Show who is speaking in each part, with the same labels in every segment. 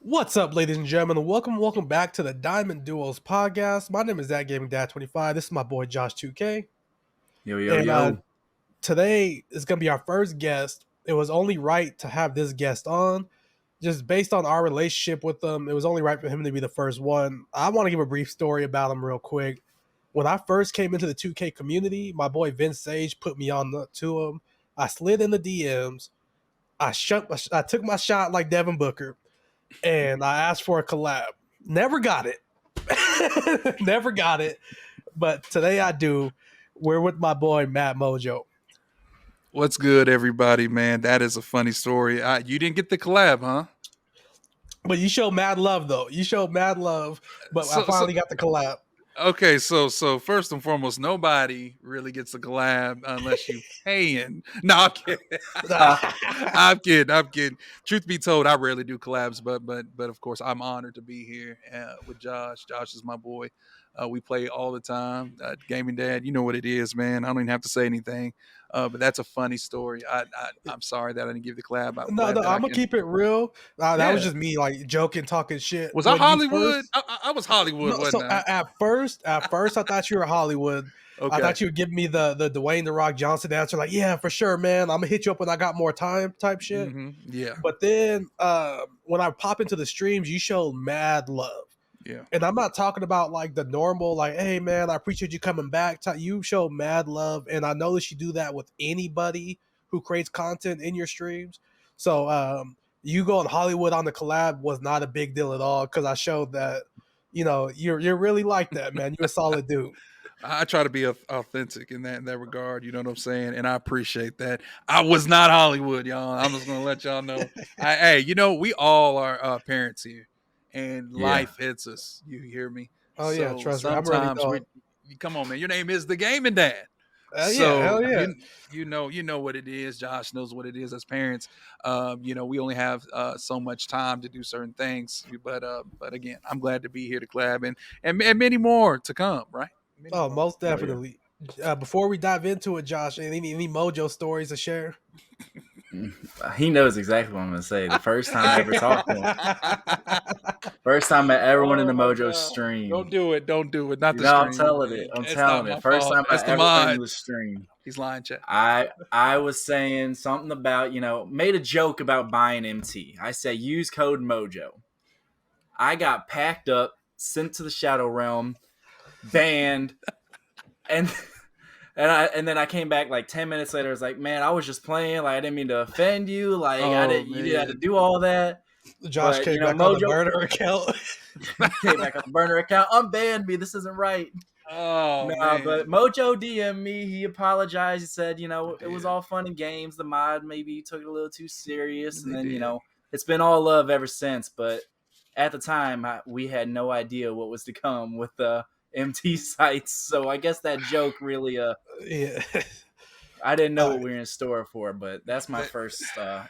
Speaker 1: What's up, ladies and gentlemen? Welcome back to the Diamond Duos podcast. My name is That Gaming Dad 25. This is my boy Josh 2K,
Speaker 2: Yo, yo,
Speaker 1: and
Speaker 2: yo.
Speaker 1: today is gonna be our first guest. It was only right to have this guest on, just based on our relationship with him. It was only right for him to be the first one. I want to give a brief story about him real quick. When I first came into the 2K community, my boy Vince Sage put me on to him. I slid in the DMs. I took my shot like Devin Booker and I asked for a collab. Never got it. Never got it. But today I do. We're with my boy Matt Mojo.
Speaker 3: What's good, everybody, man? That is a funny story. You didn't get the collab, huh?
Speaker 1: But you showed mad love though. You showed mad love, but I finally got the collab.
Speaker 3: Okay, so first and foremost, nobody really gets a collab unless you paying. No, I'm kidding. I'm kidding. Truth be told, I rarely do collabs, but of course, I'm honored to be here with Josh. Josh is my boy. We play all the time. Gaming Dad, you know what it is, man. I don't even have to say anything. But that's a funny story. I'm sorry that I didn't give the collab. I'm
Speaker 1: No,
Speaker 3: glad
Speaker 1: no,
Speaker 3: that I
Speaker 1: I'm gonna
Speaker 3: can.
Speaker 1: keep it real. That was
Speaker 3: Yeah.
Speaker 1: just me like joking, talking shit.
Speaker 3: Was I
Speaker 1: When you
Speaker 3: Hollywood?
Speaker 1: first,
Speaker 3: I was Hollywood,
Speaker 1: no,
Speaker 3: wasn't
Speaker 1: so
Speaker 3: I?
Speaker 1: at first, I thought you were Hollywood. I
Speaker 3: Okay.
Speaker 1: thought you would give me the Dwayne the Rock Johnson answer, like, yeah, for sure, man. I'm gonna hit you up when I got more time, type shit.
Speaker 3: Yeah.
Speaker 1: But then when I pop into the streams, you showed mad love.
Speaker 3: Yeah.
Speaker 1: And I'm not talking about like the normal, like, hey man, I appreciate you coming back. You show mad love, and I notice you do that with anybody who creates content in your streams. So you going Hollywood on the collab was not a big deal at all because I showed that, you're really like that, man. You're a solid dude.
Speaker 3: I try to be authentic in that regard. You know what I'm saying? And I appreciate that. I was not Hollywood, y'all. I'm just gonna let y'all know. Hey, we all are parents here, and
Speaker 2: Yeah.
Speaker 3: life hits us. You hear me?
Speaker 1: Oh yeah,
Speaker 3: So
Speaker 1: trust me, I'm ready,
Speaker 3: sometimes
Speaker 1: dog.
Speaker 3: come on, man. Your name is the Gaming Dad.
Speaker 1: Yeah,
Speaker 3: So
Speaker 1: hell yeah.
Speaker 3: you know what it is. Josh knows what it is. As parents, we only have so much time to do certain things. But again, I'm glad to be here to collab and many more to come. Right? Many
Speaker 1: Oh,
Speaker 3: more.
Speaker 1: most
Speaker 2: Oh, yeah.
Speaker 1: definitely. Before we dive into it, Josh, any Mojo stories to share?
Speaker 2: He knows exactly what I'm going to say. The first time I ever talked to him, first time I ever went
Speaker 3: Oh
Speaker 2: into
Speaker 3: my
Speaker 2: Mojo's
Speaker 3: god!
Speaker 2: stream.
Speaker 3: Don't do it. Don't do it. Not
Speaker 2: You
Speaker 3: the
Speaker 2: know, I'm
Speaker 3: stream,
Speaker 2: telling it.
Speaker 3: man.
Speaker 2: I'm
Speaker 3: It's not
Speaker 2: telling
Speaker 3: my
Speaker 2: it. First
Speaker 3: fault.
Speaker 2: time I
Speaker 3: It's the
Speaker 2: ever went into
Speaker 3: mod.
Speaker 2: his stream,
Speaker 3: He's lying, chat.
Speaker 2: I was saying something about, made a joke about buying MT. I said, use code Mojo. I got packed up, sent to the Shadow Realm, banned, and and then I came back like 10 minutes later. I was like, man, I was just playing. Like, I didn't mean to offend you. Like,
Speaker 3: Oh
Speaker 2: you didn't have to
Speaker 3: man.
Speaker 2: do all that.
Speaker 1: Josh
Speaker 2: But
Speaker 1: came back on the
Speaker 2: Mojo
Speaker 1: burner account.
Speaker 2: came back on the burner account, unbanned me. This isn't right.
Speaker 3: Oh
Speaker 2: Nah, but
Speaker 3: man.
Speaker 2: Mojo DM'd me. He apologized. He said,
Speaker 3: He
Speaker 2: it was
Speaker 3: did.
Speaker 2: all fun and games. The mod maybe took it a little too serious, and
Speaker 3: He
Speaker 2: then
Speaker 3: did.
Speaker 2: it's been all love ever since. But at the time, we had no idea what was to come with the MT sites. So I guess that joke really,
Speaker 1: Yeah.
Speaker 2: I didn't know
Speaker 1: All
Speaker 2: what
Speaker 1: right.
Speaker 2: we were in store for. But that's my
Speaker 3: That-
Speaker 2: first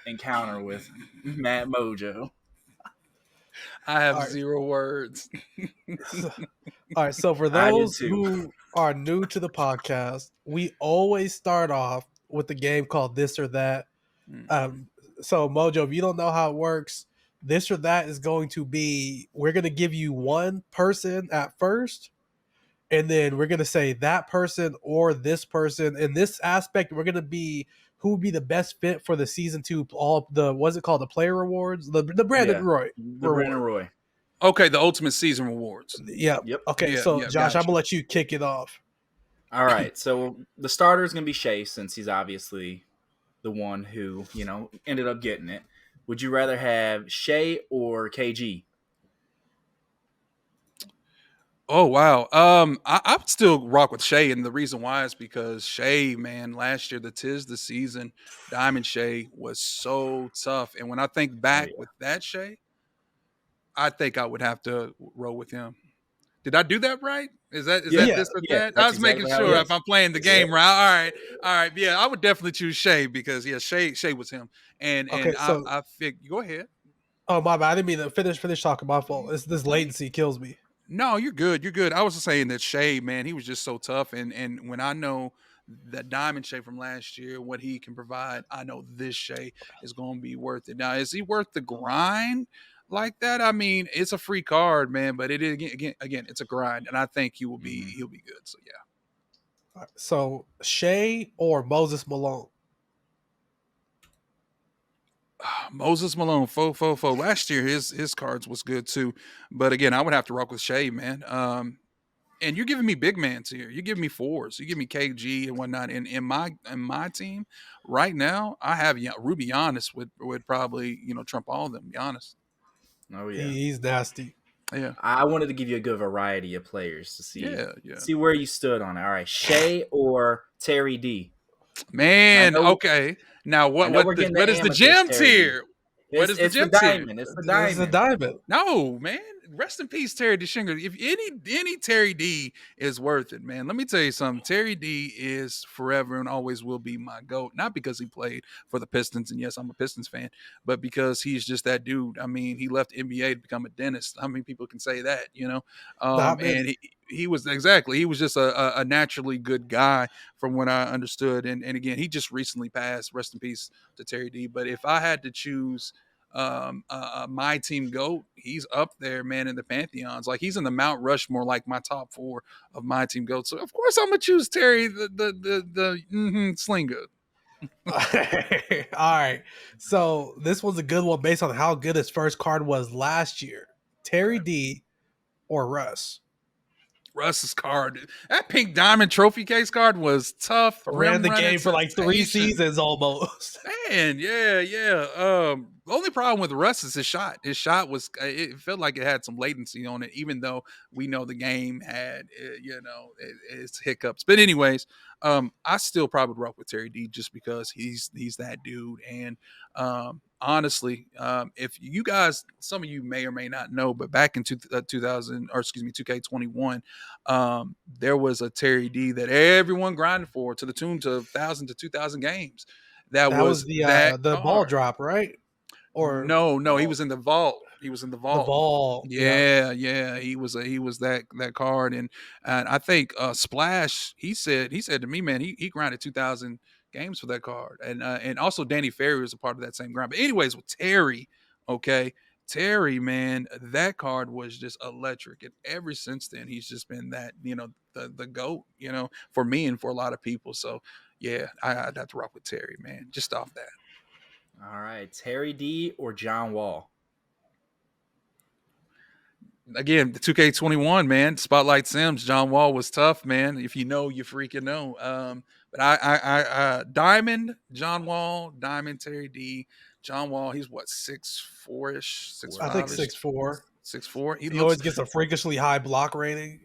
Speaker 2: encounter with Matt Mojo.
Speaker 3: I have
Speaker 1: All right.
Speaker 3: zero words.
Speaker 1: So, all right. So for
Speaker 2: I did
Speaker 1: those
Speaker 2: too.
Speaker 1: who are new to the podcast, we always start off with the game called This or That.
Speaker 3: Mm.
Speaker 1: So Mojo, if you don't know how it works, This or That is going to be we're going to give you one person at first, and then we're going to say that person or this person. In this aspect, we're going to be who would be the best fit for the season two, all the what's it called, the player awards, the Brandon
Speaker 2: Yeah,
Speaker 1: Roy
Speaker 2: the Brennan
Speaker 1: reward.
Speaker 2: Roy.
Speaker 3: Okay, the ultimate season rewards.
Speaker 1: Yeah.
Speaker 2: Yep.
Speaker 1: Okay.
Speaker 3: Yeah,
Speaker 1: So
Speaker 3: yeah,
Speaker 1: Josh, I'm
Speaker 3: gotcha.
Speaker 1: gonna let you kick it off.
Speaker 2: All right. So the starter is going to be Shea since he's obviously the one who, ended up getting it. Would you rather have Shea or KG?
Speaker 3: Oh wow. I would still rock with Shay, and the reason why is because Shay, man, last year the tis the season, Diamond Shay was so tough. And when I think
Speaker 2: Oh,
Speaker 3: back
Speaker 2: yeah.
Speaker 3: with that Shay, I think I would have to roll with him. Did I do that right? Is
Speaker 2: Yeah.
Speaker 3: that
Speaker 1: Yeah.
Speaker 3: this or
Speaker 2: Yeah.
Speaker 3: that? I
Speaker 2: That's
Speaker 3: was making
Speaker 2: exactly how it
Speaker 3: sure if
Speaker 2: is.
Speaker 3: I'm playing the
Speaker 2: Yeah.
Speaker 3: game right. All right. Yeah, I would definitely choose Shay because Shay was him. And
Speaker 1: Okay. So
Speaker 3: I think go ahead.
Speaker 1: oh my bad. I didn't mean to finish talking. My fault. This latency kills me.
Speaker 3: No, you're good. You're good. I was just saying that Shay, man, he was just so tough. And when I know that Diamond Shay from last year, what he can provide, I know this Shay is going to be worth it. Now, is he worth the grind? like that, I mean, it's a free card, man. But it is again, it's a grind, and I think he'll be good. So yeah.
Speaker 1: So Shea or Moses Malone?
Speaker 3: Moses Malone, fo. Last year, his cards was good too, but again, I would have to rock with Shea, man. And you're giving me big mans here. You give me fours. You give me KG and whatnot. And in my team right now, I have Ruby Giannis would probably trump all of them. To be honest.
Speaker 2: Oh yeah.
Speaker 1: He's nasty.
Speaker 3: Yeah.
Speaker 2: I wanted to give you a good variety of players to
Speaker 3: Yeah.
Speaker 2: see where you stood on it. All right, Shea or Terry D. I
Speaker 3: Man,
Speaker 2: know
Speaker 3: okay. Now
Speaker 2: I know we're getting the
Speaker 3: what is the
Speaker 2: amethyst,
Speaker 3: gem
Speaker 2: Terry D.
Speaker 3: tier? What is the
Speaker 2: It's the
Speaker 3: gem tier?
Speaker 2: diamond. It's the
Speaker 1: This is a
Speaker 2: diamond.
Speaker 1: diamond.
Speaker 3: No, man. Rest in peace, Terry DeShinger. If any Terry D is worth it, man. Let me tell you something. Terry D is forever and always will be my GOAT. Not because he played for the Pistons, and yes, I'm a Pistons fan, but because he's just that dude. I mean, he left NBA to become a dentist. How many people can say that,
Speaker 1: Not
Speaker 3: And
Speaker 1: many.
Speaker 3: he was he was just a naturally good guy from what I understood. And again, he just recently passed. Rest in peace to Terry D. But if I had to choose my team GOAT, he's up there, man, in the pantheons. Like he's in the Mount Rushmore, like my top 4 of my team GOAT. So of course I'm gonna choose Terry, the sling goat.
Speaker 1: All right. So this was a good one based on how good his first card was last year. Terry
Speaker 3: Okay.
Speaker 1: D or Russ?
Speaker 3: Russ's card, that pink diamond trophy case card was tough.
Speaker 1: Ran
Speaker 3: Rim
Speaker 1: the
Speaker 3: running
Speaker 1: game for like 3
Speaker 3: sensation.
Speaker 1: seasons almost.
Speaker 3: Man, yeah. The only problem with Russ is his shot. His shot was it felt like it had some latency on it, even though we know the game had its hiccups. But anyways, I still probably rock with Terry D just because he's that dude. And honestly, if you guys, some of you may or may not know, but back in 2000, or excuse me, 2K21, there was a Terry D that everyone grinded for to the tune of 1,000 to 2,000 games. That
Speaker 1: That was
Speaker 3: was that
Speaker 1: the ball
Speaker 3: card.
Speaker 1: drop, right? Or
Speaker 3: No, he was in the vault. He was in the
Speaker 1: the
Speaker 3: vault.
Speaker 1: ball. Yeah.
Speaker 3: Yeah. He was that card, and I think Splash. He said to me, man, he grinded 2,000 games for that card, and also Danny Ferry was a part of that same grind. But anyways, with Terry, okay, Terry, man, that card was just electric, and ever since then, he's just been that the goat, for me and for a lot of people. So yeah, I'd have to rock with Terry, man, just off that.
Speaker 2: All right, Terry D or John Wall.
Speaker 3: Again, the 2K21, man, Spotlight Sims, John Wall was tough, man. If you know, you freaking know. But I Diamond, John Wall, Diamond, Terry D, John Wall. He's what 6'4" ish, six
Speaker 1: I think
Speaker 3: five ish,
Speaker 1: 6'4".
Speaker 3: 6'4". He
Speaker 1: He
Speaker 3: looks,
Speaker 1: always gets a freakishly high block rating.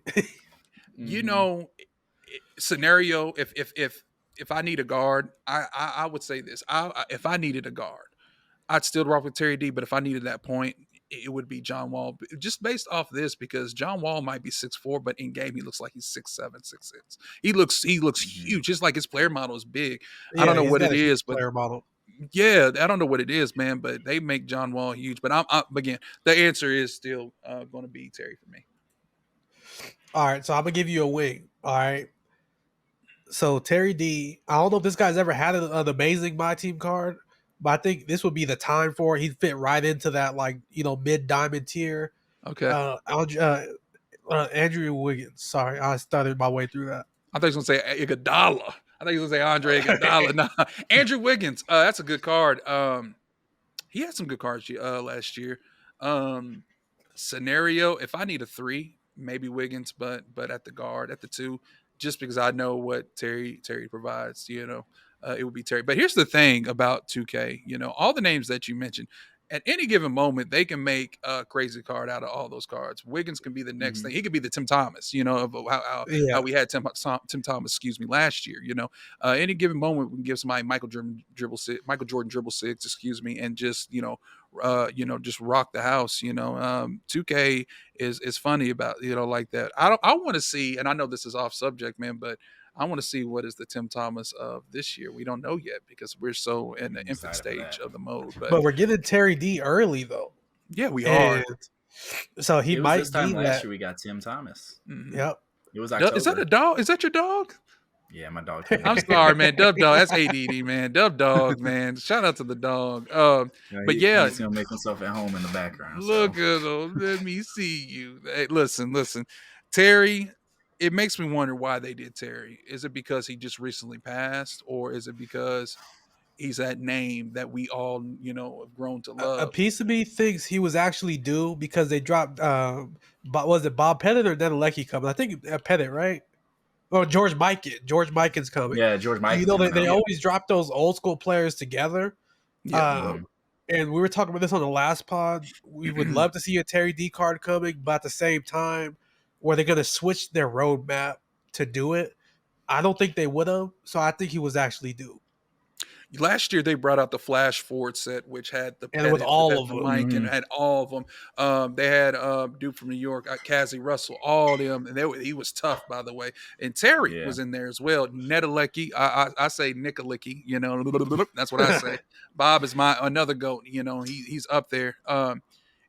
Speaker 3: you scenario. If I need a guard, I would say this. If I needed a guard, I'd still rock with Terry D. But if I needed that point, it would be John Wall, just based off this, because John Wall might be 6'4", but in game he looks like he's 6'7", 6'6". He looks huge, just like his player model is big. I don't
Speaker 1: Yeah,
Speaker 3: know
Speaker 1: he's
Speaker 3: what
Speaker 1: got
Speaker 3: it
Speaker 1: a huge
Speaker 3: is, but
Speaker 1: player model.
Speaker 3: yeah, I don't know what it is, man. But they make John Wall huge. But again, the answer is still going to be Terry for me.
Speaker 1: All right, so I'm gonna give you a wing. All right. So Terry D, I don't know if this guy's ever had an amazing My Team card, but I think this would be the time for it. He'd fit right into that mid diamond tier.
Speaker 3: Okay,
Speaker 1: Andrew Wiggins. Sorry, I started my way through that.
Speaker 3: I thought he was going to say Iguodala. I thought he was going to say Andre Iguodala. Nah, Andrew Wiggins. That's a good card. He had some good cards last year. Scenario, if I need a 3, maybe Wiggins, but at the guard, at the 2, just because I know what Terry provides, it would be Terry. But here's the thing about 2K, all the names that you mentioned, at any given moment, they can make a crazy card out of all those cards. Wiggins can be the next thing. He could be the Tim Thomas, of
Speaker 1: Yeah.
Speaker 3: how we had Tim Thomas, last year. Any given moment, we can give somebody Michael Jordan dribble 6, and just just rock the house. 2K is funny about like that. I want to see, and I know this is off subject, man, but I want to see what is the Tim Thomas of this year. We don't know yet because we're so in the infant stage of the mode.
Speaker 1: But we're getting Terry D early though.
Speaker 3: Yeah, we are.
Speaker 1: And so he
Speaker 2: It was
Speaker 1: might
Speaker 2: this time
Speaker 1: be
Speaker 2: last
Speaker 1: that.
Speaker 2: year we got Tim Thomas.
Speaker 3: Mhm.
Speaker 1: Yep.
Speaker 2: It was October.
Speaker 3: Is that a dog? Is that your dog?
Speaker 2: Yeah, my dog told me
Speaker 3: I'm
Speaker 2: to get
Speaker 3: sorry,
Speaker 2: him.
Speaker 3: man. Dub dog, that's ADD, man. Dub dog, man. Shout out to the dog.
Speaker 2: You know,
Speaker 3: But yeah,
Speaker 2: he's gonna make himself at home in the background. So
Speaker 3: look at him. Let me see you. Hey, listen. Terry, it makes me wonder why they did Terry. Is it because he just recently passed, or is it because he's that name that we all, have grown to
Speaker 1: A
Speaker 3: love?
Speaker 1: piece of me thinks he was actually due because they dropped. Was it Bob Pettit or Dennelecki coming? I think Pettit, right? Oh, George Mikan. George Mikan's coming.
Speaker 2: yeah, George
Speaker 1: You
Speaker 2: Mikan's
Speaker 1: know,
Speaker 2: coming
Speaker 1: they
Speaker 2: out.
Speaker 1: always drop those old school players together.
Speaker 3: Yeah.
Speaker 1: Um, and we were talking about this on the last pod. We would love to see a Terry D card coming, but at the same time, were they going to switch their roadmap to do it? I don't think they would have. So I think he was actually due.
Speaker 3: Last year they brought out the Flash Forward set, which had the
Speaker 1: And with
Speaker 3: Pettit,
Speaker 1: all
Speaker 3: had
Speaker 1: of
Speaker 3: the
Speaker 1: them.
Speaker 3: Mike, and
Speaker 2: Mhm.
Speaker 3: had all of them. They had dude from New York, Cassie Russell, all of them, and he was tough, by the way. And Terry
Speaker 2: Yeah.
Speaker 3: was in there as well. Nedalecki, I say Nicolicki, that's what I say. Bob is my another goat. He's up there.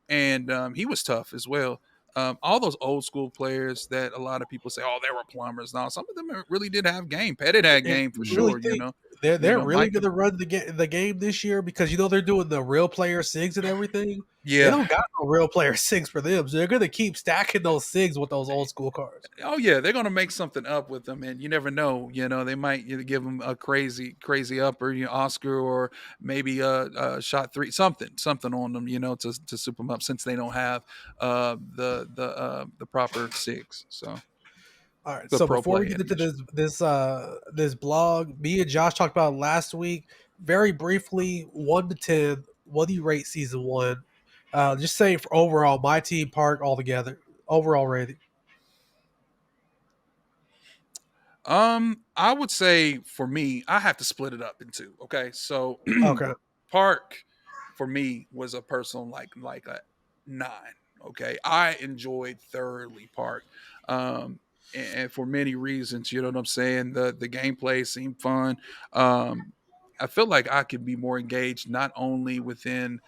Speaker 3: And he was tough as well. All those old school players that a lot of people say, oh, they were plumbers. Now, some of them really did have game. Pettit had
Speaker 1: And
Speaker 3: game for
Speaker 1: really
Speaker 3: sure.
Speaker 1: think they're really
Speaker 3: Mike.
Speaker 1: going to run the game this year because they're doing the real player SIGs and everything. They
Speaker 3: Yeah.
Speaker 1: don't got no real player SIGs for them, so they're going to keep stacking those SIGs with those old school cards.
Speaker 3: Oh yeah, they're gonna make something up with them, and you never know. They might give them a crazy upper, Oscar, or maybe a shot three, something on them, to soup them up since they don't have the proper six. So
Speaker 1: All right.
Speaker 3: the
Speaker 1: So
Speaker 3: pro
Speaker 1: before we
Speaker 3: play
Speaker 1: get into
Speaker 3: animation.
Speaker 1: this blog, me and Josh talked about last week very briefly, 1 to 10. What do you rate season one? Just saying for overall, my team, Park, altogether, overall rating.
Speaker 3: I would say for me, I have to split it up in two. Okay, so
Speaker 1: Okay.
Speaker 3: Park for me was a personal like a 9. Okay, I enjoyed thoroughly Park, and for many reasons. You know what I'm saying? The gameplay seemed fun. I feel like I could be more engaged not only within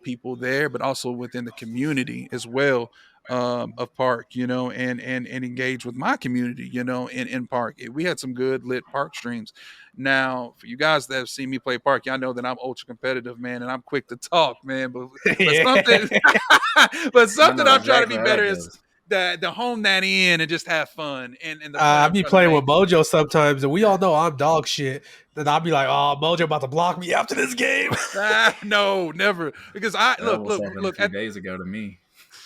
Speaker 3: people there, but also within the community as well. Of Park, and engage with my community, in Park. We had some good lit Park streams. Now, for you guys that have seen me play Park, y'all know that I'm ultra competitive, man, and I'm quick to talk, man. But
Speaker 1: Yeah.
Speaker 3: something, but
Speaker 2: I
Speaker 3: something
Speaker 2: know
Speaker 3: I'm trying to
Speaker 2: exactly
Speaker 3: be
Speaker 2: how
Speaker 3: better
Speaker 2: that
Speaker 3: is
Speaker 2: goes.
Speaker 3: the hone that in and just have fun. And the point
Speaker 1: I
Speaker 3: I'm
Speaker 1: be
Speaker 3: trying to
Speaker 1: playing with
Speaker 3: make.
Speaker 1: Mojo sometimes, and we all know I'm dog shit. Then I'll be like, "Oh, Mojo about to block me after this game."
Speaker 3: No, never. Because
Speaker 2: That almost happened a
Speaker 3: look.
Speaker 2: few days ago to me.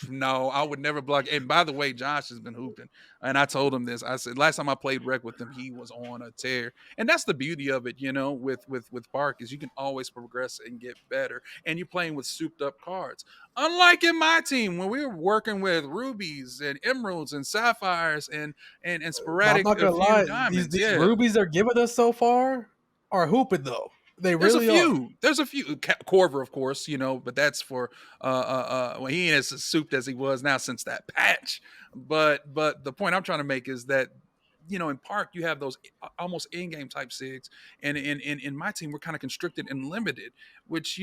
Speaker 3: No, I would never block. And by the way, Josh has been hooping, and I told him this. I said last time I played rec with him, he was on a tear, and that's the beauty of it, with Park is you can always progress and get better, and you're playing with souped up cards. Unlike in my team when we were working with rubies and emeralds and sapphires and
Speaker 1: But I'm
Speaker 3: sporadic
Speaker 1: not
Speaker 3: a
Speaker 1: gonna
Speaker 3: few
Speaker 1: lie, these
Speaker 3: diamonds.
Speaker 1: these
Speaker 3: Yeah,
Speaker 1: rubies they're giving us so far are hooping though. They
Speaker 3: there's a
Speaker 1: really are.
Speaker 3: few. There's a few. Corver, of course, but that's for well, he ain't as souped as he was now since that patch. But the point I'm trying to make is that in Park you have those almost in-game type sigs, and in my team we're kind of constricted and limited, which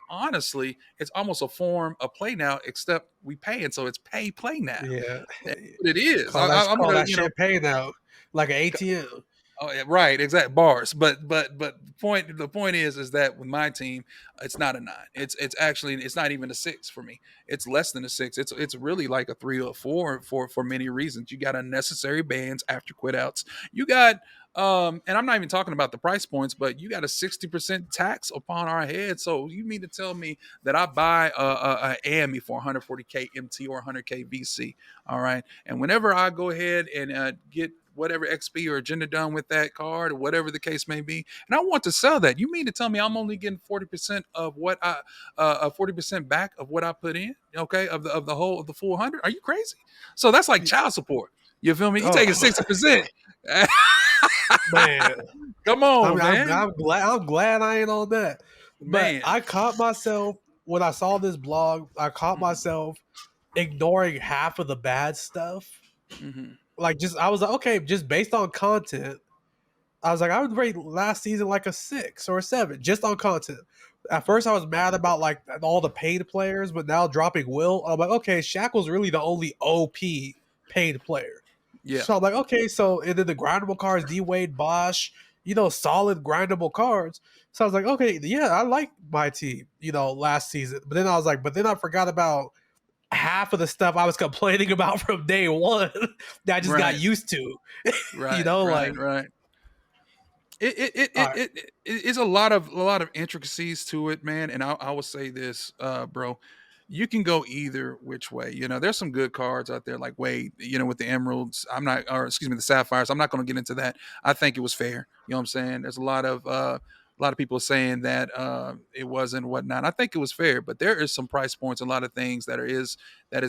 Speaker 3: honestly it's almost a form of play now, except we pay, and so it's pay play now.
Speaker 1: Yeah,
Speaker 3: That's what it is. I'm
Speaker 1: call
Speaker 3: gonna
Speaker 1: that champagne out like an ATM.
Speaker 3: Oh, yeah, right, exact bars. But the point is that with my team, it's not a 9. It's actually it's not even a 6 for me. It's less than a 6. It's really like a 3 or 4 for many reasons. You got unnecessary bans after quit outs. You got and I'm not even talking about the price points, but you got a 60% tax upon our head. So you mean to tell me that I buy a AME for 140k MT or 100k VC? All right, and whenever I go ahead and get whatever XP or agenda done with that card or whatever the case may be, and I want to sell that. You mean to tell me I'm only getting 40% of what I 40% back of what I put in? Okay, of the whole of the full 100? Are you crazy? So that's like child support. You feel me? You
Speaker 1: Oh
Speaker 3: taking 60%?
Speaker 1: man,
Speaker 3: Come
Speaker 1: I
Speaker 3: on,
Speaker 1: mean, I'm,
Speaker 3: man.
Speaker 1: I'm glad I'm glad I ain't on that. But
Speaker 3: Man.
Speaker 1: I caught myself when I saw this blog. I caught myself ignoring half of the bad stuff.
Speaker 3: Mm-hmm.
Speaker 1: Like just I was like, okay, just based on content. I was like, I would rate last season like a 6 or a 7 just on content. At first, I was mad about like all the paid players, but now dropping Will, I'm like, okay, Shackle's really the only OP paid player.
Speaker 3: Yeah.
Speaker 1: So I'm like, okay, so and then the grindable cards, D Wade, Bosch, solid grindable cards. So I was like, okay, yeah, I like my team, last season. But then I was like, but then I forgot about half of the stuff I was complaining about from day one that I just got
Speaker 3: Right.
Speaker 1: used to.
Speaker 3: Right. Right.
Speaker 1: Like,
Speaker 3: Right.
Speaker 1: all right.
Speaker 3: It is a lot of intricacies to it, man. And I will say this, bro, you can go either which way. There's some good cards out there, like Wade. With the emeralds. I'm not, or excuse me, the sapphires. I'm not going to get into that. I think it was fair. You know what I'm saying? There's a lot of people saying that it wasn't whatnot. I think it was fair, but there is some price points, a lot of things that is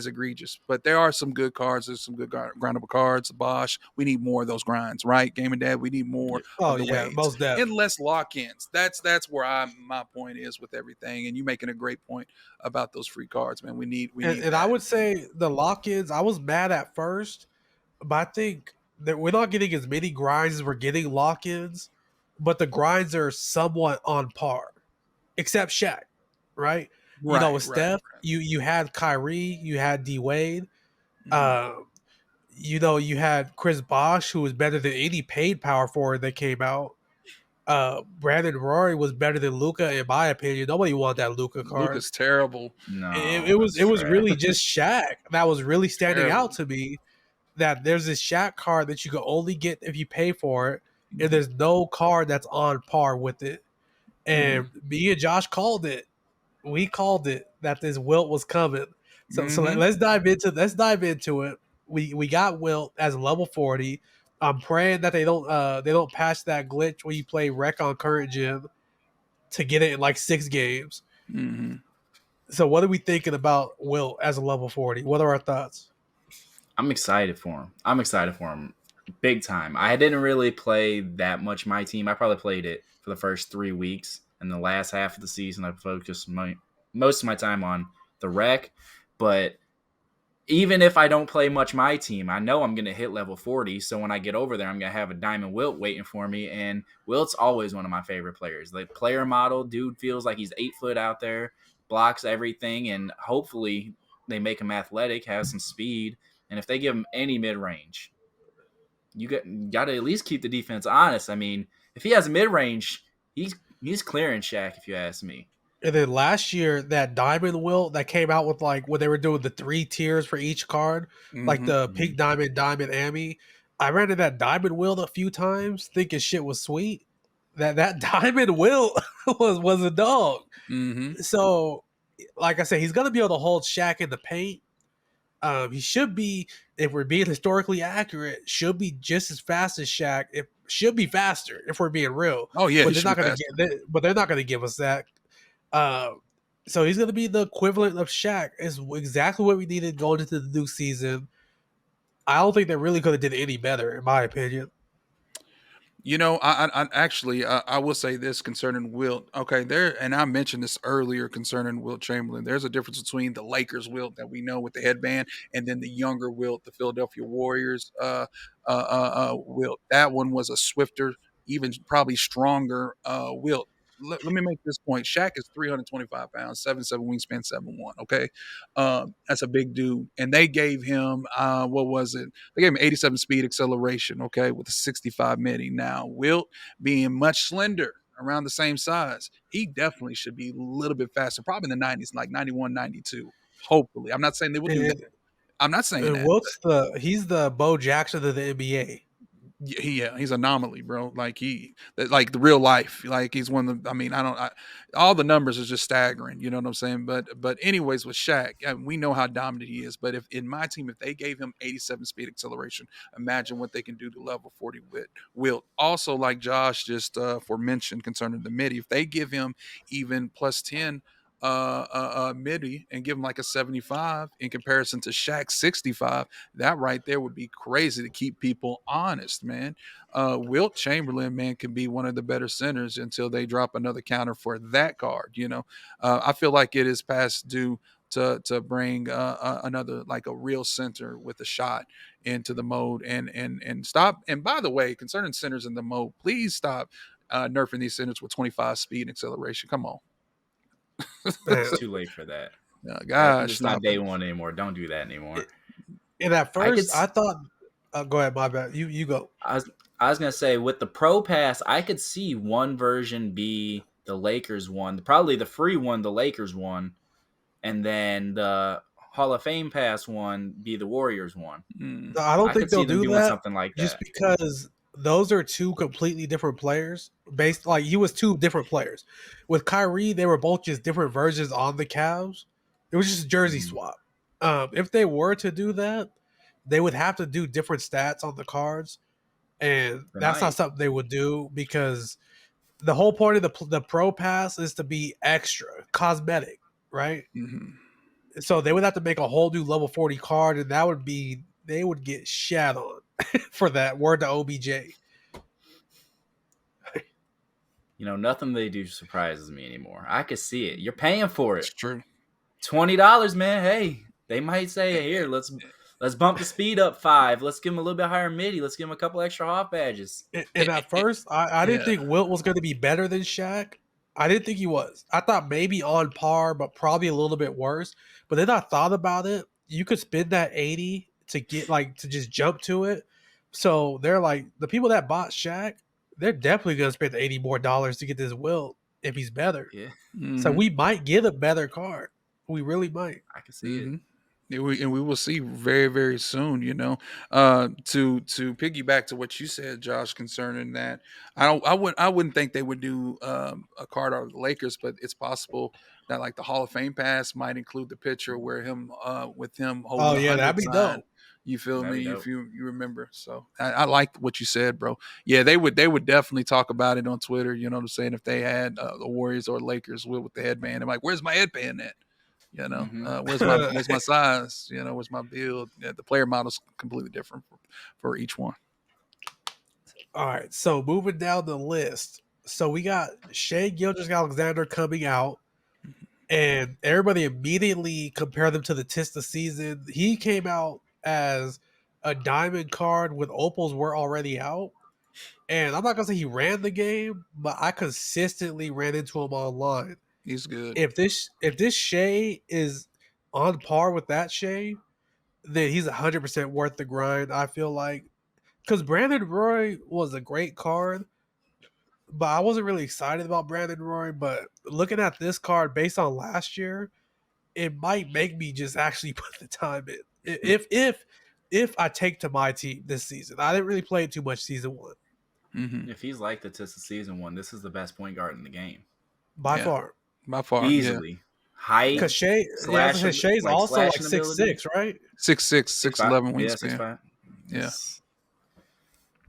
Speaker 3: egregious. But there are some good cards. There's some good grindable cards. Bosch, we need more of those grinds, right? Game and Dad, we need more
Speaker 1: Oh
Speaker 3: of the
Speaker 1: yeah,
Speaker 3: Wades
Speaker 1: most def.
Speaker 3: and less lock-ins. That's where my point is with everything. And you making a great point about those free cards, man. We need
Speaker 1: And I
Speaker 3: that.
Speaker 1: would say the lock-ins, I was mad at first, but I think that we're not getting as many grinds as we're getting lock-ins, but the grinds are somewhat on par, except Shaq, right?
Speaker 3: Right,
Speaker 1: With
Speaker 3: right,
Speaker 1: Steph,
Speaker 3: right.
Speaker 1: you had Kyrie, you had D Wade,
Speaker 3: Hmm.
Speaker 1: uh, you had Chris Bosh, who was better than any paid power forward that came out. Brandon Rory was better than Luca, in my opinion. Nobody wanted that Luca card.
Speaker 3: Luca's terrible,
Speaker 1: It
Speaker 2: No,
Speaker 1: was
Speaker 2: that's
Speaker 1: it was really
Speaker 2: trash.
Speaker 1: just Shaq that was really standing out
Speaker 3: terrible.
Speaker 1: to me. That there's this Shaq card that you can only get if you pay for it, and
Speaker 3: Hmm.
Speaker 1: there's no card that's on par with it.
Speaker 3: Hmm.
Speaker 1: And me and Josh called it. We called it that this Wilt was coming. So
Speaker 3: Hmm.
Speaker 1: let's dive into it. We got Wilt as level 40. I'm praying that they don't patch that glitch where you play Wreck on current gen to get it in like 6 games.
Speaker 3: Hmm.
Speaker 1: So what are we thinking about Wilt as a level 40? What are our thoughts?
Speaker 2: I'm excited for him. I'm excited for him, big time. I didn't really play that much my team. I probably played it for the first 3 weeks, and the last half of the season, I focused most of my time on the rec. But even if I don't play much my team, I know I'm going to hit level 40. So when I get over there, I'm going to have a Diamond Wilt waiting for me. And Wilt's always one of my favorite players. The player model, dude feels like he's 8 foot out there, blocks everything. And hopefully they make him athletic, has some speed. And if they give him any mid range, you got to at least keep the defense honest. I mean, if he has mid range, he's clearing Shaq, if you ask me.
Speaker 1: And then last year, that Diamond Wilt that came out with like when they were doing the 3 tiers for each card, like
Speaker 3: Hmm.
Speaker 1: the
Speaker 2: Mhm.
Speaker 1: Pink Diamond, Diamond Amy. I ran into that Diamond Wilt a few times, thinking shit was sweet. That Diamond Wilt was a dog.
Speaker 3: Hmm.
Speaker 1: So, like I said, he's gonna be able to hold Shaq in the paint. He should be, if we're being historically accurate, should be just as fast as Shaq. It should be faster if we're being real.
Speaker 3: Oh yeah, he
Speaker 1: But they're
Speaker 3: should be
Speaker 1: not gonna
Speaker 3: faster.
Speaker 1: get. But they're not gonna give us that. Uh, so he's gonna be the equivalent of Shaq. Is exactly what we needed going into the new season. I don't think they really could have did any better, in my opinion.
Speaker 3: I actually, I will say this concerning Wilt. Okay, and I mentioned this earlier concerning Wilt Chamberlain. There's a difference between the Lakers Wilt that we know with the headband, and then the younger Wilt, the Philadelphia Warriors Wilt. That one was a swifter, even probably stronger Wilt. Let me make this point. Shaq is 325 pounds, 7'7" wingspan, 7'1". Okay, that's a big dude, and they gave him what was it? They gave him 87 speed acceleration, okay, with a 65 midi. Now, Wilt being much slender, around the same size, he definitely should be a little bit faster, probably in the 90s, like 91, 92. Hopefully. I'm not saying they would do that.
Speaker 1: And,
Speaker 3: I'm not saying
Speaker 1: and
Speaker 3: that.
Speaker 1: he's the Bo Jackson of the NBA.
Speaker 3: He's anomaly, bro. Like the real life. Like he's one of the. I mean, all the numbers are just staggering. You know what I'm saying? But anyways, with Shaq, we know how dominant he is. But if in my team, if they gave him 87 speed acceleration, imagine what they can do to level 40 with Wilt. Also, like Josh just mentioned concerning the midi, if they give him even plus 10 midi and give him like a 75 in comparison to Shaq's 65, that right there would be crazy to keep people honest, man. Wilt Chamberlain, man, can be one of the better centers until they drop another counter for that card. I feel like it is past due to bring another like a real center with a shot into the mode and stop. And by the way, concerning centers in the mode, please stop nerfing these centers with 25 speed and acceleration. Come on,
Speaker 1: Man,
Speaker 2: It's too late for that.
Speaker 3: gosh,
Speaker 2: It's not
Speaker 3: stop
Speaker 2: day
Speaker 3: it.
Speaker 2: one anymore. Don't do that anymore.
Speaker 1: and at
Speaker 2: I could.
Speaker 1: first, I thought Go ahead, my bad. You go.
Speaker 2: I was gonna say with the Pro Pass, I could see one version be the Lakers one, probably the free one, the Lakers one, and then the Hall of Fame Pass one be the Warriors one.
Speaker 3: Mm.
Speaker 1: I don't
Speaker 2: I
Speaker 1: think
Speaker 2: could see
Speaker 1: they'll
Speaker 2: them
Speaker 1: do
Speaker 2: doing
Speaker 1: that
Speaker 2: something like
Speaker 1: just
Speaker 2: that.
Speaker 1: because those are two completely different players. Based like he was two different players. With Kyrie, they were both just different versions on the Cavs. It was just a jersey
Speaker 2: Mhm.
Speaker 1: swap. If they were to do that, they would have to do different stats on the cards, and
Speaker 2: They
Speaker 1: that's not
Speaker 2: might.
Speaker 1: something they would do because the whole point of the Pro Pass is to be extra cosmetic, right?
Speaker 3: Mm-hmm.
Speaker 1: So they would have to make a whole new level 40 card, and that would be they would get shat on for that. Word to OBJ.
Speaker 2: Nothing they do surprises me anymore. I could see it. You're paying for it.
Speaker 3: It's true.
Speaker 2: $20, man. Hey, they might say, here, let's bump the speed up 5. Let's give him a little bit higher midi. Let's give him a couple extra off badges.
Speaker 1: And at first, I didn't
Speaker 3: Yeah.
Speaker 1: think Wilt was going to be better than Shaq. I didn't think he was. I thought maybe on par, but probably a little bit worse. But then I thought about it. You could spend that 80 to get to just jump to it. So they're like the people that bought Shaq, they're definitely going to spend $80 more to get this Wilt if he's better.
Speaker 2: Yeah,
Speaker 1: So
Speaker 3: Mm-hmm.
Speaker 1: we might get a better card. We really might.
Speaker 2: I can see it.
Speaker 3: Mm-hmm. And we will see very, very soon. To piggyback to what you said, Josh, concerning that, I wouldn't think they would do a card of the Lakers, but it's possible that like the Hall of Fame pass might include the picture where him with him holding
Speaker 1: Oh
Speaker 3: the
Speaker 1: yeah, that'd
Speaker 3: 100
Speaker 1: be
Speaker 3: sign.
Speaker 1: dope.
Speaker 3: You feel
Speaker 2: That'd be
Speaker 3: me? If
Speaker 2: dope.
Speaker 3: you remember, so I like what you said, bro. Yeah, they would definitely talk about it on Twitter. You know what I'm saying? If they had the Warriors or Lakers with the headband, I'm like, where's my headband at?
Speaker 2: Hmm.
Speaker 3: Where's my size? Where's my build? Yeah, the player model's completely different for each one.
Speaker 1: All right, so moving down the list. So we got Shea Gilgeous-Alexander coming out, and everybody immediately compared them to the Tista season. He came out as a diamond card when opals were already out. And I'm not gonna say he ran the game, but I consistently ran into him online.
Speaker 3: He's good.
Speaker 1: If this Shea is on par with that Shea, then he's 100% worth the grind. I feel like because Brandon Roy was a great card, but I wasn't really excited about Brandon Roy. But looking at this card based on last year, it might make me just actually put the time in. If I take to my team this season, I didn't really play it too much season one
Speaker 3: Mm-hmm.
Speaker 2: If he's like the Tista season one, this is the best point guard in the game.
Speaker 1: by
Speaker 3: Yeah,
Speaker 1: far.
Speaker 3: by far. Yeah,
Speaker 2: Easily. Height,
Speaker 1: Because Shea, yeah, as I
Speaker 2: slash,
Speaker 1: said, Shea's
Speaker 2: like
Speaker 1: also like
Speaker 2: slashing
Speaker 1: six
Speaker 2: ability.
Speaker 1: six, right?
Speaker 3: 6'6",
Speaker 2: 6'5".
Speaker 3: 6'11"
Speaker 2: Yeah,
Speaker 3: wingspan.
Speaker 2: 6'5".
Speaker 3: Yeah.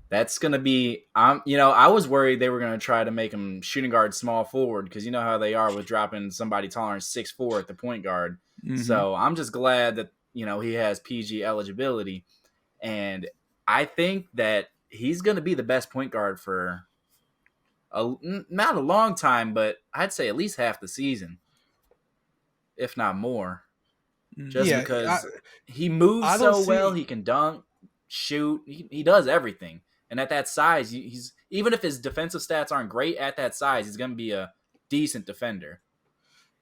Speaker 2: That's gonna be. I was worried they were gonna try to make him shooting guard small forward because you know how they are with dropping somebody taller than 6'4" at the point guard.
Speaker 3: Mm-hmm.
Speaker 2: So I'm just glad that he has PG eligibility, and I think that he's gonna be the best point guard for not a long time, but I'd say at least half the season, if not more.
Speaker 3: Mm-hmm.
Speaker 2: Just
Speaker 1: Yeah,
Speaker 2: because he moves
Speaker 1: I don't
Speaker 2: so well,
Speaker 1: see.
Speaker 2: he can dunk, shoot, he does everything. And at that size, he's even if his defensive stats aren't great at that size, he's going to be a decent defender.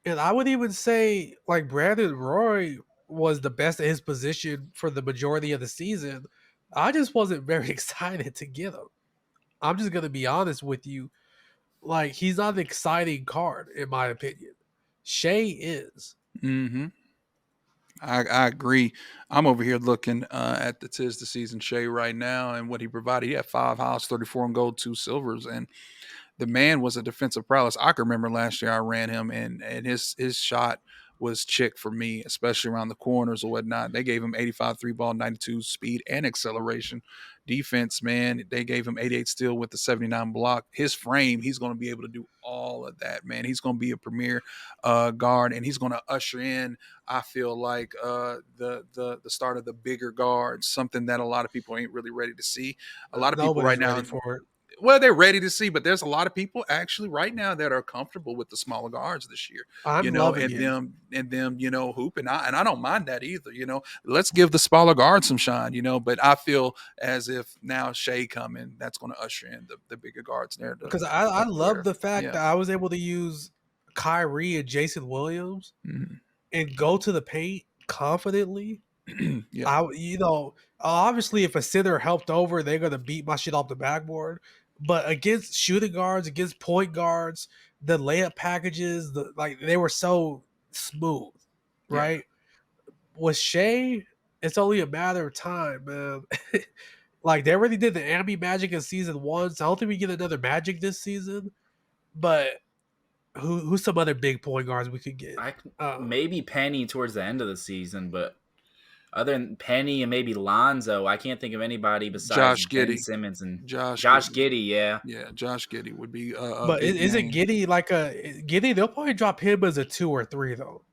Speaker 1: And I would even say like Brandon Roy was the best at his position for the majority of the season. I just wasn't very excited to get him. I'm just gonna be honest with you. Like he's not an exciting card in my opinion. Shea is.
Speaker 3: Mm-hmm. I agree. I'm over here looking at the Tis the Season Shea right now and what he provided. He had 5 highs, 34 in gold, 2 silvers, and the man was a defensive prowess. I can remember last year I ran him and his shot was chick for me, especially around the corners or whatnot. They gave him 85 3-ball, 92 speed and acceleration. Defense, man, they gave him 88 steal with the 79 block. His frame, he's going to be able to do all of that, man. He's going to be a premier guard, and he's going to usher in, I feel like, the start of the bigger guards, something that a lot of people ain't really ready to see. A lot of people right
Speaker 1: Nobody's
Speaker 3: now,
Speaker 1: ready for it.
Speaker 3: well, they're ready to see, but there's a lot of people actually right now that are comfortable with the smaller guards this year,
Speaker 1: I'm loving
Speaker 3: and
Speaker 1: it.
Speaker 3: them, hooping. And I don't mind that either, Let's give the smaller guards some shine, but I feel as if now Shea coming, that's going to usher in the bigger guards there.
Speaker 1: Because I love the fact
Speaker 3: Yeah.
Speaker 1: that I was able to use Kyrie and Jason Williams
Speaker 3: Mhm.
Speaker 1: and go to the paint confidently
Speaker 3: Yeah.
Speaker 1: Obviously, if a center helped over, they're gonna beat my shit off the backboard. But against shooting guards, against point guards, the layup packages, they were so smooth,
Speaker 3: Yeah.
Speaker 1: right? With Shea, it's only a matter of time, man. Like they already did the Ambi Magic in season 1, so I don't think we get another Magic this season. But who's some other big point guards we could get?
Speaker 2: Maybe Penny towards the end of the season, but other than Penny and maybe Lonzo, I can't think of anybody besides
Speaker 3: Josh
Speaker 2: Ben
Speaker 3: Giddey.
Speaker 2: Simmons and
Speaker 3: Josh
Speaker 2: Josh
Speaker 3: Giddey.
Speaker 2: Giddey. Yeah,
Speaker 3: Yeah, Josh Giddey would be a
Speaker 1: But
Speaker 3: big
Speaker 1: isn't
Speaker 3: name.
Speaker 1: Giddy Giddy? They'll probably drop him as a 2 or 3 though.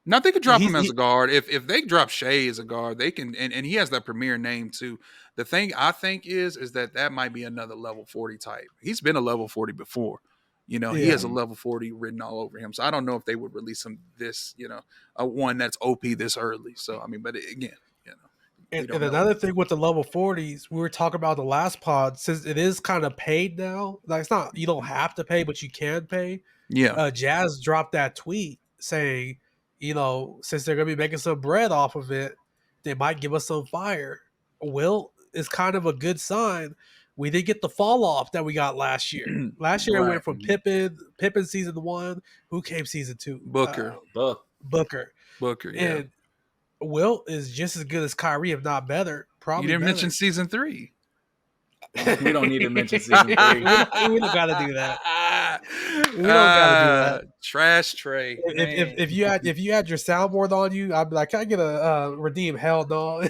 Speaker 3: Now they could drop him as
Speaker 1: He-
Speaker 3: a guard. If they drop Shea as a guard, they can, and he has that premier name too. The thing I think is that might be another level 40 type. He's been a level 40 before. He
Speaker 1: Yeah.
Speaker 3: has a level 40 written all over him. So I don't know if they would release him this, a one that's OP this early. So I mean, but again, we
Speaker 1: And
Speaker 3: don't know.
Speaker 1: another thing with the level 40s, we were talking about the last pod, since it is kind of paid now. Like it's not, you don't have to pay, but you can pay.
Speaker 3: Yeah.
Speaker 1: Jazz dropped that tweet saying, since they're gonna be making some bread off of it, they might give us some fire. Will is kind of a good sign. We didn't get the fall off that we got last year. Last year it
Speaker 2: Right.
Speaker 1: went from Pippen season 1. Who came season 2?
Speaker 3: Booker.
Speaker 1: Booker.
Speaker 3: Yeah.
Speaker 1: And Wilt is just as good as Kyrie, if not better. Probably
Speaker 3: You didn't
Speaker 1: better.
Speaker 3: mention season 3.
Speaker 2: We don't need to mention season 3.
Speaker 1: we don't gotta do that. We don't gotta do that.
Speaker 3: Trash Trey.
Speaker 1: If you had your soundboard on you, I'd be like, "Can I get a redeem?" Hell no.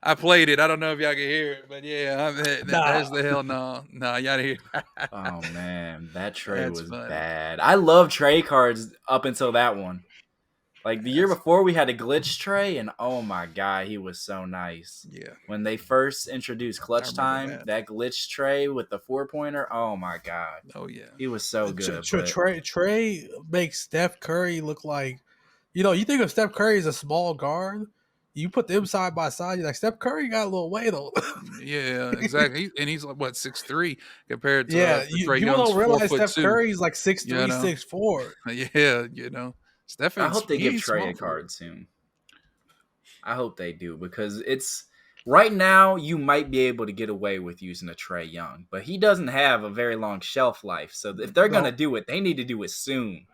Speaker 3: I played it. I don't know if y'all can hear it, but yeah, that's the hell no. No, y'all didn't hear.
Speaker 2: Oh man, that Trey
Speaker 3: That's
Speaker 2: was
Speaker 3: funny.
Speaker 2: bad. I love Trey cards up until that one. Like the year before, we had a glitch Trey, and oh my god, he was so nice.
Speaker 3: Yeah.
Speaker 2: When they first introduced Clutch
Speaker 3: I remember
Speaker 2: Time, that glitch Trey with the 4-pointer, oh my god,
Speaker 3: Oh yeah.
Speaker 2: he was so good.
Speaker 1: Trey makes Steph Curry look like, you think of Steph Curry as a small guard. You put them side by side, you're like, Steph Curry got a little weight on him.
Speaker 3: Yeah, exactly. And he's like what 6'3" compared to
Speaker 1: Yeah,
Speaker 3: Trey
Speaker 1: people
Speaker 3: Young's
Speaker 1: don't realize
Speaker 3: 4'2".
Speaker 1: Steph Curry's like 6'3",
Speaker 3: You know?
Speaker 1: 6'4".
Speaker 3: Yeah, Steph.
Speaker 2: I hope they give Trey a card soon. I hope they do, because it's right now you might be able to get away with using a Trey Young, but he doesn't have a very long shelf life. So if they're gonna do it, they need to do it soon.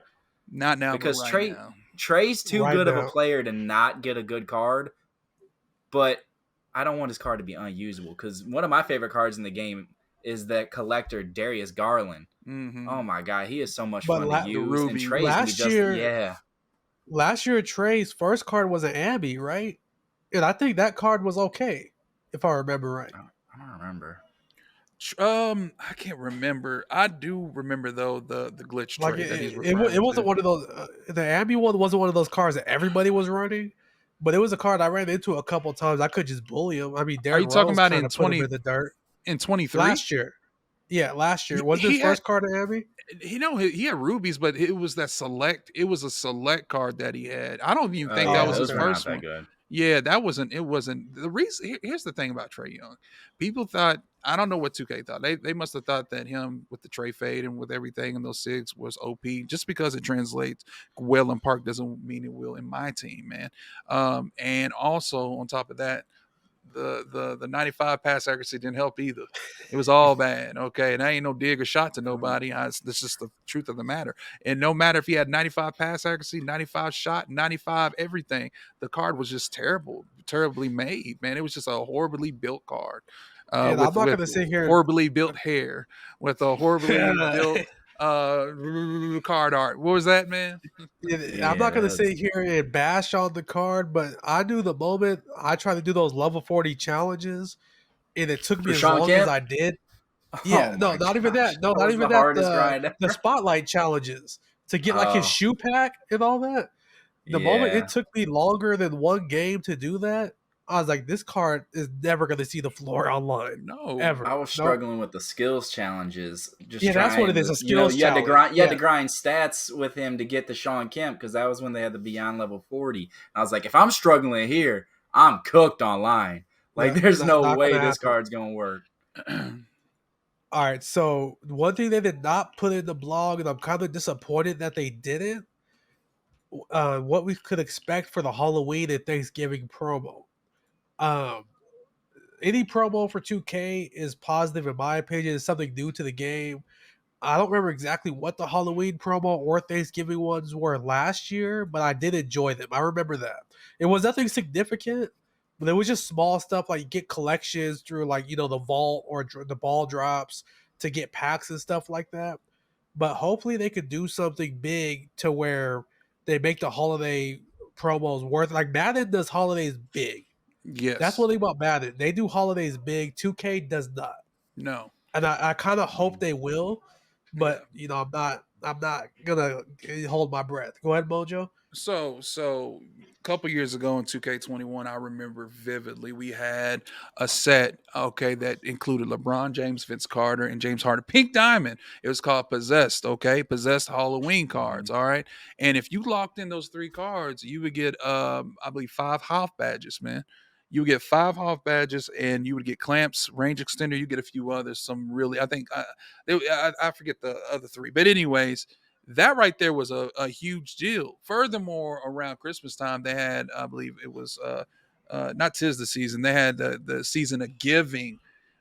Speaker 3: Not now,
Speaker 2: Because
Speaker 3: but right now.
Speaker 2: Trey's too
Speaker 1: Right
Speaker 2: good of
Speaker 1: now.
Speaker 2: a player to not get a good card, but I don't want his card to be unusable, because one of my favorite cards in the game is that collector Darius Garland.
Speaker 3: Mm-hmm.
Speaker 2: Oh my god, he is so much
Speaker 1: But
Speaker 2: fun to use.
Speaker 3: Ruby.
Speaker 2: And Trey's
Speaker 1: Last year, Trey's first card was an Ambi, right? And I think that card was okay, if I remember right.
Speaker 2: I don't remember.
Speaker 3: I can't remember. I do remember though the glitch
Speaker 1: Like
Speaker 3: trade that he's
Speaker 1: it wasn't one of those. The Ambi one wasn't one of those cards that everybody was running, but it was a card I ran into a couple times. I could just bully him. I mean, Derrick
Speaker 3: you talking
Speaker 1: Rose
Speaker 3: about
Speaker 1: kinda
Speaker 3: in
Speaker 1: put him
Speaker 3: 20
Speaker 1: in the dirt
Speaker 3: in 23?
Speaker 1: last year? Yeah, last year. Was
Speaker 3: He
Speaker 1: his first card an Ambi?
Speaker 3: He had rubies, but it was that select. It was a select card that he had. I don't even think that was his
Speaker 2: those were not
Speaker 3: first
Speaker 2: that
Speaker 3: one.
Speaker 2: good.
Speaker 3: Yeah, that wasn't. It wasn't the reason. Here's the thing about Trey Young. People thought, I don't know what 2K thought. They must have thought that him with the Trey fade and with everything in those SIGs was OP. Just because it translates well in Park doesn't mean it will in my team, man. And also on top of that, the 95 pass accuracy didn't help either. It was all bad. Okay, and I ain't no dig or shot to nobody. This is the truth of the matter. And no matter if he had 95 pass accuracy, 95 shot, 95 everything, the card was just terribly made. Man, it was just a horribly built card.
Speaker 1: And I'm not going to sit here.
Speaker 3: Horribly built hair with a horribly built card art. What was that, man?
Speaker 1: I'm not going to sit here and bash on the card, but I knew the moment I tried to do those level 40 challenges, and it took me as long as I did. Yeah, no, not even that. No, not even that. The spotlight challenges to get like his shoe pack and all that. The moment it took me longer than one game to do that, I was like, this card is never going to see the floor online.
Speaker 3: No,
Speaker 1: ever.
Speaker 2: I was struggling with the skills challenges.
Speaker 1: That's what it is. A skills
Speaker 2: you had
Speaker 1: challenge.
Speaker 2: You had to grind stats with him to get the Sean Kemp, because that was when they had the beyond level 40. I was like, if I'm struggling here, I'm cooked online. Like, there's no way this card's going to work.
Speaker 1: All right, so one thing they did not put in the blog, and I'm kind of disappointed that they didn't, what we could expect for the Halloween and Thanksgiving promo. Um, any promo for 2K is positive in my opinion. It's something new to the game. I don't remember exactly what the Halloween promo or Thanksgiving ones were last year, but I did enjoy them. I remember that. It was nothing significant, but it was just small stuff like you get collections through like, the vault or the ball drops to get packs and stuff like that. But hopefully they could do something big to where they make the holiday promos worth like Madden does holidays big. That's
Speaker 3: Yes.
Speaker 1: one thing about Madden. They do holidays big. 2K does not.
Speaker 3: No.
Speaker 1: And I kind of hope they will,
Speaker 3: Yeah.
Speaker 1: but I'm not gonna hold my breath. Go ahead, Mojo.
Speaker 3: So a couple years ago in 2K21, I remember vividly we had a set, okay, that included LeBron James, Vince Carter, and James Harden. Pink Diamond. It was called Possessed, okay? Possessed Halloween cards, all right? And if you locked in those 3 cards, you would get I believe 5 Hoff badges, man. You would get 5 Hoff badges and you would get clamps, range extender, you get a few others, some really I forget the other 3. But anyways, that right there was a huge deal. Furthermore, around Christmas time, they had, I believe it was not 'tis the season. They had the season of giving,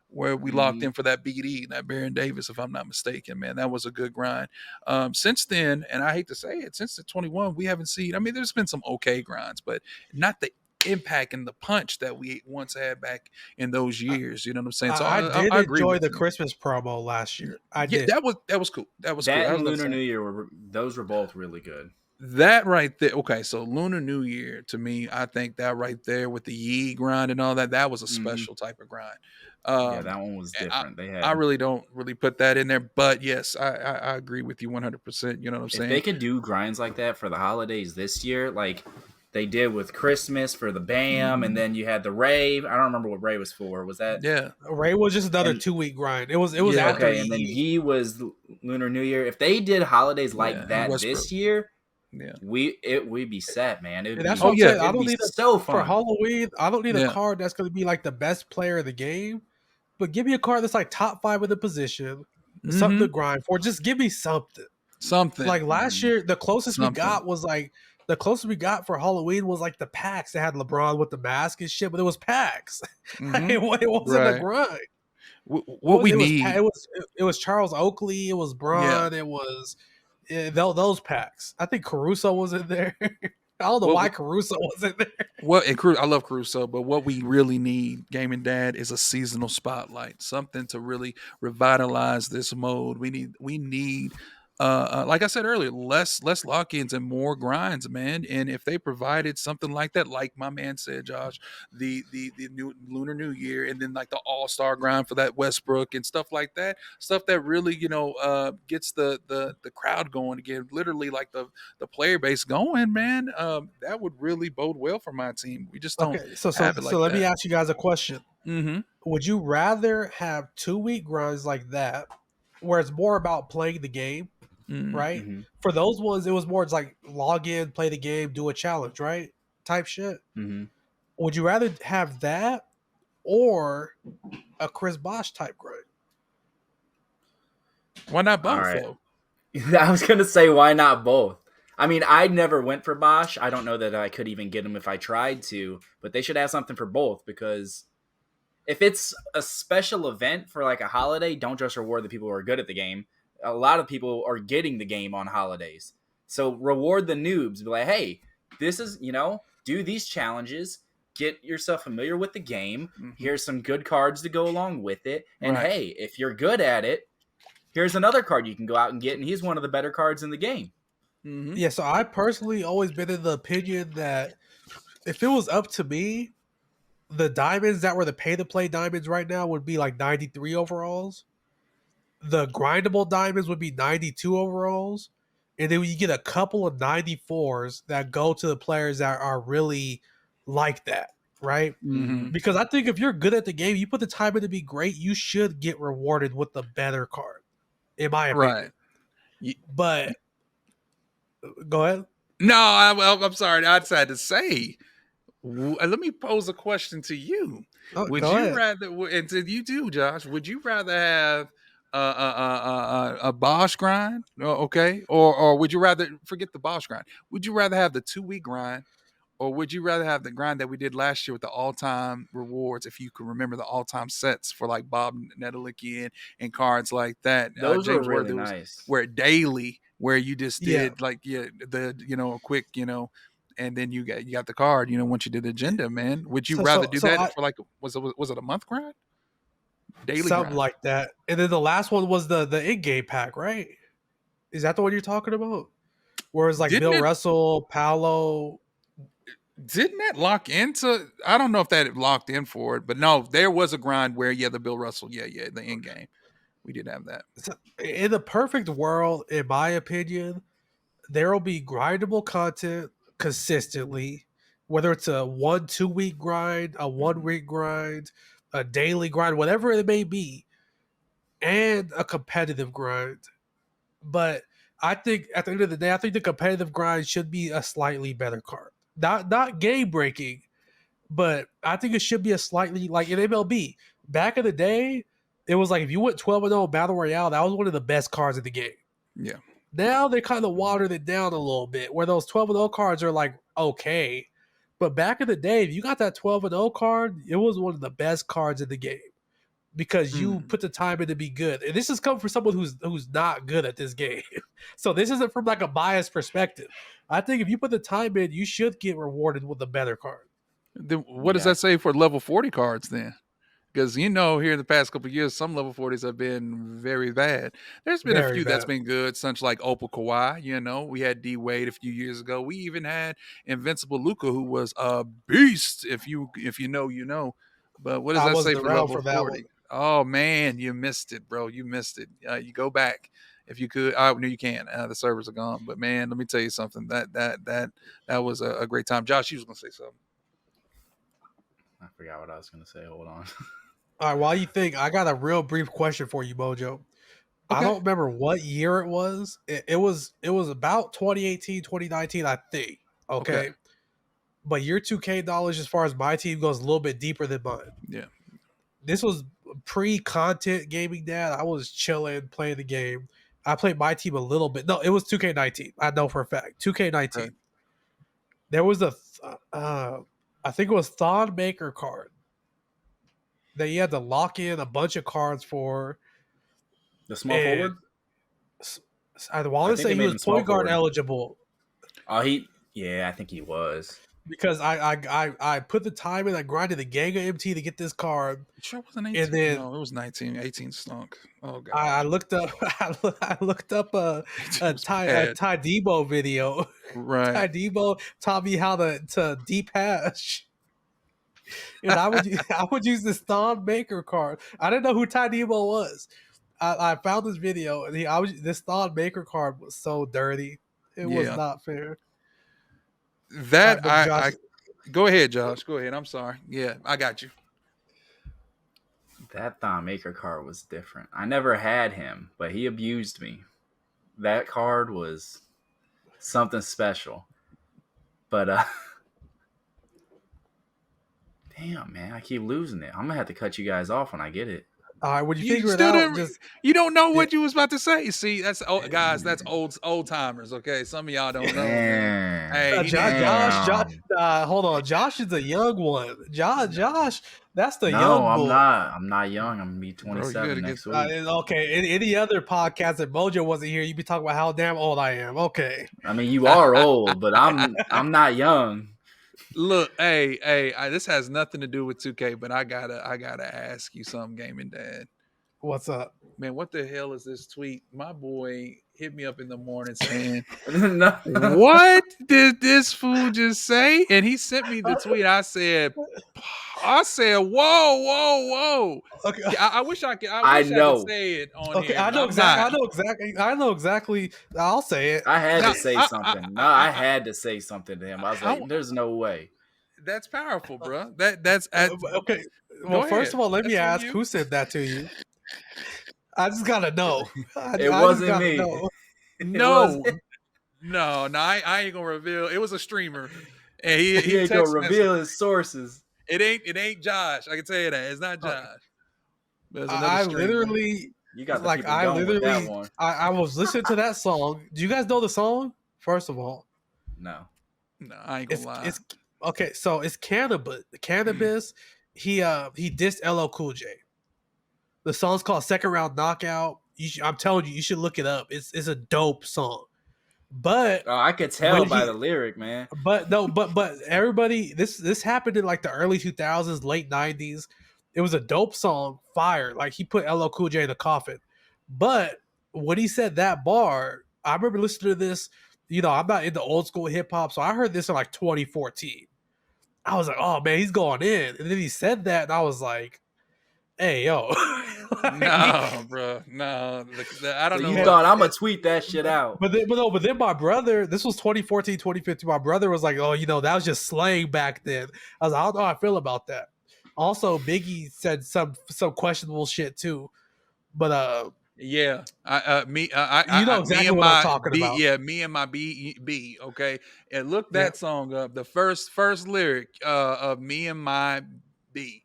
Speaker 3: where we locked in for that BD, that Baron Davis, if I'm not mistaken. Man, that was a good grind. Since then, and I hate to say it, since the 21, we haven't seen. I mean, there's been some okay grinds, but not the impact and the punch that we once had back in those years. You know what I'm saying? So
Speaker 1: I did
Speaker 3: I agree
Speaker 1: enjoy
Speaker 3: with
Speaker 1: the
Speaker 3: you.
Speaker 1: Christmas promo last year. I
Speaker 3: Yeah,
Speaker 1: did.
Speaker 3: that was cool. That was cool.
Speaker 2: That
Speaker 3: I was
Speaker 2: and
Speaker 3: about to
Speaker 2: Lunar
Speaker 3: say.
Speaker 2: New Year those were both really good.
Speaker 3: That right there. Okay, so Lunar New Year to me, I think that right there with the Yee grind and all that, that was a
Speaker 2: Hmm.
Speaker 3: special type of grind.
Speaker 2: Yeah,
Speaker 3: Um,
Speaker 2: that one was
Speaker 3: and
Speaker 2: different. They
Speaker 3: I
Speaker 2: had
Speaker 3: really don't really put that in there, but yes, I agree with you 100%. You know what I'm
Speaker 2: if they
Speaker 3: saying?
Speaker 2: could do grinds like that for the holidays this year, like they did with Christmas for the Bam, and then you had the Ray. I don't remember what Ray was for. Was that
Speaker 3: Yeah,
Speaker 1: Ray was just another
Speaker 2: and
Speaker 1: 2 week grind. It was
Speaker 3: yeah,
Speaker 1: after
Speaker 2: okay? And then
Speaker 1: Yee.
Speaker 2: Yee was Lunar New Year. If they did holidays
Speaker 3: yeah,
Speaker 2: like
Speaker 3: and
Speaker 2: that
Speaker 3: Westbrook.
Speaker 2: this year,
Speaker 3: Yeah.
Speaker 2: we'd be set, man.
Speaker 1: And that's what
Speaker 3: Oh
Speaker 1: I'm
Speaker 3: yeah,
Speaker 1: saying. I
Speaker 2: It'd
Speaker 1: don't
Speaker 2: be
Speaker 1: need a
Speaker 2: so
Speaker 1: for
Speaker 2: fun.
Speaker 1: Halloween. I don't need a
Speaker 3: yeah.
Speaker 1: card that's going to be like the best player of the game. But give me a card that's like top 5 of the position, something to
Speaker 3: Mm-hmm.
Speaker 1: grind for. Just give me something.
Speaker 3: Something,
Speaker 1: Like last year,
Speaker 3: something.
Speaker 1: the closest we got for Halloween was like the packs that had LeBron with the mask and shit, but it was packs.
Speaker 3: Mm-hmm.
Speaker 1: It wasn't a
Speaker 3: Right.
Speaker 1: grind.
Speaker 3: What we need.
Speaker 1: It was Charles Oakley, it was
Speaker 3: Yeah.
Speaker 1: Braun, it was those packs. I think Caruso was in there. I don't know
Speaker 3: What
Speaker 1: why Caruso was in there.
Speaker 3: I love Crusoe, but what we really need, Gaming Dad, is a seasonal spotlight, something to really revitalize this mode. We need like I said earlier, less lock-ins and more grinds, man. And if they provided something like that, like my man said, Josh, the new Lunar New Year, and then like the All-Star grind for that Westbrook and stuff like that, stuff that really, gets the crowd going again, literally like the player base going, man. That would really bode well for my team. We just don't
Speaker 1: Okay, so so
Speaker 3: have it
Speaker 1: so
Speaker 3: like
Speaker 1: let me
Speaker 3: that.
Speaker 1: ask you guys a question.
Speaker 3: Mm-hmm.
Speaker 1: Would you rather have 2 week grinds like that, where it's more about playing the game,
Speaker 3: Mm-hmm.
Speaker 1: right?
Speaker 2: Hmm.
Speaker 1: For those ones, it was more it's like log in, play the game, do a challenge, right? Type shit.
Speaker 2: Hmm.
Speaker 1: Would you rather have that or a Chris Bosh type grind?
Speaker 3: Why not
Speaker 2: All
Speaker 3: both
Speaker 2: right.
Speaker 3: though?
Speaker 2: I was gonna say why not both. I mean, I never went for Bosch. I don't know that I could even get him if I tried to, but they should have something for both because if it's a special event for like a holiday, don't just reward the people who are good at the game. A lot of people are getting the game on holidays. So reward the noobs. Be like, hey, this is, do these challenges, get yourself familiar with the game.
Speaker 3: Mm-hmm.
Speaker 2: Here's some good cards to go along with it. And
Speaker 3: Right.
Speaker 2: hey, if you're good at it, here's another card you can go out and get. And he's one of the better cards in the game.
Speaker 3: Mm-hmm.
Speaker 1: Yeah, so I personally always been in the opinion that if it was up to me, the diamonds that were the pay to play diamonds right now would be like 93 overalls. The grindable diamonds would be 92 overalls. And then you get a couple of 94s that go to the players that are really like that, right?
Speaker 3: Mm-hmm.
Speaker 1: Because I think if you're good at the game, you put the time in to be great, you should get rewarded with the better card, in my opinion.
Speaker 3: Right. Y-
Speaker 1: But go ahead.
Speaker 3: No, I'm sorry. I just had to say. Let me pose a question to you.
Speaker 1: Oh,
Speaker 3: Would
Speaker 1: go
Speaker 3: you
Speaker 1: ahead.
Speaker 3: rather, and to you too, Josh, would you rather have a Bosch grind, okay, or would you rather forget the Bosch grind? Would you rather have the 2 week grind, or would you rather have the grind that we did last year with the all time rewards? If you can remember the all time sets for like Bob Netolicky and cards like that,
Speaker 2: Those were
Speaker 3: James Worthy
Speaker 2: really
Speaker 3: was
Speaker 2: nice.
Speaker 3: where daily where you just
Speaker 1: Yeah.
Speaker 3: did like the a quick and then you got the card once you did the agenda, man. Would you
Speaker 1: So
Speaker 3: rather
Speaker 1: so
Speaker 3: do
Speaker 1: so
Speaker 3: that
Speaker 1: I
Speaker 3: for like was it a month grind, daily
Speaker 1: something
Speaker 3: grind?
Speaker 1: like that. And then the last one was the in-game pack, right? Is that the one you're talking about? Where it's like
Speaker 3: Didn't
Speaker 1: Bill
Speaker 3: it
Speaker 1: Russell, Paolo.
Speaker 3: didn't that lock into? I don't know if that locked in for it, but no, there was a grind where the Bill Russell, the end game, we did have that.
Speaker 1: So in the perfect world, in my opinion, there will be grindable content consistently, whether it's a 1 2 week grind, a 1 week grind, a daily grind, whatever it may be, and a competitive grind. But I think at the end of the day, I think the competitive grind should be a slightly better card. Not game breaking, but I think it should be a slightly like in MLB. Back in the day, it was like if you went 12-0 Battle Royale, that was one of the best cards in the game.
Speaker 3: Yeah.
Speaker 1: Now they kind of watered it down a little bit, where those 12-0 cards are like okay. But back in the day, if you got that 12-0 card, it was one of the best cards in the game because you
Speaker 3: Hmm.
Speaker 1: put the time in to be good. And this is coming from someone who's not good at this game. So this isn't from like a biased perspective. I think if you put the time in, you should get rewarded with a better card.
Speaker 3: Then what does
Speaker 2: Yeah.
Speaker 3: that say for level 40 cards then? Because here in the past couple of years, some level 40s have been very bad. There's been a
Speaker 1: Very
Speaker 3: few that's
Speaker 1: bad.
Speaker 3: been good, such like Opal Kawhi. We had D Wade a few years ago. We even had Invincible Luca, who was a beast. If you know, you know. But what does
Speaker 1: I
Speaker 3: that say
Speaker 1: wasn't
Speaker 3: for
Speaker 1: around
Speaker 3: level
Speaker 1: for that one.
Speaker 3: 40? Oh man, you missed it, bro. You missed it. You go back if you could. I know you can. The servers are gone. But man, let me tell you something. That was a great time. Josh, you was gonna say something.
Speaker 2: I forgot what I was gonna say. Hold on.
Speaker 1: All right, while you think, I got a real brief question for you, Mojo. I
Speaker 3: Okay.
Speaker 1: don't remember what year it was. It was about 2018, 2019, I think.
Speaker 3: Okay.
Speaker 1: Okay. But your 2K knowledge as far as my team goes a little bit deeper than mine.
Speaker 3: Yeah.
Speaker 1: This was pre-content gaming, Dad. I was chilling, playing the game. I played my team a little bit. No, it was 2K19. I know for a fact. 2K19.
Speaker 3: Okay.
Speaker 1: There was I think it was Thon Maker card that you had to lock in a bunch of cards for.
Speaker 2: The small
Speaker 1: And
Speaker 2: forward.
Speaker 1: I
Speaker 2: I
Speaker 1: want to
Speaker 2: think they
Speaker 1: say he
Speaker 2: made
Speaker 1: was
Speaker 2: him small
Speaker 1: point guard
Speaker 2: forward.
Speaker 1: eligible
Speaker 2: Oh, yeah, I think he was.
Speaker 1: because I put the time in. I grinded the gang of MT to get this card,
Speaker 3: Sure wasn't
Speaker 1: and
Speaker 3: 18.
Speaker 1: then
Speaker 3: No, it was 19. 18 stunk. Oh
Speaker 1: I
Speaker 3: god.
Speaker 1: looked up I looked up
Speaker 3: 18 was
Speaker 1: a
Speaker 3: bad.
Speaker 1: Ty Debo video.
Speaker 3: Right.
Speaker 1: Ty Debo taught me how to deep hash. And I would use this Thon Maker card. I didn't know who Ty Debo was. I found this video and this Thon Maker card was so dirty. It was
Speaker 3: Yeah.
Speaker 1: not fair. All
Speaker 3: That
Speaker 1: right, but Josh,
Speaker 3: I go ahead, Josh. Go ahead. I'm sorry. Yeah, I got you.
Speaker 2: That Thon Maker card was different. I never had him, but he abused me. That card was something special. But damn man, I keep losing it. I'm gonna have to cut you guys off when I get it.
Speaker 1: all right, when you
Speaker 3: You
Speaker 1: figure it
Speaker 3: still
Speaker 1: out,
Speaker 3: didn't.
Speaker 1: just
Speaker 3: You don't know
Speaker 1: yeah,
Speaker 3: what you was about to say. See, that's guys. That's old timers. Okay, some of y'all don't know, man.
Speaker 2: Damn.
Speaker 3: Hey, he didn't.
Speaker 2: Damn.
Speaker 1: Hold on. Josh is a young one. Josh, that's the
Speaker 2: No,
Speaker 1: young
Speaker 2: I'm
Speaker 1: bull.
Speaker 2: not. I'm not young. I'm gonna be
Speaker 3: Bro, you
Speaker 2: 27
Speaker 3: gotta get.
Speaker 2: next week.
Speaker 1: Okay, any other podcast that Mojo wasn't here, you'd be talking about how damn old I am. Okay.
Speaker 2: I mean, you are old, but I'm not young.
Speaker 3: Look, hey, this has nothing to do with 2K, but I gotta ask you something, gaming dad.
Speaker 1: What's up?
Speaker 3: Man, what the hell is this tweet? My boy hit me up in the morning saying,
Speaker 2: No.
Speaker 3: "What did this fool just say?" And he sent me the tweet. I said, whoa.
Speaker 1: Okay.
Speaker 3: I wish I could. I
Speaker 2: I
Speaker 3: wish I could
Speaker 2: know.
Speaker 3: say it on
Speaker 1: Okay,
Speaker 3: here, but I'm not.
Speaker 1: I know exactly. I'll say it.
Speaker 2: I had
Speaker 3: Now,
Speaker 2: to say something. No, I had to say something to him. I was like, "There's no way."
Speaker 3: that's powerful, bro. That's at,
Speaker 1: Okay.
Speaker 3: go
Speaker 1: Well, first
Speaker 3: ahead.
Speaker 1: of all, let me
Speaker 3: That's on
Speaker 1: ask
Speaker 3: you.
Speaker 1: who said that to you. I just gotta know.
Speaker 2: It
Speaker 1: I just
Speaker 2: wasn't
Speaker 1: gotta
Speaker 2: me.
Speaker 1: know.
Speaker 2: It
Speaker 3: No,
Speaker 2: wasn't.
Speaker 3: I ain't gonna reveal. It was a streamer, and he
Speaker 2: He ain't gonna
Speaker 3: text messaged.
Speaker 2: reveal his sources.
Speaker 3: It ain't Josh. I can tell you that it's not Josh. But it's another
Speaker 1: I
Speaker 3: streamer.
Speaker 1: literally
Speaker 2: You got the
Speaker 1: Like
Speaker 2: people
Speaker 1: I
Speaker 2: going with that
Speaker 1: literally,
Speaker 2: one.
Speaker 1: I was listening to that song. Do you guys know the song? First of all,
Speaker 2: No.
Speaker 3: No, I ain't gonna lie.
Speaker 1: it's okay. So it's cannabis. Cannabis. He dissed LL Cool J. The song's called Second Round Knockout. I'm telling you, you should look it up. It's a dope song. But
Speaker 2: Oh, I could tell
Speaker 1: when
Speaker 2: by
Speaker 1: he
Speaker 2: the lyric, man.
Speaker 1: but no, but everybody, this happened in like the early 2000s, late 90s. It was a dope song, fire. Like he put LL Cool J in the coffin. But when he said that bar, I remember listening to this. You know, I'm not into old school hip hop, so I heard this in like 2014. I was like, oh man, he's going in. And then he said that, and I was like, hey, yo.
Speaker 3: No, bro. No, I
Speaker 2: So
Speaker 3: don't know
Speaker 2: you
Speaker 3: what.
Speaker 2: thought I'm gonna tweet that shit out?
Speaker 1: But then my brother, this was 2014, 2015. My brother was like, oh, that was just slang back then. I was like, I don't know how I feel about that. Also, Biggie said some questionable shit too. But
Speaker 3: Yeah, me,
Speaker 1: you know
Speaker 3: me
Speaker 1: exactly
Speaker 3: and
Speaker 1: what I'm
Speaker 3: my
Speaker 1: talking
Speaker 3: B,
Speaker 1: about.
Speaker 3: yeah, me and my B. Okay, and look
Speaker 1: Yeah.
Speaker 3: that song up. The first lyric of me and my B,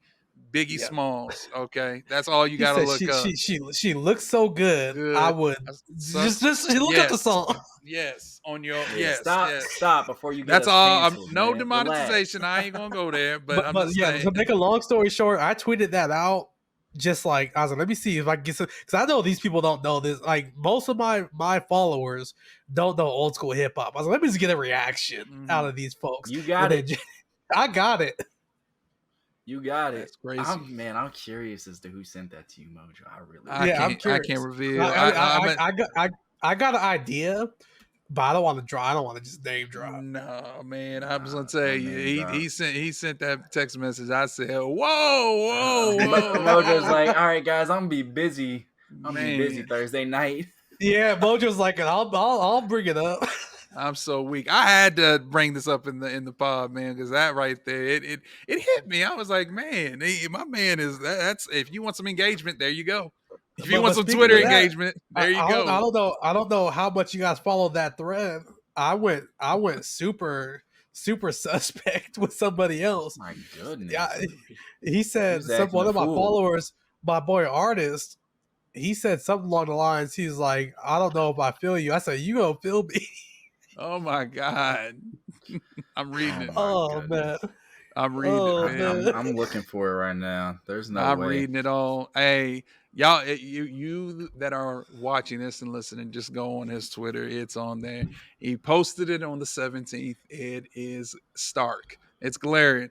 Speaker 3: Biggie
Speaker 1: Yeah.
Speaker 3: Smalls. Okay, that's all you
Speaker 1: He
Speaker 3: gotta
Speaker 1: said
Speaker 3: look up.
Speaker 1: she looks so good. I
Speaker 3: Good.
Speaker 1: would
Speaker 3: So,
Speaker 1: just look up the
Speaker 3: yes,
Speaker 1: song.
Speaker 3: yes, on your
Speaker 2: Yeah,
Speaker 3: yes, yes.
Speaker 2: stop before you get
Speaker 3: That's
Speaker 2: us
Speaker 3: all.
Speaker 2: canceled,
Speaker 3: No
Speaker 2: man. Relax.
Speaker 3: demonetization. I ain't gonna go there, but I'm
Speaker 1: But
Speaker 3: just
Speaker 1: yeah,
Speaker 3: saying.
Speaker 1: to make a long story short, I tweeted that out. Just like I was like, let me see if I can get some, because I know these people don't know this. Like most of my followers don't know old school hip hop. I was like, let me just get a reaction out of these folks.
Speaker 2: You
Speaker 1: And
Speaker 2: got
Speaker 1: then
Speaker 2: it.
Speaker 1: I got it.
Speaker 2: You got it.
Speaker 3: That's crazy.
Speaker 2: I'm curious as to who sent that to you, Mojo. I really.
Speaker 1: I'm
Speaker 3: I
Speaker 1: curious.
Speaker 3: can't reveal.
Speaker 1: I got an idea, but I don't want to draw. I don't want to just name drop.
Speaker 3: No, man. I was
Speaker 2: Nah,
Speaker 3: gonna tell
Speaker 2: don't
Speaker 3: you,
Speaker 2: name drop.
Speaker 3: he sent that text message. I said, whoa.
Speaker 2: Mojo's like, all right, guys, I'm gonna be busy. I'm gonna be busy
Speaker 3: Man,
Speaker 2: Thursday night.
Speaker 1: Yeah, Mojo's like, I'll bring it up.
Speaker 3: I'm so weak. I had to bring this up in the pod, man, because that right there, it hit me. I was like, man, my man is that's if you want some engagement, there you go. If you want some
Speaker 1: speaking
Speaker 3: Twitter
Speaker 1: of that,
Speaker 3: engagement, there you
Speaker 1: I
Speaker 3: go.
Speaker 1: don't know how much you guys followed that thread. I went super suspect with somebody else.
Speaker 2: My goodness.
Speaker 1: Yeah, he said
Speaker 2: Who's acting
Speaker 1: one
Speaker 2: a
Speaker 1: of my
Speaker 2: fool?
Speaker 1: followers, my boy artist. He said something along the lines. He's like, I don't know if I feel you. I said, you gonna feel me?
Speaker 3: Oh my God. I'm reading it.
Speaker 1: Oh
Speaker 2: goodness.
Speaker 1: man.
Speaker 3: I'm reading it, man.
Speaker 2: I'm looking for it right now. There's no
Speaker 3: I'm
Speaker 2: way.
Speaker 3: reading it all. Hey, y'all, you that are watching this and listening, just go on his Twitter. It's on there. He posted it on the 17th. It is stark. It's glaring.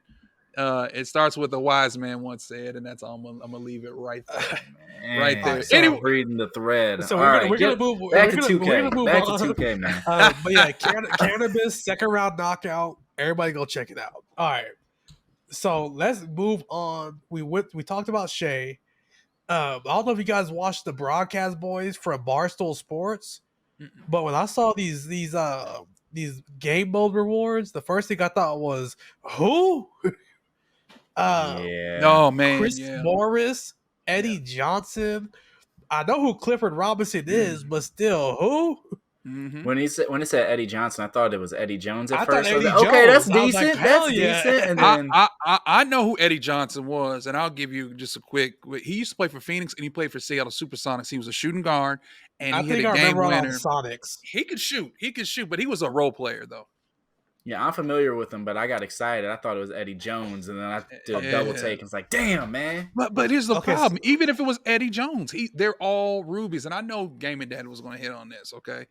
Speaker 3: It starts with a wise man once said, and that's all. I'm gonna leave it right there.
Speaker 2: Man,
Speaker 3: Right there.
Speaker 2: So
Speaker 3: Anyway,
Speaker 2: reading the thread.
Speaker 1: So
Speaker 2: all
Speaker 1: we're
Speaker 2: right,
Speaker 1: gonna move
Speaker 2: back
Speaker 1: we're
Speaker 2: to
Speaker 1: gonna
Speaker 2: 2K.
Speaker 1: move
Speaker 2: Back
Speaker 1: on.
Speaker 2: to 2K, man.
Speaker 1: But yeah, cannabis second round knockout. Everybody go check it out. All right. So let's move on. We talked about Shay. I don't know if you guys watched the broadcast boys from Barstool Sports, but when I saw these game mode rewards, the first thing I thought was who?
Speaker 2: Yeah.
Speaker 3: oh man,
Speaker 1: Chris
Speaker 3: yeah.
Speaker 1: Morris, Eddie Johnson. I know who Clifford Robinson is, but still, who?
Speaker 3: Mm-hmm.
Speaker 2: When it said Eddie Johnson, I thought it was Eddie Jones at
Speaker 1: I
Speaker 2: first.
Speaker 1: thought Eddie
Speaker 2: Okay, that's
Speaker 1: Jones. I was
Speaker 2: decent.
Speaker 1: like, hell
Speaker 2: That's
Speaker 1: yeah.
Speaker 2: decent. And then
Speaker 3: I know who Eddie Johnson was, and I'll give you just a quick. He used to play for Phoenix, and he played for Seattle Supersonics. He was a shooting guard, and
Speaker 1: I
Speaker 3: he hit
Speaker 1: think
Speaker 3: a
Speaker 1: I
Speaker 3: game
Speaker 1: remember on
Speaker 3: winner.
Speaker 1: Sonics.
Speaker 3: He could shoot, but he was a role player though.
Speaker 2: yeah, I'm familiar with him, but I got excited. I thought it was Eddie Jones, and then I did a double take, and it's like, damn, man.
Speaker 3: But here's the
Speaker 1: Okay,
Speaker 3: problem. Even if it was Eddie Jones, they're all rubies, and I know Gaming Dad was going to hit on this. Okay,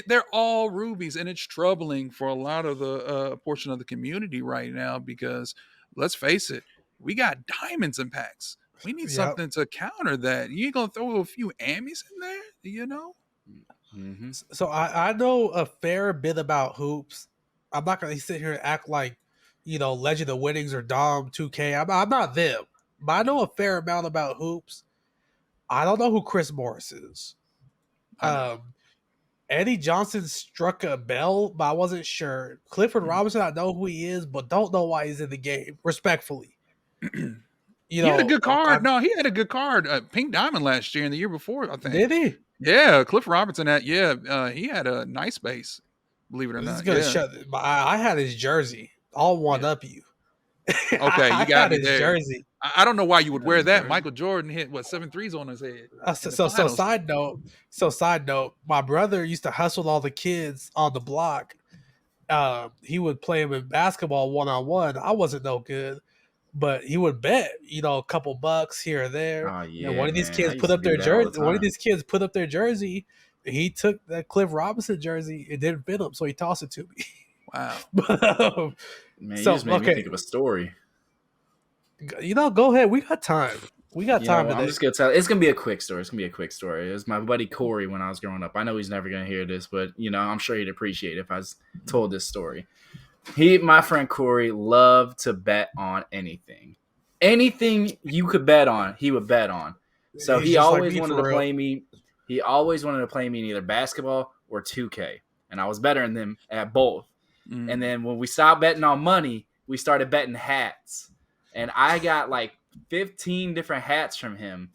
Speaker 3: they're all rubies, and it's troubling for a lot of the portion of the community right now because let's face it, we got diamonds in packs. We need something to counter that. You ain't gonna throw a few Ammies in there, you know?
Speaker 2: Mm-hmm.
Speaker 1: So I know a fair bit about hoops. I'm not gonna sit here and act like, Legend of Winnings or Dom 2K. I'm not them, but I know a fair amount about hoops. I don't know who Chris Morris is. Eddie Johnson struck a bell, but I wasn't sure. Clifford Robinson, I know who he is, but don't know why he's in the game. Respectfully,
Speaker 3: He had a good card. No, he had a good card. Pink Diamond last year and the year before, I think.
Speaker 1: Did he?
Speaker 3: Yeah, Cliff Robinson had. Yeah, he had a nice base. Believe it or not.
Speaker 1: Gonna
Speaker 3: Yeah.
Speaker 1: shut. I had his jersey. I'll one up you.
Speaker 3: Okay, you got me
Speaker 1: his
Speaker 3: there.
Speaker 1: jersey.
Speaker 3: I don't know why you would wear
Speaker 2: Michael
Speaker 3: that.
Speaker 2: Jordan.
Speaker 3: Michael Jordan hit what 7 threes on his head in the
Speaker 1: So
Speaker 3: finals.
Speaker 1: side note, my brother used to hustle all the kids on the block. He would play him in basketball 1-on-1. I wasn't no good, but he would bet, a couple bucks here or there.
Speaker 2: Oh
Speaker 1: And
Speaker 2: yeah,
Speaker 1: one of these
Speaker 2: man. I
Speaker 1: kids
Speaker 2: used
Speaker 1: put
Speaker 2: to
Speaker 1: up
Speaker 2: do
Speaker 1: their
Speaker 2: that all the
Speaker 1: jersey. One of
Speaker 2: time.
Speaker 1: these kids put up their jersey. He took that Cliff Robinson jersey. It didn't fit him, so he tossed it to me.
Speaker 3: Wow.
Speaker 2: Man, you
Speaker 1: So
Speaker 2: just made me
Speaker 1: okay,
Speaker 2: think of a story.
Speaker 1: go ahead. We got time. We got time
Speaker 2: I'm
Speaker 1: today.
Speaker 2: just gonna tell. It's gonna be a quick story. It's gonna be a quick story. It was my buddy Corey when I was growing up. I know he's never gonna hear this, but I'm sure he'd appreciate it if I told this story. My friend Corey, loved to bet on anything. Anything you could bet on, he would bet on. So
Speaker 1: He's
Speaker 2: he
Speaker 1: just like
Speaker 2: always
Speaker 1: me
Speaker 2: wanted
Speaker 1: for
Speaker 2: to
Speaker 1: real.
Speaker 2: play me. He always wanted to play me in either basketball or 2K, and I was better than him at both. And then when we stopped betting on money, we started betting hats. And I got like 15 different hats from him.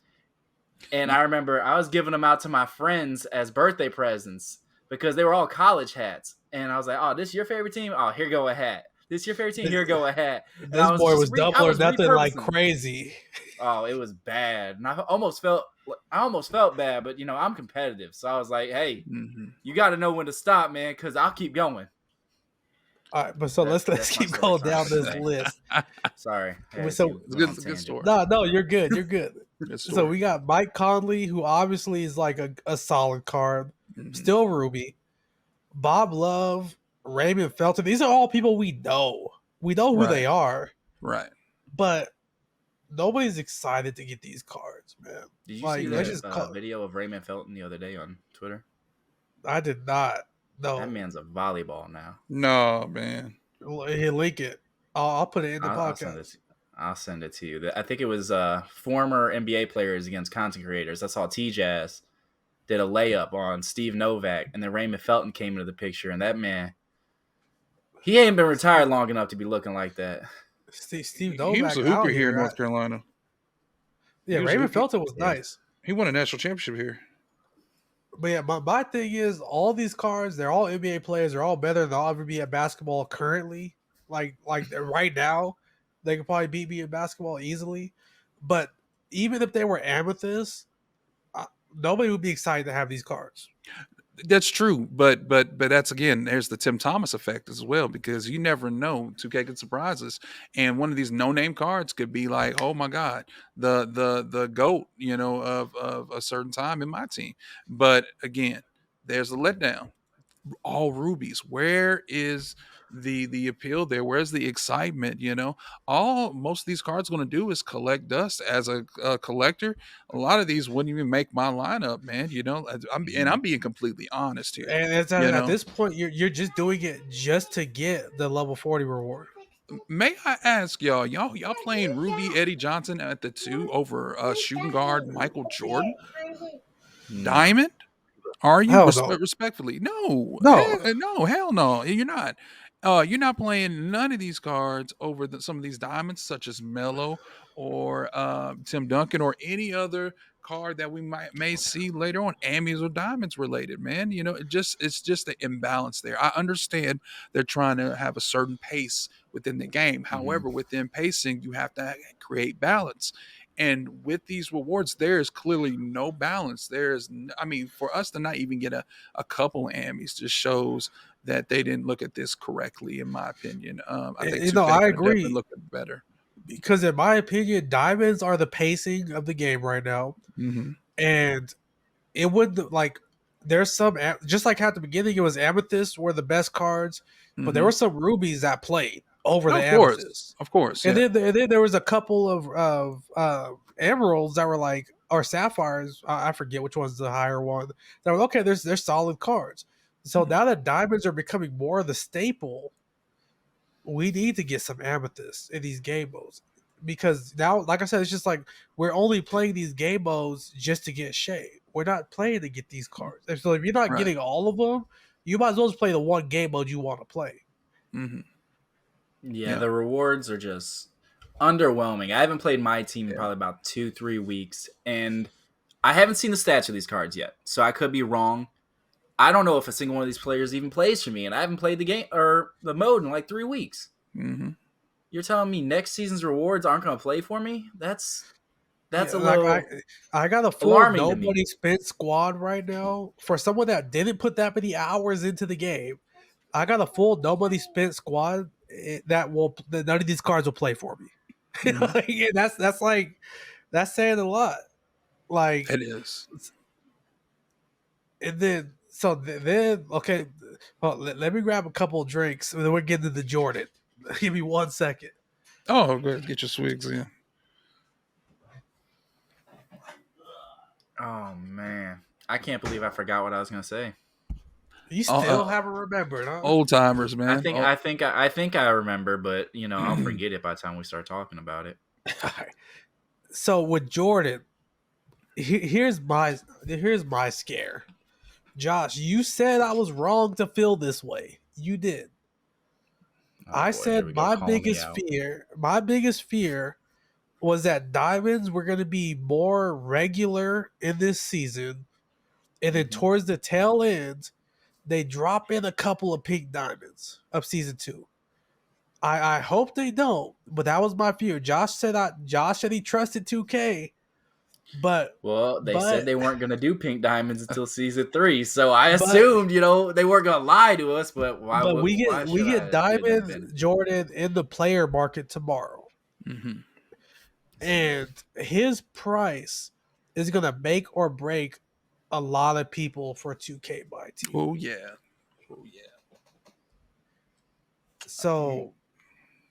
Speaker 2: And I remember I was giving them out to my friends as birthday presents because they were all college hats. And I was like, oh, this your favorite team? Oh, here go a hat. This your favorite team? Here go a hat. And
Speaker 1: This
Speaker 2: I was
Speaker 1: boy
Speaker 2: just
Speaker 1: was double
Speaker 2: I
Speaker 1: or
Speaker 2: was
Speaker 1: nothing like
Speaker 2: repurposing.
Speaker 1: crazy.
Speaker 2: Oh, it was bad. And I almost felt bad, but I'm competitive. So I was like, hey, you got to know when to stop, man, because I'll keep going.
Speaker 1: All right, but so let's
Speaker 2: That's my
Speaker 1: keep
Speaker 2: story.
Speaker 1: going
Speaker 2: Sorry
Speaker 1: down
Speaker 2: for
Speaker 1: this
Speaker 2: today.
Speaker 1: list.
Speaker 2: Sorry.
Speaker 1: So
Speaker 3: It's a good story.
Speaker 1: No, you're good. You're good.
Speaker 3: Good
Speaker 1: So
Speaker 3: story.
Speaker 1: we got Mike Conley, who obviously is like a solid card. Still Ruby. Bob Love, Raymond Felton. These are all people we know. We know who they are.
Speaker 3: Right.
Speaker 1: But nobody's excited to get these cards, man.
Speaker 2: Did you
Speaker 1: Like,
Speaker 2: see
Speaker 1: let's
Speaker 2: that
Speaker 1: just
Speaker 2: video of Raymond Felton the other day on Twitter?
Speaker 1: I did not. No.
Speaker 2: That man's a volleyball now.
Speaker 3: No, man.
Speaker 1: He'll link it. I'll put it in the podcast.
Speaker 2: I'll send it to you. I think it was former NBA players against content creators. I saw T-Jazz did a layup on Steve Novak, and then Raymond Felton came into the picture, and that man, he ain't been retired long enough to be looking like that.
Speaker 1: Steve Novak
Speaker 3: He was a hooper
Speaker 1: out
Speaker 3: here in North Carolina.
Speaker 1: Yeah, Raymond Felton was nice.
Speaker 3: He won a national championship here.
Speaker 1: But yeah, my thing is all these cards, they're all NBA players. They're all better than I'll ever be at basketball currently. Like right now, they could probably beat me in basketball easily. But even if they were amethyst, nobody would be excited to have these cards.
Speaker 3: That's true, but that's again. There's the Tim Thomas effect as well, because you never know. 2K could surprise us, and one of these no-name cards could be like, oh my god, the goat, of a certain time in my team. But again, there's a letdown. All rubies. Where is the appeal there? Where's the excitement? All most of these cards going to do is collect dust. As a collector, a lot of these wouldn't even make my lineup, man. I'm being completely honest here.
Speaker 1: And at this point, you're just doing it just to get the level 40 reward.
Speaker 3: May I ask y'all playing Ruby Eddie Johnson at the 2 over shooting guard Michael Jordan? Diamond? Are you respectfully? No. Hell no. You're not. You're not playing none of these cards over some of these diamonds, such as Melo or Tim Duncan or any other card that we may see later on, Amis or diamonds related, man. It's just the imbalance there. I understand they're trying to have a certain pace within the game. However, within pacing, you have to create balance. And with these rewards, there is clearly no balance. For us to not even get a couple Amis just shows that they didn't look at this correctly, in my opinion. I think
Speaker 1: I agree.
Speaker 3: Look better.
Speaker 1: Because in my opinion, diamonds are the pacing of the game right now. And it would there's some, just like at the beginning, it was amethyst were the best cards, but there were some rubies that played over the amethyst.
Speaker 3: Of course.
Speaker 1: And then there was a couple of emeralds that were or sapphires. I forget which one's the higher one. That were okay. They're solid cards. So now that diamonds are becoming more of the staple, we need to get some amethysts in these game modes, because now, like I said, it's just we're only playing these game modes just to get shade. We're not playing to get these cards. And so if you're not getting all of them, you might as well just play the one game mode you want to play.
Speaker 2: Yeah, the rewards are just underwhelming. I haven't played my team in probably about 2-3 weeks, and I haven't seen the stats of these cards yet, so I could be wrong. I don't know if a single one of these players even plays for me, and I haven't played the game or the mode in 3 weeks. You're telling me next season's rewards aren't going to play for me? That's
Speaker 1: Yeah,
Speaker 2: a
Speaker 1: like
Speaker 2: little
Speaker 1: I got a full
Speaker 2: alarming to me.
Speaker 1: nobody spent squad right now for someone that didn't put that many hours into the game. I got a full nobody spent squad that none of these cards will play for me.
Speaker 3: Mhm.
Speaker 1: Yeah, that's like that's saying a lot. Like,
Speaker 3: It is.
Speaker 1: and then then okay, well, let me grab a couple of drinks and then we're getting to the Jordan. Give me 1 second.
Speaker 3: Oh, go ahead, get your swigs in.
Speaker 2: Oh man, I can't believe I forgot what I was going to say.
Speaker 1: You
Speaker 3: Uh,
Speaker 1: still
Speaker 3: uh,
Speaker 1: haven't remembered, huh?
Speaker 3: Old timers,
Speaker 2: I
Speaker 3: man.
Speaker 2: think
Speaker 3: Oh.
Speaker 2: I think I remember, but I'll forget it by the time we start talking about it.
Speaker 1: Alright. So with Jordan, here's my scare. Josh, you said I was wrong to feel this way. You did.
Speaker 2: Oh
Speaker 1: I
Speaker 2: boy, here
Speaker 1: said
Speaker 2: we go, calling me out.
Speaker 1: my biggest fear was that diamonds were going to be more regular in this season, and then
Speaker 2: Mhm.
Speaker 1: towards the tail end, they drop in a couple of pink diamonds of season 2. I hope they don't, but that was my fear. Josh said he trusted 2K, but
Speaker 2: Well, they said
Speaker 1: but
Speaker 2: they weren't going to do pink diamonds until season 3, so I
Speaker 1: but
Speaker 2: assumed they weren't going to lie to us. But why?
Speaker 1: but
Speaker 2: Why
Speaker 1: we
Speaker 2: should
Speaker 1: get
Speaker 2: I? It wouldn't have
Speaker 1: diamonds,
Speaker 2: been.
Speaker 1: Jordan, in the player market tomorrow,
Speaker 3: Mhm.
Speaker 1: and his price is gonna make or break a lot of people for 2K my team.
Speaker 3: Oh yeah. Oh yeah.
Speaker 1: So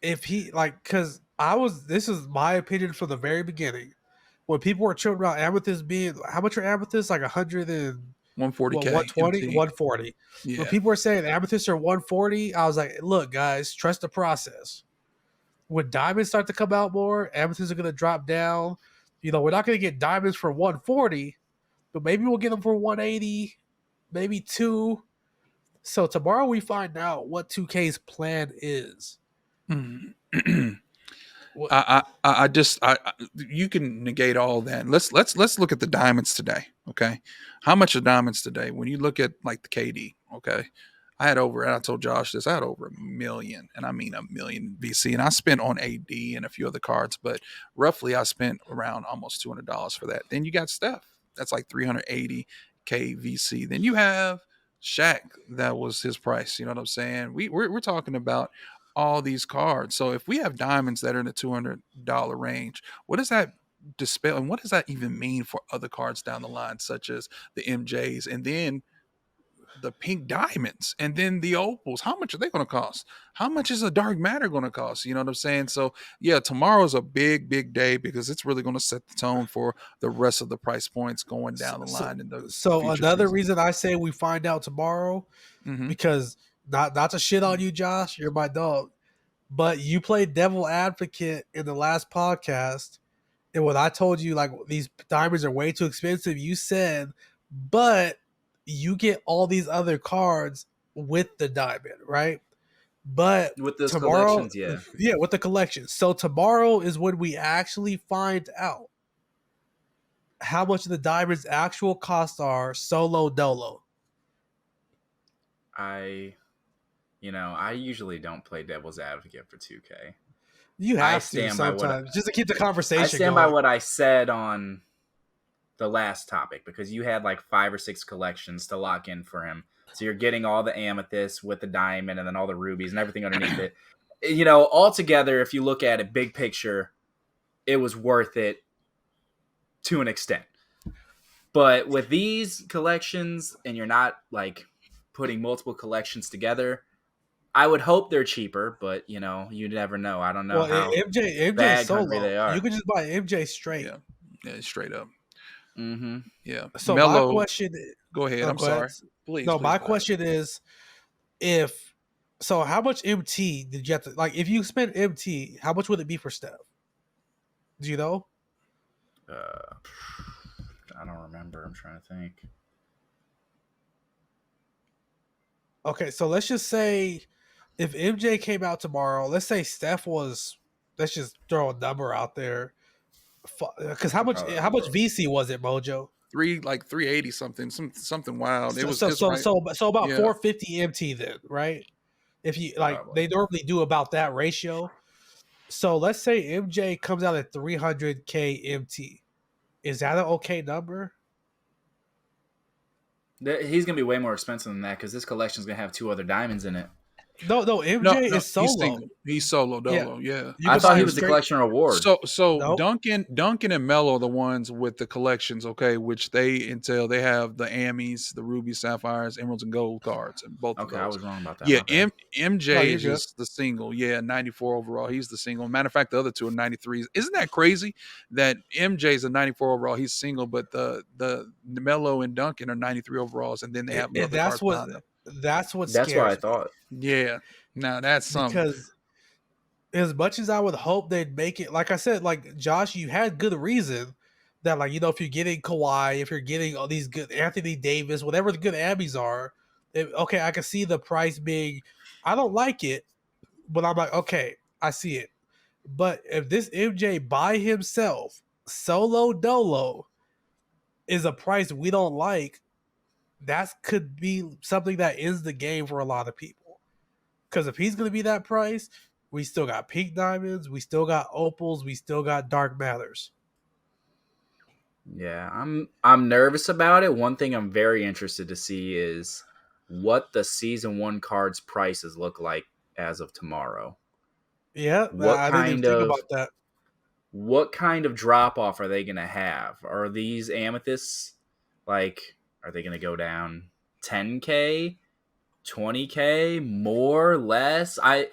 Speaker 1: if he like, because I was, this is my opinion from the very beginning. When people were chilling about Amethyst being, how much are Amethyst? Like 100 and what,
Speaker 3: 140K
Speaker 1: 120,
Speaker 3: MT.
Speaker 1: 140. When
Speaker 3: Yeah.
Speaker 1: people were saying Amethyst are 140, I was like, look, guys, trust the process. When diamonds start to come out more, Amethysts are going to drop down. We're not going to get diamonds for 140, but maybe we'll get them for 180, maybe 2. So tomorrow we find out what 2K's plan is.
Speaker 3: Mhm.
Speaker 1: What,
Speaker 3: I just you can negate all that. Let's look at the diamonds today. Okay, how much are diamonds today? When you look at like the KD, okay, and I told Josh this, I had over 1 million, and I mean 1 million VC, and I spent on AD and a few other cards, but roughly I spent around almost $200 for that. Then you got Steph, that's like 380K VC. Then you have Shaq, that was his price. You know what I'm saying? We're talking about all these cards. So if we have diamonds that are in the $200 range, what does that dispel, and what does that even mean for other cards down the line, such as the MJs and then the pink diamonds and then the opals? How much are they going to cost? How much is a dark matter going to cost? You know what I'm saying? So yeah, tomorrow's a big day because it's really going to set the tone for the rest of the price points going down the
Speaker 1: so,
Speaker 3: line in the
Speaker 1: so
Speaker 3: future
Speaker 1: another
Speaker 3: seasons.
Speaker 1: reason I say we find out tomorrow,
Speaker 3: Mm-hmm.
Speaker 1: because not to shit on you, Josh, you're my dog, but you played devil advocate in the last podcast, and when I told you like these diamonds are way too expensive, you said, but you get all these other cards with the diamond, right? But
Speaker 2: With those
Speaker 1: tomorrow,
Speaker 2: collections, yeah.
Speaker 1: yeah, with the collection. So tomorrow is when we actually find out how much the diamonds' actual costs are solo dolo.
Speaker 2: I I usually don't play devil's advocate for 2K.
Speaker 1: You
Speaker 2: I
Speaker 1: have to
Speaker 2: stand by what
Speaker 1: sometimes just to keep the
Speaker 2: I
Speaker 1: conversation
Speaker 2: stand by
Speaker 1: going.
Speaker 2: what I said on the last topic, because you had like 5 or 6 collections to lock in for him. So you're getting all the amethyst with the diamond and then all the rubies and everything underneath it. Altogether, if you look at it big picture, it was worth it to an extent. But with these collections, and you're not like putting multiple collections together, I would hope they're cheaper, but you never know. I don't know
Speaker 1: Well,
Speaker 2: how
Speaker 1: MJ
Speaker 2: bag hungry
Speaker 1: solo,
Speaker 2: they
Speaker 1: you
Speaker 2: are.
Speaker 1: can just buy MJ straight.
Speaker 3: Yeah, yeah, straight up.
Speaker 2: Mm-hmm.
Speaker 3: Yeah,
Speaker 1: So my
Speaker 3: Mellow.
Speaker 1: question,
Speaker 3: Go ahead.
Speaker 1: oh,
Speaker 3: I'm
Speaker 1: go ahead.
Speaker 3: sorry. Please,
Speaker 1: No,
Speaker 3: please
Speaker 1: my
Speaker 3: go ahead.
Speaker 1: question is, if so, how much MT did you have to like? If you spend MT, how much would it be for Steph? Do you know?
Speaker 2: Uh, I don't remember. I'm trying to think.
Speaker 1: Okay, so let's just say if MJ came out tomorrow, let's say Steph was, let's just throw a number out there, because how
Speaker 2: Could
Speaker 1: much
Speaker 2: probably
Speaker 1: how much
Speaker 2: throw.
Speaker 1: VC was it, Mojo?
Speaker 3: Like 380 something, something wild. It
Speaker 1: So
Speaker 3: was
Speaker 1: so
Speaker 3: it's
Speaker 1: so
Speaker 3: right.
Speaker 1: so, so about
Speaker 3: Yeah.
Speaker 1: 450 MT then, right? If you like,
Speaker 2: Probably.
Speaker 1: they normally do about that ratio. So let's say MJ comes out at 300K MT. Is that an okay number?
Speaker 2: He's gonna be way more expensive than that because this collection's gonna have two other diamonds in it.
Speaker 1: No, no.
Speaker 3: No,
Speaker 1: MJ
Speaker 3: no,
Speaker 1: is
Speaker 3: he's
Speaker 1: solo.
Speaker 3: single. He's solo
Speaker 1: Yeah,
Speaker 3: dolo. Yeah.
Speaker 1: you
Speaker 2: I
Speaker 1: can
Speaker 2: thought
Speaker 1: buy
Speaker 2: he
Speaker 1: him
Speaker 2: was the
Speaker 1: straight.
Speaker 2: collection reward.
Speaker 3: So
Speaker 1: No,
Speaker 3: Duncan and Mello are the ones with the collections, okay, which they entail. They have the Amis, the rubies, sapphires, emeralds, and gold cards, and both of
Speaker 2: Okay, I
Speaker 3: those.
Speaker 2: was wrong about that.
Speaker 3: Yeah,
Speaker 2: My bad.
Speaker 1: no,
Speaker 3: MJ
Speaker 1: you're
Speaker 3: is
Speaker 1: good.
Speaker 3: just the single. Yeah, 94 overall. He's the single. Matter of fact, the other two are 93s. Isn't that crazy that MJ's a 94 overall? He's single, but the Mello and Duncan are 93 overalls, and then they have
Speaker 1: And
Speaker 3: other cards behind them.
Speaker 1: that's what
Speaker 2: That's what I
Speaker 1: scares me
Speaker 2: thought.
Speaker 3: Yeah, now that's something.
Speaker 1: because as much as I would hope they'd make it, like I said, like Josh, you had good reason that, like, if you're getting Kawhi, if you're getting all these good Anthony Davis, whatever the good Abbeys are, okay, I can see the price being. I don't like it, but I'm like, okay, I see it. But if this MJ by himself, solo dolo, is a price we don't like, that could be something that ends the game for a lot of people. Because if he's going to be that price, we still got pink diamonds, we still got opals, we still got dark matters.
Speaker 2: Yeah, I'm nervous about it. One thing I'm very interested to see is what the season one cards prices look like as of tomorrow.
Speaker 1: Yeah,
Speaker 2: What
Speaker 1: I didn't even
Speaker 2: kind
Speaker 1: think
Speaker 2: of
Speaker 1: about that.
Speaker 2: what kind of drop off are they going to have? Are these amethysts like are they going to go down 10k, 20k, more, less? I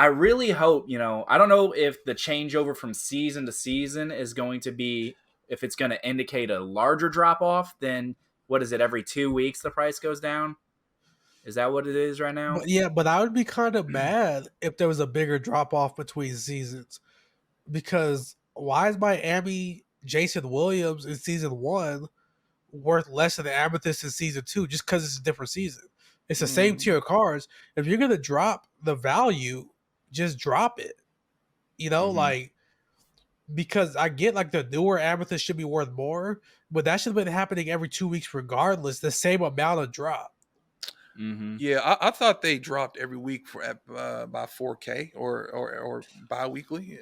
Speaker 2: really hope, I don't know if the changeover from season to season is going to be if it's going to indicate a larger drop off than what is it every 2 weeks the price goes down? Is that what it is right now?
Speaker 1: But yeah, but I would be kind of mad if there was a bigger drop off between seasons. Because why is Miami Jason Williams in season one worth less than the Amethyst in season two just because it's a different season? It's the same
Speaker 2: Mm,
Speaker 1: tier of cards. If you're gonna drop the value, just drop it.
Speaker 2: mm-hmm,
Speaker 1: Like, because I get like the newer Amethyst should be worth more, but that should have been happening every 2 weeks regardless. The same amount of drop.
Speaker 2: mm-hmm.
Speaker 3: Yeah, I thought they dropped every week for by 4K or bi-weekly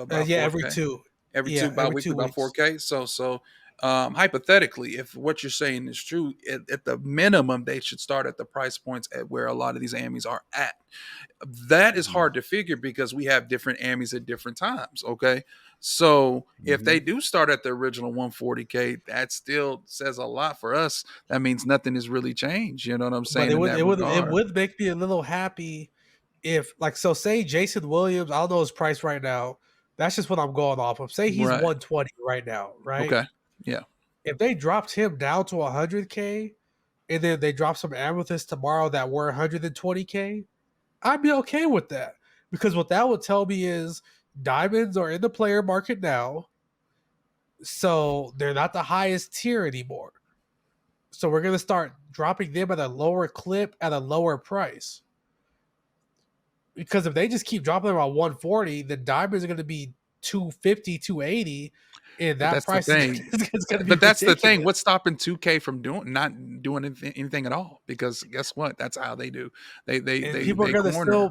Speaker 3: by
Speaker 1: Yeah, every
Speaker 3: 4K.
Speaker 1: two.
Speaker 3: Every two
Speaker 1: Yeah, every
Speaker 3: bi-weekly
Speaker 1: two
Speaker 3: by
Speaker 1: weeks.
Speaker 3: 4K. So hypothetically, if what you're saying is true, at the minimum they should start at the price points at where a lot of these Amis are at. That is
Speaker 2: Mm-hmm.
Speaker 3: hard to figure because we have different Amis at different times. Okay. So if
Speaker 2: Mm-hmm.
Speaker 3: they do start at the original 140K, that still says a lot for us. That means nothing has really changed. You know what I'm
Speaker 1: But
Speaker 3: saying in that
Speaker 1: it
Speaker 3: regard.
Speaker 1: would make me a little happy if, like, so say Jason Williams, I don't know his price right now. That's just what I'm going off of. Say he's
Speaker 3: Right.
Speaker 1: 120 right now, right?
Speaker 3: Okay. Yeah.
Speaker 1: If they dropped him down to 100K and then they drop some amethyst tomorrow that were 120K, I'd be okay with that. Because what that would tell me is diamonds are in the player market now, so they're not the highest tier anymore. So we're gonna start dropping them at a lower clip at a lower price. Because if they just keep dropping them at 140, the diamonds are gonna be 250, 280, and
Speaker 3: But
Speaker 1: that
Speaker 3: that's the
Speaker 1: price is
Speaker 3: thing.
Speaker 1: it's gonna be
Speaker 3: But that's the thing.
Speaker 1: ridiculous.
Speaker 3: What's stopping 2K from not doing anything at all? Because guess what? That's how they do. They they
Speaker 1: And
Speaker 3: they
Speaker 1: people are
Speaker 3: they
Speaker 1: gonna
Speaker 3: corner.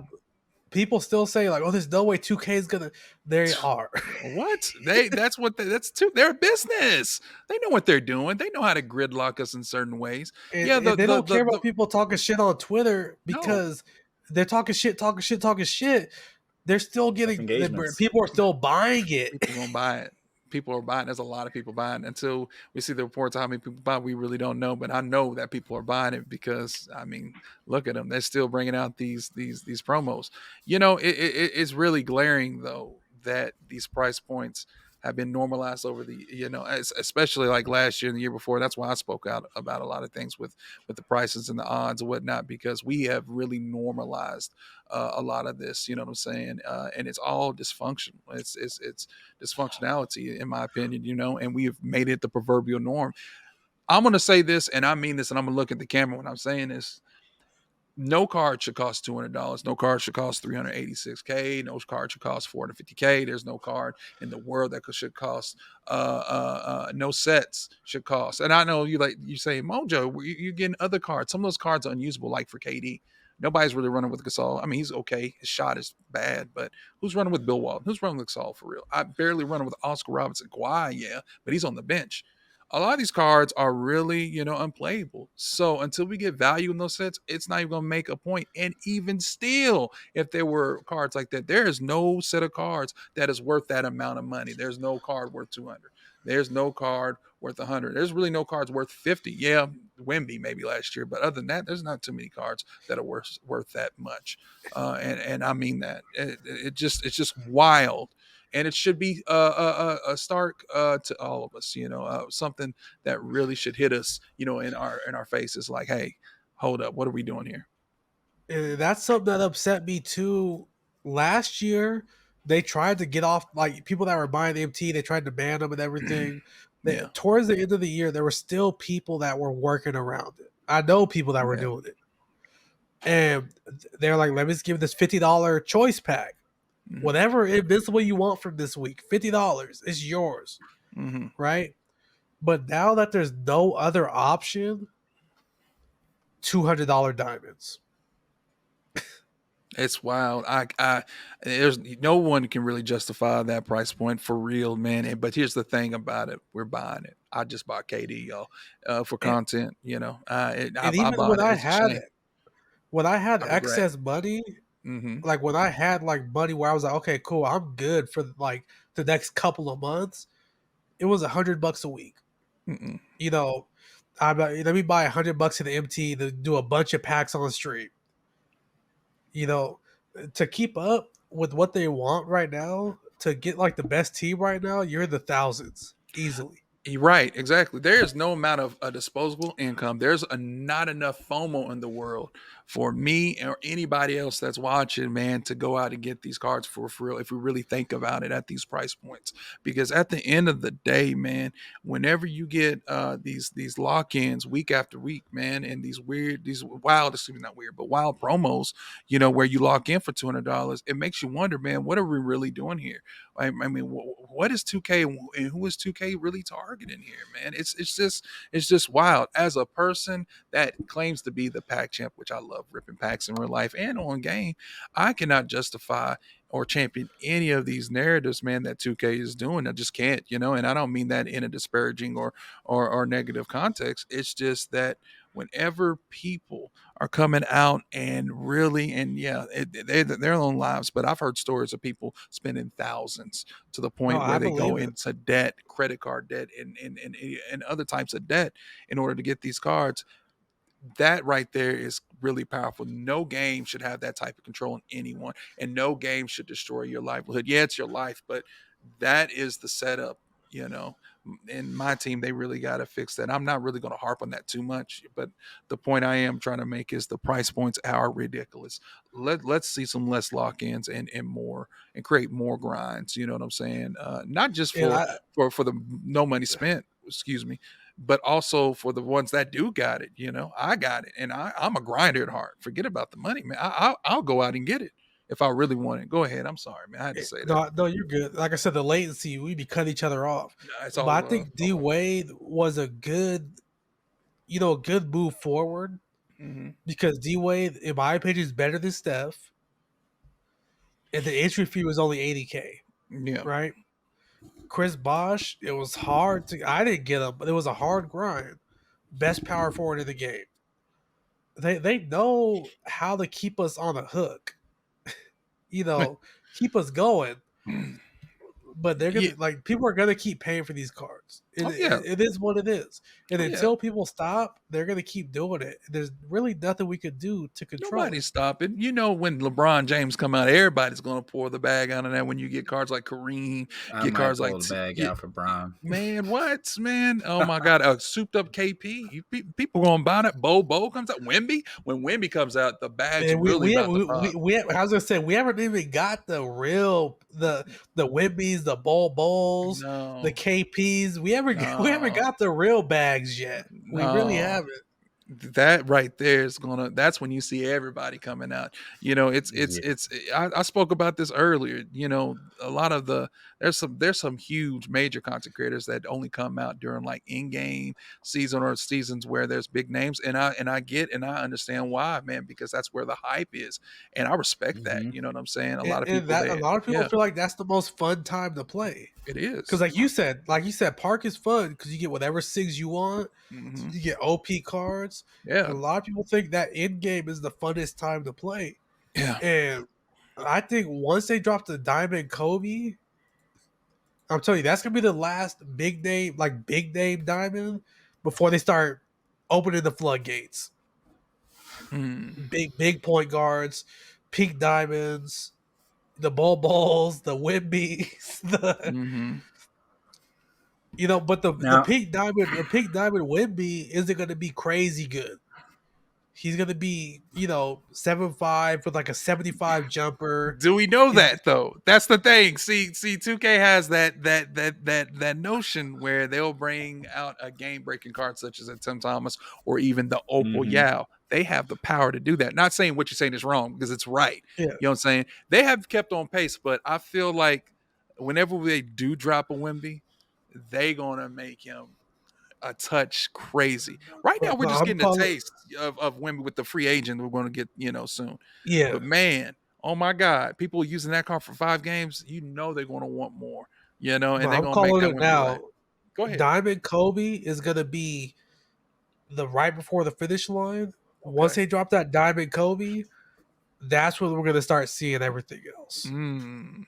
Speaker 1: people still say like, "Oh, there's no way 2K is gonna." They are,
Speaker 3: What that's too. They're a business. They know what they're doing. They know how to gridlock us in certain ways.
Speaker 1: and,
Speaker 3: Yeah.
Speaker 1: and they don't care
Speaker 3: The
Speaker 1: about people talking shit on Twitter
Speaker 3: no.
Speaker 1: because they're talking shit, talking shit, talking shit. They're still
Speaker 2: Enough
Speaker 1: getting
Speaker 2: engagements.
Speaker 1: people are still buying it.
Speaker 3: People gonna buy it. People are buying. There's a lot of people buying. Until we see the reports of how many people buy, we really don't know. But I know that people are buying it because I mean, look at them. They're still bringing out these promos. It's really glaring though that these price points have been normalized over the especially like last year and the year before. That's why I spoke out about a lot of things with the prices and the odds and whatnot because we have really normalized a lot of this. You know what I'm saying? And it's all dysfunctional. It's dysfunctionality in my opinion. And we have made it the proverbial norm. I'm going to say this, and I mean this, and I'm going to look at the camera when I'm saying this. No card should cost $200. No card should cost $386K. No card should cost $450K. There's no card in the world that should cost. No sets should cost. And I know you say Mojo, you're getting other cards. Some of those cards are unusable, like for KD. Nobody's really running with Gasol. I mean, he's okay. His shot is bad, but who's running with Bill Walton? Who's running with Gasol for real? I barely running with Oscar Robinson. Kawhi, yeah, but he's on the bench. A lot of these cards are really, unplayable. So until we get value in those sets, it's not even going to make a point. And even still, if there were cards like that, there is no set of cards that is worth that amount of money. There's no card worth 200. There's no card worth 100. There's really no cards worth 50. Yeah, Wemby maybe last year, but other than that, there's not too many cards that are worth that much. And I mean that. It's just wild, and it should be a stark to all of us. Something that really should hit us. In our faces, like, hey, hold up, what are we doing here?
Speaker 1: And that's something that upset me too. Last year, they tried to get off, like people that were buying MT, they tried to ban them and everything.
Speaker 3: Yeah.
Speaker 1: Towards the end of the year, there were still people that were working around it. I know people that were
Speaker 3: Yeah.
Speaker 1: doing it. And they're like, let me just give this $50 choice pack.
Speaker 3: Mhm.
Speaker 1: Whatever invincible you want from this week, $50 is yours.
Speaker 3: Mhm.
Speaker 1: Right? But now that there's no other option, $200 diamonds.
Speaker 3: It's wild. There's no one can really justify that price point for real, man. But here's the thing about it: we're buying it. I just bought KD, y'all, for
Speaker 1: And,
Speaker 3: content. I
Speaker 1: and even
Speaker 3: bought it. It's a shame.
Speaker 1: when I had
Speaker 3: I regret.
Speaker 1: excess money,
Speaker 3: Mm-hmm.
Speaker 1: like when I had like money where I was like, okay, cool, I'm good for like the next couple of months, it was $100 a week.
Speaker 3: Mm-mm.
Speaker 1: I'm like, let me buy $100 in the MT to do a bunch of packs on the street. To keep up with what they want right now, to get like the best team right now, you're in the thousands easily.
Speaker 3: You're right, exactly. There is no amount of disposable income. There's not enough FOMO in the world for me or anybody else that's watching, man, to go out and get these cards for real. If we really think about it at these price points, because at the end of the day, man, whenever you get these lock-ins week after week, man, and these wild, excuse me, not weird, but wild promos, where you lock in for $200, it makes you wonder, man, what are we really doing here? I mean, what is 2K and who is 2K really targeting here, man? It's just wild. As a person that claims to be the pack champ, which I love ripping packs in real life and on game, I cannot justify or champion any of these narratives, man, that 2K is doing. I just can't, and I don't mean that in a disparaging or negative context. It's just that whenever people are coming out and really, and yeah, their own lives, but I've heard stories of people spending thousands to the
Speaker 1: No,
Speaker 3: point
Speaker 1: I
Speaker 3: where they go
Speaker 1: believe it.
Speaker 3: into debt, credit card debt, and other types of debt in order to get these cards. That right there is really powerful. No game should have that type of control on anyone, and no game should destroy your livelihood. Yeah, it's your life, but that is the setup, you know. And my team, they really got to fix that. I'm not really going to harp on that too much, but the point I am trying to make is the price points are ridiculous. Let's see some less lock-ins and more, and create more grinds. You know what I'm saying? Not just
Speaker 1: And
Speaker 3: for the no money spent. Excuse me, but also for the ones that do got it. I got it, and I'm a grinder at heart. Forget about the money, man. I'll go out and get it if I really want it. Go ahead. I'm sorry, man. I had to say that.
Speaker 1: no, you're good. Like I said, the latency, we be cutting each other off.
Speaker 3: It's
Speaker 1: But
Speaker 3: all
Speaker 1: I
Speaker 3: love.
Speaker 1: think D Wade was a good, a good move forward,
Speaker 3: Mm-hmm.
Speaker 1: because D Wade, in my opinion, is better than Steph, and the entry fee was only $80K,
Speaker 3: Yeah.
Speaker 1: right? Chris Bosh, it was hard to. I didn't get him, but it was a hard grind. Best power forward in the game. They know how to keep us on a hook, keep us going. But they're
Speaker 3: Yeah.
Speaker 1: gonna, like, people are gonna keep paying for these cards.
Speaker 3: Oh yeah.
Speaker 1: It is what it is, and
Speaker 3: Oh yeah.
Speaker 1: until people stop, they're gonna keep doing it. There's really nothing we could do to control
Speaker 3: Nobody's
Speaker 1: it.
Speaker 3: stopping. When LeBron James come out, everybody's going to pour the bag out of that. When you get cards like Kareem,
Speaker 2: I
Speaker 3: get
Speaker 2: might
Speaker 3: cards like
Speaker 2: pull the bag out for Brian.
Speaker 3: man, what, man? Oh my God, a souped up KP. People going to buy that. Bo comes out. Wemby, when Wemby comes out, the bag's
Speaker 1: And
Speaker 3: really about to pop.
Speaker 1: I was gonna say, we haven't even got the real the Wimbies, the Bowls, the
Speaker 3: No,
Speaker 1: KPs. We haven't
Speaker 3: no,
Speaker 1: got the real bags yet. We really
Speaker 3: no.
Speaker 1: haven't.
Speaker 3: that right there is that's when you see everybody coming out.
Speaker 2: Yeah.
Speaker 3: I spoke about this earlier. A lot of there's some huge major content creators that only come out during like in-game season or seasons where there's big names, and I get and I understand why, man, because that's where the hype is, and I respect that.
Speaker 2: Hmm.
Speaker 3: You know what I'm saying? A lot of
Speaker 1: And
Speaker 3: people
Speaker 1: that a
Speaker 3: that
Speaker 1: lot of people
Speaker 3: yeah,
Speaker 1: feel like that's the most fun time to play.
Speaker 3: it
Speaker 1: Because
Speaker 3: is.
Speaker 1: like you said, Park is fun because you get whatever SIGs you want.
Speaker 3: Hmm.
Speaker 1: You get OP cards.
Speaker 3: Yeah,
Speaker 1: And a lot of people think that in game is the funnest time to play.
Speaker 3: yeah.
Speaker 1: And I think once they drop the Diamond Kobe, I'm telling you, that's gonna be the last big name diamond before they start opening the floodgates.
Speaker 3: Mm.
Speaker 1: Big point guards, peak diamonds, the balls, the Wimbies, the
Speaker 3: Hmm.
Speaker 1: but the
Speaker 2: Now,
Speaker 1: peak diamond Wimby isn't gonna be crazy good. He's gonna be 7'5" with like a 75 jumper.
Speaker 3: Do we know
Speaker 1: He's
Speaker 3: that though? That's the thing. See, 2K has that notion where they'll bring out a game breaking card such as a Tim Thomas or even the Opal
Speaker 2: hmm
Speaker 3: Yao. They have the power to do that. Not saying what you're saying is wrong because it's right.
Speaker 1: yeah.
Speaker 3: You know what I'm saying? They have kept on pace, but I feel like whenever they do drop a Wimby, they gonna make him a touch crazy. Right now, we're
Speaker 1: But
Speaker 3: just
Speaker 1: I'm
Speaker 3: getting a
Speaker 1: calling
Speaker 3: taste of women with the free agent we're going to get, soon.
Speaker 1: yeah.
Speaker 3: But man, oh my God, people using that card for 5 games, they're going to want more,
Speaker 1: But
Speaker 3: and they're
Speaker 1: I'm
Speaker 3: going to make
Speaker 1: calling
Speaker 3: that
Speaker 1: it
Speaker 3: Wemby right.
Speaker 1: now.
Speaker 3: Go ahead.
Speaker 1: Diamond Kobe is gonna be the right before the finish line. Once
Speaker 3: Okay.
Speaker 1: they drop that Diamond Kobe, that's when we're gonna start seeing everything else.
Speaker 3: Mm.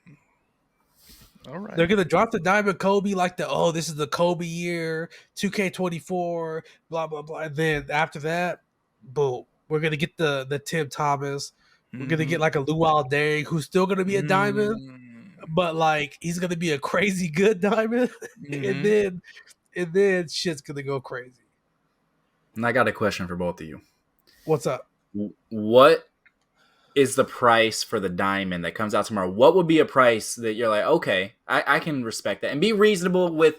Speaker 3: All
Speaker 1: They're
Speaker 3: right.
Speaker 1: gonna drop the Diamond Kobe like this is the Kobe year, 2K24, blah blah blah. And then after that, boom, we're gonna get the Tim Thomas. We're gonna
Speaker 3: Mm-hmm.
Speaker 1: get like a Luau Deng, who's still gonna be a diamond,
Speaker 3: Mm-hmm.
Speaker 1: but like he's gonna be a crazy good diamond. and
Speaker 3: Mm-hmm.
Speaker 1: then and then shit's gonna go crazy.
Speaker 2: and I got a question for both of you.
Speaker 1: What's up?
Speaker 2: What is the price for the diamond that comes out tomorrow? What would be a price that you're like, okay, I can respect that and be reasonable with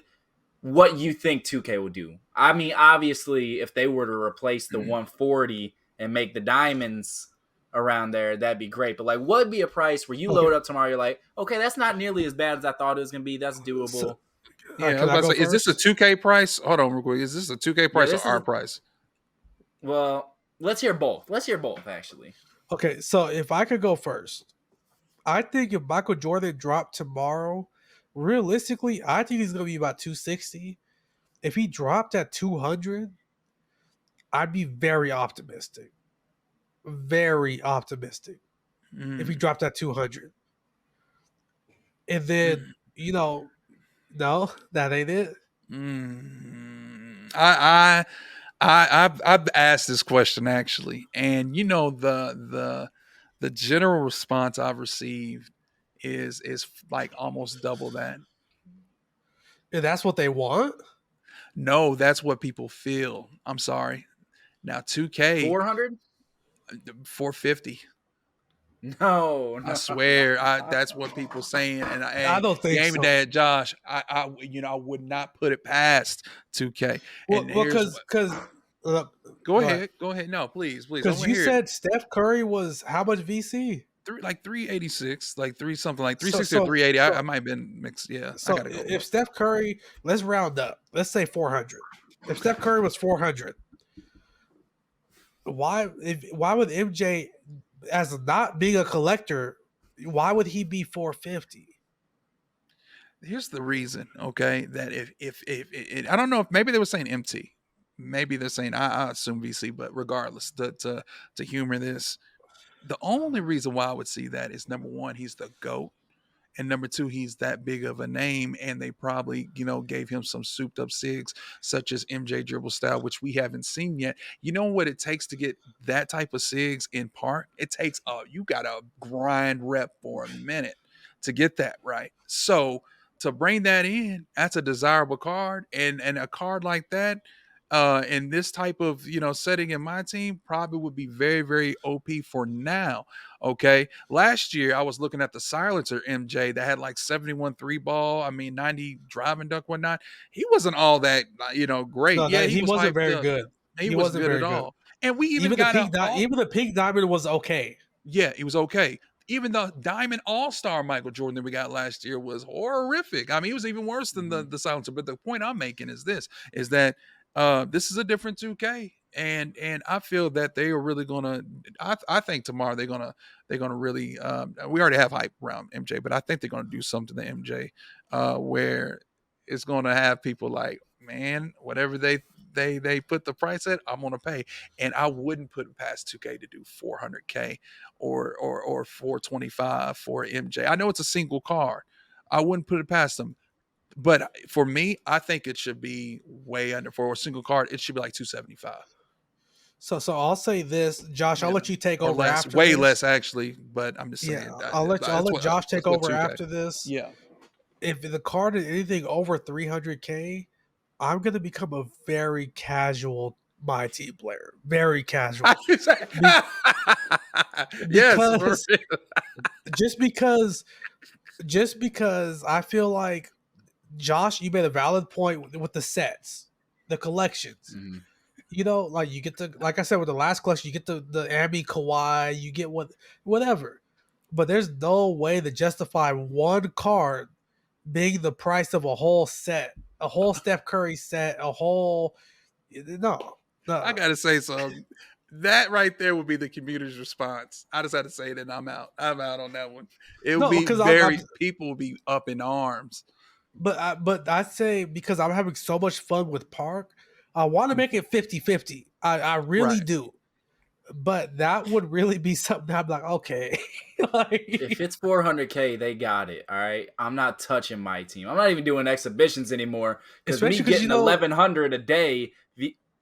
Speaker 2: what you think 2K will do? I mean, obviously, if they were to replace the 140 and make the diamonds around there, that'd be great. But like, what would be a price where you
Speaker 1: Okay,
Speaker 2: load up tomorrow? You're like, okay, that's not nearly as bad as I thought it was gonna be. That's
Speaker 1: so
Speaker 2: doable.
Speaker 3: Yeah, I was
Speaker 1: can I
Speaker 3: about to
Speaker 1: go
Speaker 3: say, is this a
Speaker 1: first?
Speaker 3: 2K price? Hold on, real quick. Is this a 2K
Speaker 2: Yeah,
Speaker 3: price or
Speaker 2: this
Speaker 3: our
Speaker 2: is
Speaker 3: price?
Speaker 2: well. Let's hear both. Let's hear both, actually.
Speaker 1: Okay, so if I could go first, I think if Michael Jordan dropped tomorrow, realistically, I think he's gonna be about 260. If he dropped at 200, I'd be very optimistic. Very optimistic. If he
Speaker 3: Mm.
Speaker 1: dropped at 200. And then, no, that ain't it.
Speaker 3: Mm. I've asked this question actually, and the general response I've received is like almost double that.
Speaker 1: And that's what they want.
Speaker 3: No, that's what people feel. I'm sorry. Now 2K
Speaker 2: 400?
Speaker 3: 450.
Speaker 2: No,
Speaker 3: I
Speaker 2: no.
Speaker 3: swear, that's what people saying. And
Speaker 1: I
Speaker 3: hey,
Speaker 1: don't think
Speaker 3: Gaming
Speaker 1: so.
Speaker 3: Dad Josh, I would not put it past 2K. And
Speaker 1: Well,
Speaker 3: here's
Speaker 1: because go
Speaker 3: go
Speaker 1: ahead.
Speaker 3: ahead, go ahead. No, please, I
Speaker 1: Because
Speaker 3: want to
Speaker 1: you
Speaker 3: hear it.
Speaker 1: said Steph Curry was how much VC?
Speaker 3: Like 386, like three something like
Speaker 1: So
Speaker 3: 360 or
Speaker 1: so
Speaker 3: 380. I
Speaker 1: so
Speaker 3: might have been mixed. Yeah, I
Speaker 1: so
Speaker 3: gotta go
Speaker 1: if
Speaker 3: look.
Speaker 1: Steph Curry, let's round up. Let's say 400. If Steph Curry was 400, why would MJ, as not being a collector, why would he be 450?
Speaker 3: Here's the reason, okay, that I don't know if maybe they were saying MT. Maybe they're saying I assume VC, but regardless, to humor this, the only reason why I would see that is number one, he's the GOAT. And number two, he's that big of a name, and they probably, gave him some souped up SIGs, such as MJ dribble style, which we haven't seen yet. You know what it takes to get that type of SIGs in part? It takes you got to grind rep for a minute to get that right. So to bring that in, that's a desirable card, and a card like that. In this type of setting in my team probably would be very very OP for now. Okay. Last year, I was looking at the silencer MJ that had like 71 three ball. I mean, 90 driving duck, whatnot. He wasn't all that, great.
Speaker 1: No,
Speaker 3: Yeah,
Speaker 1: that
Speaker 3: he
Speaker 1: he
Speaker 3: was
Speaker 1: wasn't
Speaker 3: hyped
Speaker 1: very
Speaker 3: up.
Speaker 1: good.
Speaker 3: He
Speaker 1: He
Speaker 3: was
Speaker 1: wasn't
Speaker 3: good at
Speaker 1: very good.
Speaker 3: all. And we even got an all.
Speaker 1: Even the pink diamond was okay.
Speaker 3: Yeah, he was okay. Even the Diamond All-Star Michael Jordan that we got last year was horrific. I mean, he was even worse than the silencer. But the point I'm making is this: is that this is a different 2K, and I feel that they are really gonna. I think tomorrow they're gonna really. We already have hype around MJ, but I think they're gonna do something to MJ where it's gonna have people like, man, whatever they put the price at, I'm gonna pay, and I wouldn't put it past 2K to do 400K or 425 for MJ. I know it's a single card. I wouldn't put it past them. But for me, I think it should be way under for a single card. It should be like 275.
Speaker 1: So I'll say this, Josh. I'll let you take
Speaker 3: Or
Speaker 1: over
Speaker 3: less,
Speaker 1: after
Speaker 3: way
Speaker 1: this.
Speaker 3: less actually. But I'm just saying.
Speaker 1: Yeah, I'll let Josh take
Speaker 3: That's what
Speaker 1: over
Speaker 3: 2K.
Speaker 1: after this.
Speaker 3: Yeah.
Speaker 1: If the card is anything over 300K, I'm gonna become a very casual my team player. Very casual.
Speaker 3: Yes, for
Speaker 1: Because just because I feel like Josh, you made a valid point with the sets, the collections.
Speaker 2: Mhm.
Speaker 1: You know, like you get like I said with the last collection, you get the Ami Kawhi, you get whatever. But there's no way to justify one card being the price of a whole set, a whole Steph Curry set, a whole no.
Speaker 3: I gotta say something. That right there would be the community's response. I just had to say that I'm out. I'm out on that one. It would
Speaker 1: No,
Speaker 3: be
Speaker 1: because
Speaker 3: people would be up in arms.
Speaker 1: but I say because I'm having so much fun with Park, I want to make it 50-50. I really
Speaker 3: Right.
Speaker 1: do. But that would really be something I'm like, okay.
Speaker 2: If it's 400K, they got it. All right. I'm not touching my team. I'm not even doing exhibitions anymore because me
Speaker 1: Especially 'cause,
Speaker 2: getting 1100 a day,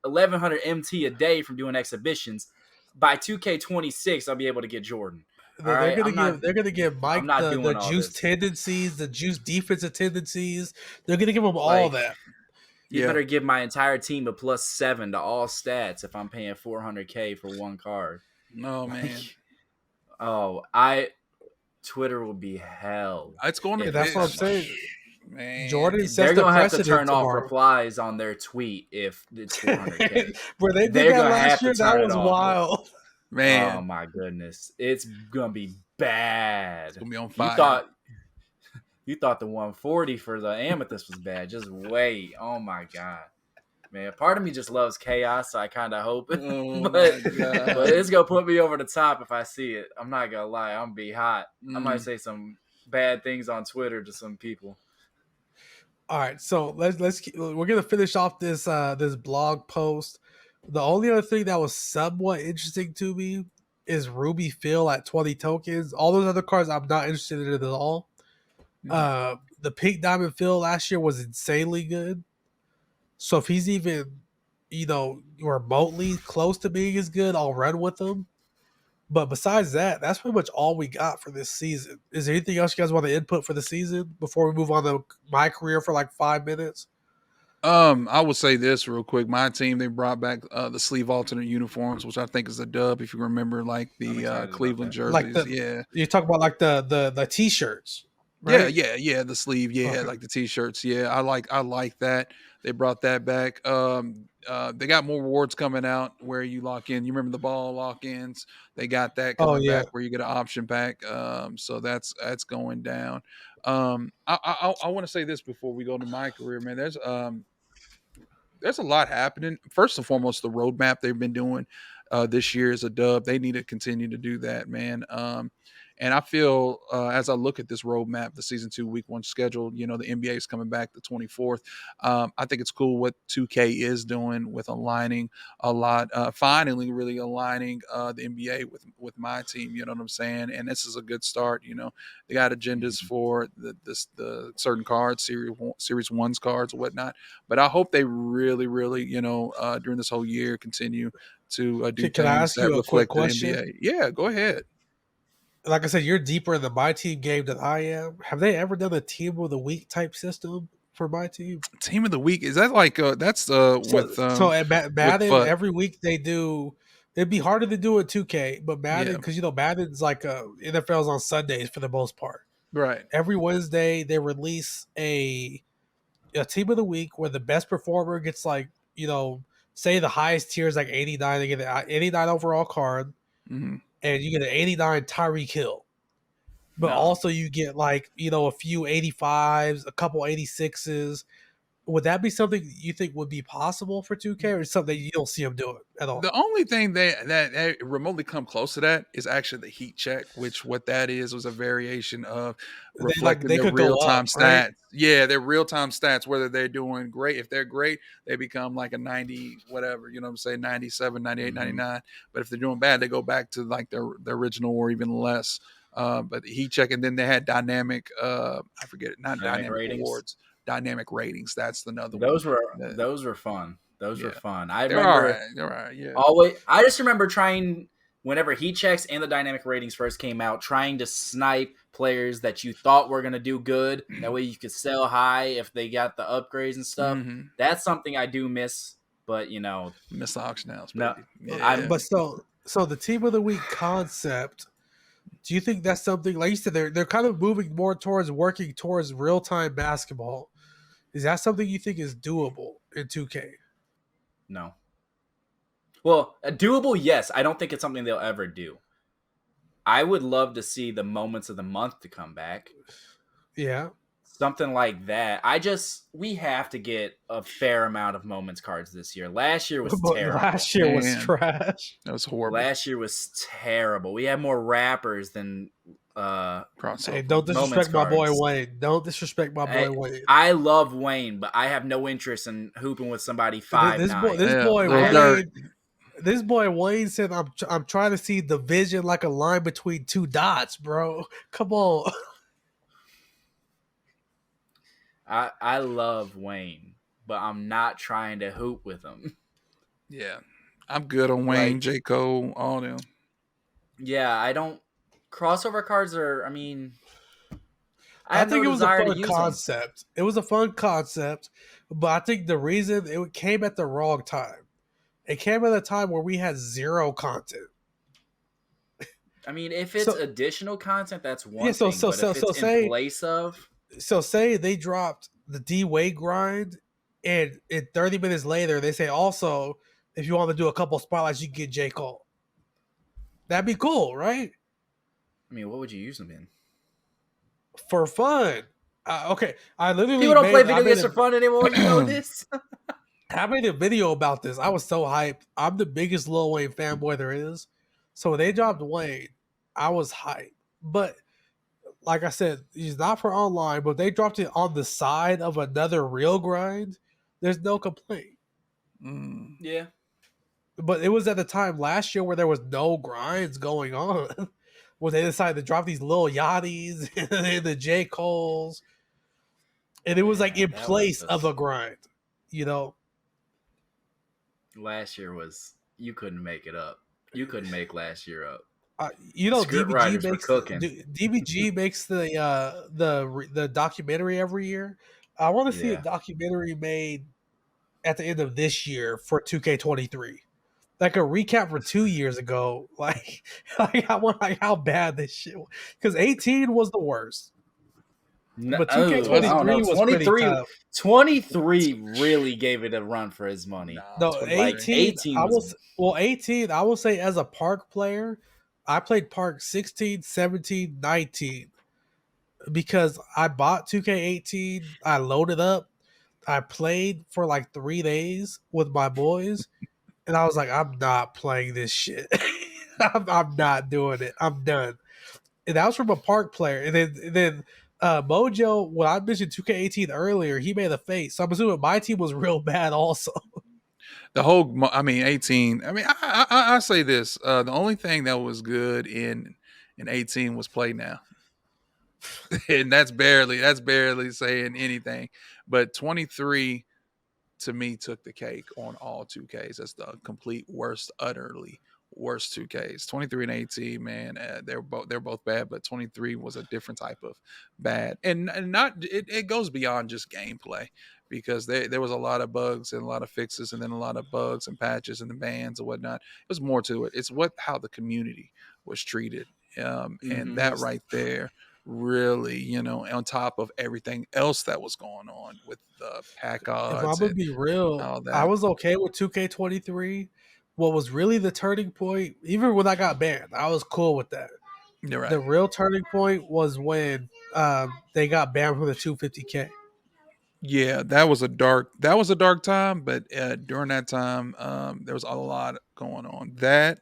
Speaker 2: 1100 MT a day from doing exhibitions, by 2K26, I'll be able to get Jordan. All right.
Speaker 1: they're gonna give
Speaker 2: I'm
Speaker 1: Mike
Speaker 2: not
Speaker 1: the
Speaker 2: doing all
Speaker 1: juice
Speaker 2: this.
Speaker 1: tendencies, the juice defensive tendencies. They're gonna give him all
Speaker 2: Like,
Speaker 1: that.
Speaker 2: you
Speaker 3: Yeah.
Speaker 2: better give my entire team a +7 to all stats if I'm paying 400K for one card.
Speaker 3: Oh man.
Speaker 2: Twitter will be hell.
Speaker 3: It's going to
Speaker 2: if
Speaker 1: That's what I'm
Speaker 2: it's-
Speaker 1: saying.
Speaker 3: man.
Speaker 1: Jordan sets
Speaker 2: They're
Speaker 1: the
Speaker 2: gonna have to
Speaker 1: precedent
Speaker 2: turn off
Speaker 1: tomorrow.
Speaker 2: replies on their tweet if it's 400K.
Speaker 1: Where they did
Speaker 2: They're
Speaker 1: that
Speaker 2: gonna
Speaker 1: last
Speaker 2: have to
Speaker 1: year, that
Speaker 2: turn it
Speaker 1: was
Speaker 2: off.
Speaker 1: wild.
Speaker 3: Man.
Speaker 2: Oh my goodness, it's gonna be bad.
Speaker 3: It's gonna be on fire.
Speaker 2: You thought the 140 for the amethyst was bad. Just wait. Oh my god, man. Part of me just loves chaos, so I kind of hope it.
Speaker 3: Oh
Speaker 2: but,
Speaker 3: my God.
Speaker 2: but it's gonna put me over the top if I see it. I'm not gonna lie. I'm gonna be hot. I might
Speaker 3: Mm.
Speaker 2: say some bad things on Twitter to some people.
Speaker 1: All right, so we're gonna finish off this this blog post. The only other thing that was somewhat interesting to me is Ruby Phil at 20 tokens. All those other cards I'm not interested in at all. The Pink Diamond Phil last year was insanely good. So if he's even, remotely close to being as good, I'll run with him. But besides that, that's pretty much all we got for this season. Is there anything else you guys want to input for the season before we move on to my career for like 5 minutes?
Speaker 3: I would say this real quick. My team, they brought back the sleeve alternate uniforms, which I think is a dub. If you remember, like the Cleveland jerseys,
Speaker 1: Like you talk about like the t-shirts, right?
Speaker 3: yeah, the sleeve,
Speaker 1: Okay.
Speaker 3: like the t-shirts, I like that. They brought that back. They got more rewards coming out where you lock in. You remember the ball lock-ins? They got that coming back where you get an option pack. So that's going down. I want to say this before we go to my career, man. There's a lot happening. First and foremost, the roadmap they've been doing this year is a dub. They need to continue to do that, man. And I feel as I look at this roadmap, the season 2, week 1 schedule, the NBA is coming back the 24th. I think it's cool what 2K is doing with aligning a lot, finally really aligning the NBA with my team. You know what I'm saying? And this is a good start. They got agendas for the certain cards, series 1's cards or whatnot. But I hope they really, really, during this whole year, continue to do
Speaker 1: Can I
Speaker 3: things
Speaker 1: ask
Speaker 3: that
Speaker 1: you a quick
Speaker 3: reflect the
Speaker 1: question?
Speaker 3: NBA. Yeah, go ahead.
Speaker 1: Like I said, you're deeper in the my team game than I am. Have they ever done a team of the week type system for my team?
Speaker 3: Team of the week, is that like that's with
Speaker 1: at Madden
Speaker 3: FUT?
Speaker 1: every week they do. It'd be harder to do at 2K, but Madden,
Speaker 3: Yeah.
Speaker 1: because Madden's like NFL's on Sundays for the most part.
Speaker 3: Right.
Speaker 1: Every Wednesday they release a team of the week where the best performer gets like say the highest tier is like 89, they get an 89 overall card,
Speaker 3: Mm-hmm.
Speaker 1: and you get an 89 Tyreek Hill. But
Speaker 2: No.
Speaker 1: also you get like, a few 85s, a couple 86s. Would that be something you think would be possible for 2K, or something you don't see them doing at all?
Speaker 3: The only thing that remotely come close to that is actually the heat check, which what that is was a variation of reflecting
Speaker 1: They
Speaker 3: their
Speaker 1: could go
Speaker 3: real time
Speaker 1: up, right?
Speaker 3: stats. Yeah, their real time stats, whether they're doing great. If they're great, they become like a 90, whatever, you know what I'm saying, 97, 98, 99. But if they're doing bad, they go back to like their original or even less. But the heat check, and then they had dynamic, I forget it, not
Speaker 2: Dynamic
Speaker 3: dynamic
Speaker 2: ratings.
Speaker 3: awards, dynamic ratings. That's another one.
Speaker 2: Those were fun. Those were
Speaker 3: Yeah.
Speaker 2: fun. I
Speaker 3: They're all
Speaker 2: remember
Speaker 3: right. They're all right. Yeah.
Speaker 2: always. I just remember trying whenever heat checks and the dynamic ratings first came out, trying to snipe players that you thought were gonna do good. That way you could sell high if they got the upgrades and stuff.
Speaker 3: Mm-hmm.
Speaker 2: That's something I do miss. But
Speaker 3: Miss auction house,
Speaker 2: no,
Speaker 3: baby. Yeah.
Speaker 1: But so the team of the week concept, do you think that's something, like you said, they're kind of moving more towards working towards real time basketball? Is that something you think is doable in 2K?
Speaker 2: no. Well, doable, yes. I don't think it's something they'll ever do. I would love to see the moments of the month to come back.
Speaker 1: Yeah.
Speaker 2: Something like that. We have to get a fair amount of moments cards this year. Last year was
Speaker 1: But
Speaker 2: terrible.
Speaker 1: last year was
Speaker 3: Man.
Speaker 1: trash.
Speaker 3: That was horrible.
Speaker 2: Last year was terrible. We had more rappers than
Speaker 3: Crossover.
Speaker 1: Hey, don't disrespect
Speaker 2: Moments
Speaker 1: my boy
Speaker 2: cards.
Speaker 1: Wayne. Don't disrespect my boy Wayne.
Speaker 2: I love Wayne, but I have no interest in hooping with somebody 5'9".
Speaker 3: Yeah,
Speaker 1: Boy
Speaker 3: Lil
Speaker 1: Wayne.
Speaker 3: Durk.
Speaker 1: This boy Wayne said, "I'm trying to see the vision like a line between two dots, bro. Come on."
Speaker 2: I love Wayne, but I'm not trying to hoop with him.
Speaker 3: Yeah. I'm good on Wayne,
Speaker 2: Like-
Speaker 3: J. Cole, all them.
Speaker 2: Yeah, I don't. Crossover cards are. I mean, I
Speaker 1: I
Speaker 2: have
Speaker 1: think
Speaker 2: no
Speaker 1: it was a
Speaker 2: desire to
Speaker 1: fun
Speaker 2: use them.
Speaker 1: concept. It was a fun concept, but I think the reason it came at the wrong time. It came at a time where we had zero content.
Speaker 2: I mean, if it's additional content, that's one
Speaker 1: Yeah, so-
Speaker 2: thing.
Speaker 1: so-
Speaker 2: But
Speaker 1: so-
Speaker 2: if
Speaker 1: so
Speaker 2: it's
Speaker 1: say-
Speaker 2: in place of,
Speaker 1: So say they dropped the D-Wade grind, and 30 minutes later they say also, if you want to do a couple spotlights, you can get J. Cole. That'd be cool, right?
Speaker 2: I mean, what would you use them in?
Speaker 1: For fun. Okay, I literally
Speaker 2: People don't play
Speaker 1: I
Speaker 2: video
Speaker 1: made
Speaker 2: games
Speaker 1: a-
Speaker 2: for fun anymore. You know this.
Speaker 1: I made a video about this. I was so hyped. I'm the biggest Lil Wayne fanboy there is. So when they dropped Wayne, I was hyped. But like I said, he's not for online, but they dropped it on the side of another real grind. There's no complaint.
Speaker 3: Mm.
Speaker 2: Yeah.
Speaker 1: But it was at the time last year where there was no grinds going on. When they decided to drop these little Yachties and the J. Coles. And it was like in
Speaker 2: Man, that
Speaker 1: place
Speaker 2: was
Speaker 1: of
Speaker 2: just-
Speaker 1: a grind, you know?
Speaker 2: Last year was you couldn't make it up. You couldn't make last year up.
Speaker 1: You know,
Speaker 2: Script
Speaker 1: DBG
Speaker 2: writers were
Speaker 1: makes
Speaker 2: cooking.
Speaker 1: DBG makes the documentary every year. I want to see a
Speaker 2: Yeah.
Speaker 1: documentary made at the end of this year for 2K23, like a recap for 2 years ago. Like I want how bad this shit was, because 18 was the worst, but
Speaker 2: I don't
Speaker 1: 2K23
Speaker 2: know.
Speaker 1: was pretty
Speaker 2: 23,
Speaker 1: tough.
Speaker 2: 23 really gave it a run for his money.
Speaker 1: No,
Speaker 3: 23.
Speaker 1: 18. I
Speaker 2: was-
Speaker 1: will 18. I will say as a Park player, I played Park 16, 17, 19 because I bought 2K18. I loaded up. I played for like 3 days with my boys, and I was like, I'm not playing this shit. I'm not doing it. I'm done. And that was from a Park player. And then Mojo, when I mentioned 2K18 earlier, he made a face. So I'm assuming my team was real bad also.
Speaker 3: The whole, 18. I mean, I say this. The only thing that was good in 18 was Play Now. And that's barely saying anything. But 23 to me took the cake on all 2Ks. That's the complete worst, utterly worst 2Ks. 23 and 18, man, they're both bad, but 23 was a different type of bad. And not it goes beyond just gameplay, because there was a lot of bugs and a lot of fixes, and then a lot of bugs and patches and the bans and whatnot. There's more to it. It's how the community was treated. And that right there really, on top of everything else that was going on with pack
Speaker 1: If I'm
Speaker 3: odds
Speaker 1: gonna
Speaker 3: and
Speaker 1: be real,
Speaker 3: all
Speaker 1: I
Speaker 3: that.
Speaker 1: was okay with 2K23. What was really the turning point, even when I got banned, I was cool with that.
Speaker 3: You're
Speaker 1: The
Speaker 3: right.
Speaker 1: real turning point was when they got banned from the 250K.
Speaker 3: Yeah, that was a dark time, but during that time, there was a lot going on. That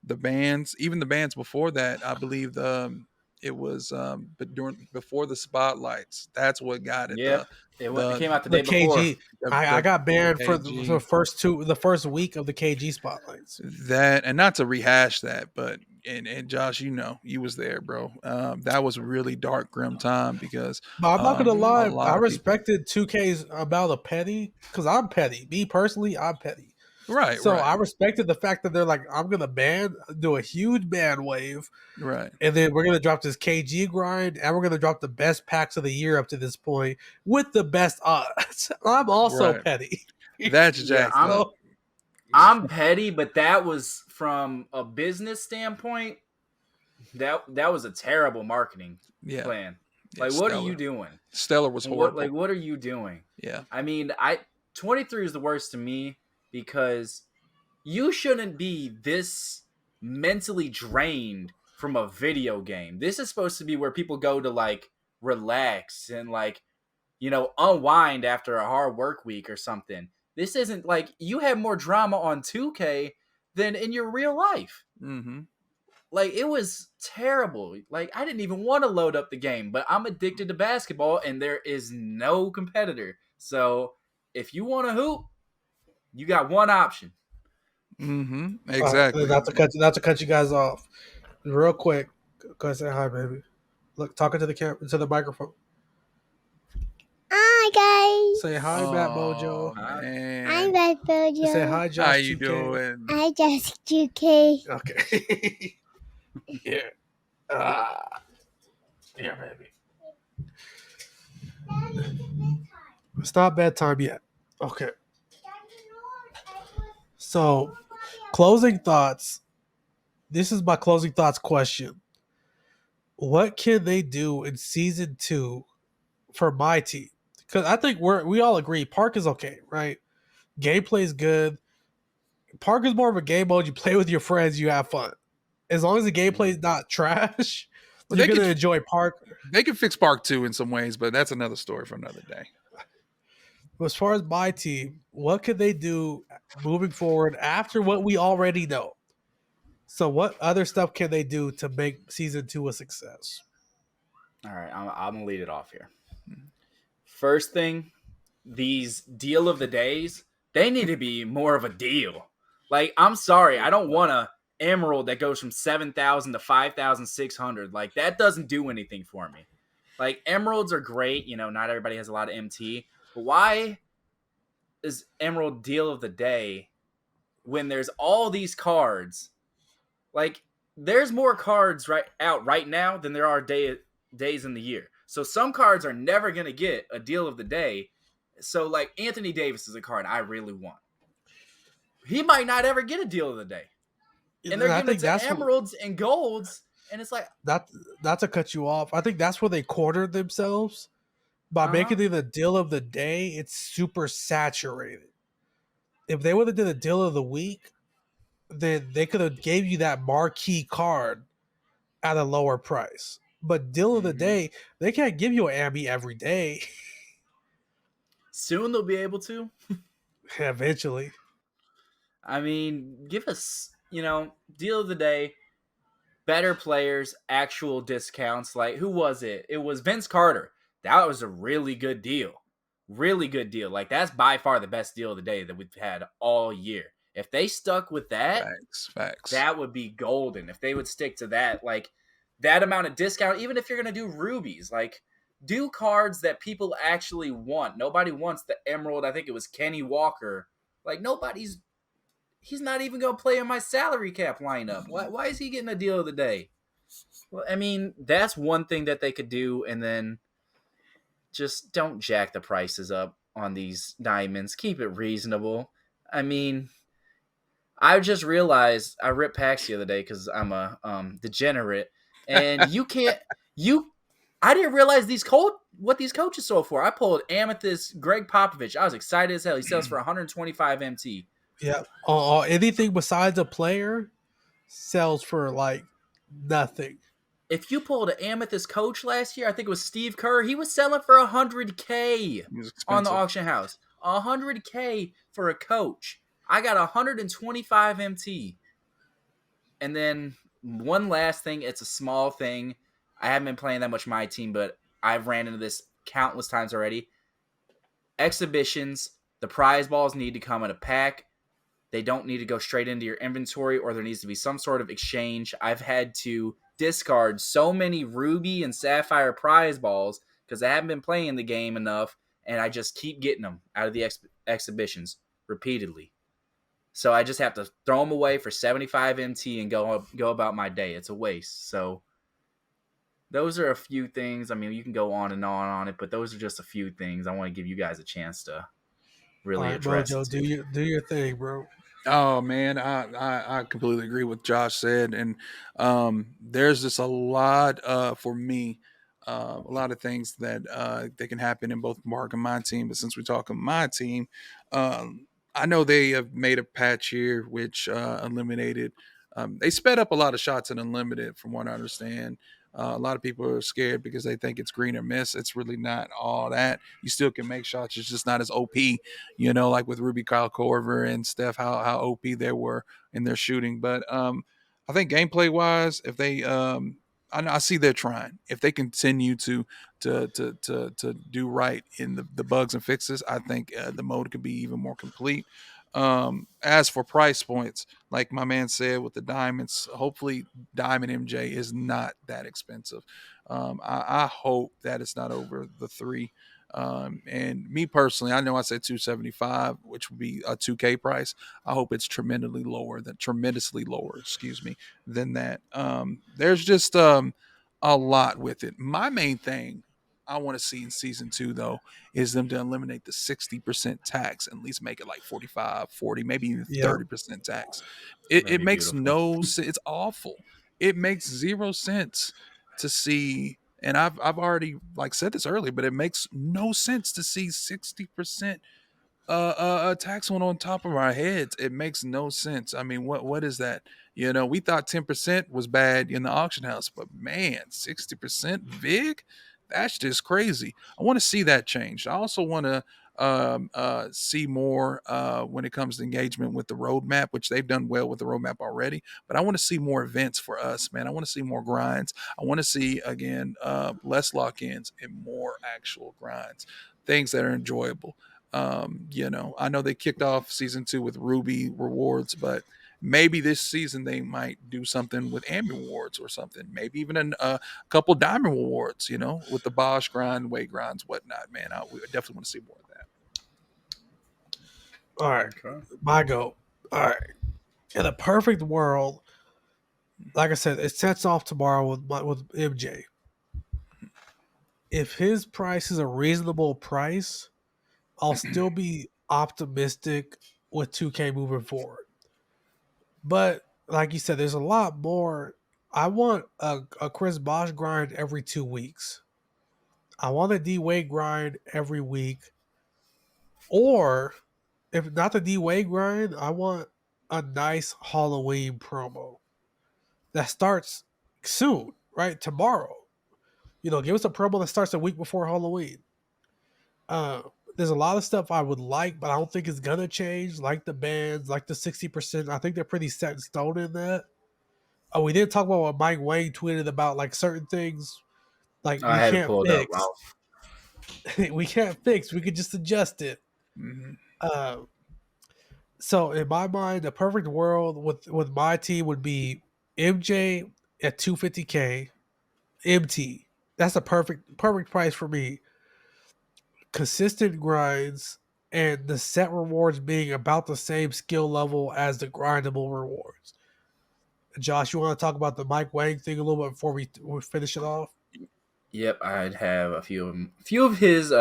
Speaker 3: the bands, even the bands before that, I believe it was but during before the spotlights, that's what got it.
Speaker 2: Yep. It
Speaker 3: The
Speaker 2: came out the
Speaker 1: The
Speaker 2: day before.
Speaker 1: KG,
Speaker 3: the,
Speaker 1: I
Speaker 3: the
Speaker 1: got banned for
Speaker 3: KG,
Speaker 1: the first week of the KG spotlights.
Speaker 3: that, and not to rehash that, but and Josh, you was there, bro. That was a really dark, grim time because
Speaker 1: But I'm not gonna
Speaker 3: a
Speaker 1: lie, I
Speaker 3: lot of people.
Speaker 1: respected 2K's amount of petty because I'm petty. Me personally, I'm petty.
Speaker 3: Right,
Speaker 1: So
Speaker 3: right,
Speaker 1: I respected the fact that they're like, I'm gonna do a huge ban wave,
Speaker 3: right,
Speaker 1: and then we're gonna drop this KG grind, and we're gonna drop the best packs of the year up to this point with the best odds. I'm also
Speaker 3: right.
Speaker 1: petty.
Speaker 3: That's
Speaker 2: Yeah,
Speaker 3: jacked up.
Speaker 1: So
Speaker 2: I'm petty, but that was from a business standpoint. That was a terrible marketing
Speaker 3: Yeah,
Speaker 2: plan.
Speaker 3: yeah.
Speaker 2: Like, what are you
Speaker 3: Stellar,
Speaker 2: doing?
Speaker 3: Stellar was horrible.
Speaker 2: What are you doing?
Speaker 3: Yeah.
Speaker 2: I mean, I 23 is the worst to me because you shouldn't be this mentally drained from a video game. This is supposed to be where people go to like relax and like, unwind after a hard work week or something. This isn't like you have more drama on 2K than in your real life.
Speaker 3: Mm-hmm.
Speaker 2: Like it was terrible. Like I didn't even want to load up the game, but I'm addicted to basketball and there is no competitor. So if you want to hoop, you got one option.
Speaker 3: Mm-hmm. Exactly.
Speaker 1: not to cut you guys off real quick. Go ahead, say hi, baby. Look, talking to the camera, to the microphone.
Speaker 4: Hi guys.
Speaker 1: Say hi, Matt Mojo.
Speaker 3: Oh
Speaker 2: Huh?
Speaker 4: I'm
Speaker 3: man,
Speaker 4: Bad
Speaker 1: Say
Speaker 4: Bojo.
Speaker 1: hi,
Speaker 3: how
Speaker 1: Josh
Speaker 3: you
Speaker 1: 2K.
Speaker 3: doing?
Speaker 4: I just QK.
Speaker 1: Okay. Yeah. Uh, yeah, baby. It's not bedtime yet. Okay. So, closing thoughts. This is my closing thoughts question. What can they do in season 2 for my team? Because I think we all agree Park is okay, right? Gameplay is good. Park is more of a game mode. You play with your friends, you have fun. As long as the gameplay is not trash,
Speaker 3: Well,
Speaker 1: you're gonna enjoy Park.
Speaker 3: they could fix Park 2 in some ways, but that's another story for another day.
Speaker 1: As far as my team, what could they do moving forward after what we already know? So, what other stuff can they do to make season 2 a success?
Speaker 2: All right, I'm gonna lead it off here. First thing, these deal of the days, they need to be more of a deal. Like, I'm sorry, I don't want a emerald that goes from 7,000 to 5,600. Like, that doesn't do anything for me. Like, emeralds are great, not everybody has a lot of MT, but why is emerald deal of the day when there's all these cards? Like, there's more cards out right now than there are days in the year. So some cards are never going to get a deal of the day. So like Anthony Davis is a card I really want. He might not ever get a deal of the day. And
Speaker 1: And
Speaker 2: they're
Speaker 1: I
Speaker 2: giving it
Speaker 1: think
Speaker 2: to emeralds and golds. And it's like,
Speaker 1: that not to cut you off. I think that's where they cornered themselves by
Speaker 2: uh-huh.
Speaker 1: making it the deal of the day. It's super saturated. If they would have did a deal of the week, then they could have gave you that marquee card at a lower price. But deal of the
Speaker 2: Mm-hmm.
Speaker 1: day, they can't give you an Abby every day.
Speaker 2: Soon they'll be able to.
Speaker 1: Eventually,
Speaker 2: I mean, give us, deal of the day, better players, actual discounts. Like, who was it? It was Vince Carter. That was a really good deal. Really good deal. Like, that's by far the best deal of the day that we've had all year. If they stuck with that,
Speaker 3: Facts.
Speaker 2: that would be golden. If they would stick to that, like that amount of discount, even if you're going to do rubies, like do cards that people actually want. Nobody wants the emerald. I think it was Kenny Walker. Like, he's not even going to play in my salary cap lineup. Why is he getting a deal of the day? Well, I mean, that's one thing that they could do. And then just don't jack the prices up on these diamonds. Keep it reasonable. I mean, I just realized I ripped packs the other day because I'm a degenerate, and you can't you I didn't realize what these coaches sold for. I pulled Amethyst Greg Popovich. I was excited as hell. He sells for 125 MT.
Speaker 1: Yeah. Anything besides a player sells for like nothing.
Speaker 2: If you pulled an Amethyst coach last year, I think it was Steve Kerr. He was selling for 100K on the auction house. 100K for a coach. I got 125 MT. And then one last thing. It's a small thing. I haven't been playing that much my team, but I've ran into this countless times already. Exhibitions, the prize balls need to come in a pack. They don't need to go straight into your inventory, or there needs to be some sort of exchange. I've had to discard so many ruby and sapphire prize balls because I haven't been playing the game enough, and I just keep getting them out of the exhibitions repeatedly. So I just have to throw them away for 75 MT and go about my day. It's a waste. So those are a few things. I mean, you can go on and on it, but those are just a few things. I want to give you guys a chance to really address
Speaker 1: Mojo,
Speaker 2: it.
Speaker 1: do your thing, bro.
Speaker 3: Oh man, I completely agree with Josh said, and there's just a lot for me, a lot of things that can happen in both Mark and my team. But since we're talking my team, I know they have made a patch here which eliminated. They sped up a lot of shots in unlimited, from what I understand. A lot of people are scared because they think it's green or miss. It's really not all that. You still can make shots. It's just not as OP, like with Ruby, Kyle Korver, and Steph, how OP they were in their shooting. But I think gameplay wise, if they, I see they're trying. If they continue to do right in the bugs and fixes, I think the mode could be even more complete. As for price points, like my man said with the diamonds, hopefully Diamond MJ is not that expensive. I hope that it's not over the three. And me personally, I know I said 275, which would be a 2K price. I hope it's tremendously lower, excuse me, than that. There's just a lot with it. My main thing I want to see in season 2 though is them to eliminate the 60% tax and at least make it like 45, 40, maybe even
Speaker 1: Yeah.
Speaker 3: 30% tax. It
Speaker 2: be
Speaker 3: makes
Speaker 2: beautiful.
Speaker 3: no sense. It's awful. It makes 0 sense to see, and I've already like said this earlier, but it makes no sense to see 60% tax on top of our heads. It makes no sense. I mean, what is that? We thought 10% was bad in the auction house, but man, 60% VIG? That's just crazy. I want to see that change. I also want to see more when it comes to engagement with the roadmap, which they've done well with the roadmap already. But I want to see more events for us, man. I want to see more grinds. I want to see, again, less lock-ins and more actual grinds, things that are enjoyable. I know they kicked off season 2 with Ruby rewards, but maybe this season they might do something with Amber rewards or something. Maybe even a couple Diamond rewards, with the Bosch grind, weight grinds, whatnot. Man, we definitely want to see more of that.
Speaker 1: All right, my go. All right, in a perfect world, like I said, it sets off tomorrow with MJ. If his price is a reasonable price, I'll still be optimistic with 2K moving forward. But like you said, there's a lot more. I want a Chris Bosch grind every 2 weeks. I want a D Wade grind every week. Or if not the D Wade grind, I want a nice Halloween promo that starts soon, right? Tomorrow. Give us a promo that starts a week before Halloween. Uh, there's a lot of stuff I would like, but I don't think it's gonna change. Like the bands, like the 60%. I think they're pretty set in stone in that. Oh, we didn't talk about what Mike Wang tweeted about like certain things, like
Speaker 2: I
Speaker 1: we
Speaker 2: had it
Speaker 1: can't
Speaker 2: pulled up.
Speaker 1: fix. We can't fix. We could just adjust it.
Speaker 3: Mm-hmm.
Speaker 1: So in my mind, the perfect world with my team would be MJ at 250K, MT. That's a perfect price for me. Consistent grinds and the set rewards being about the same skill level as the grindable rewards. Josh, you want to talk about the Mike Wang thing a little bit before we finish it off?
Speaker 2: Yep, I'd have a few of his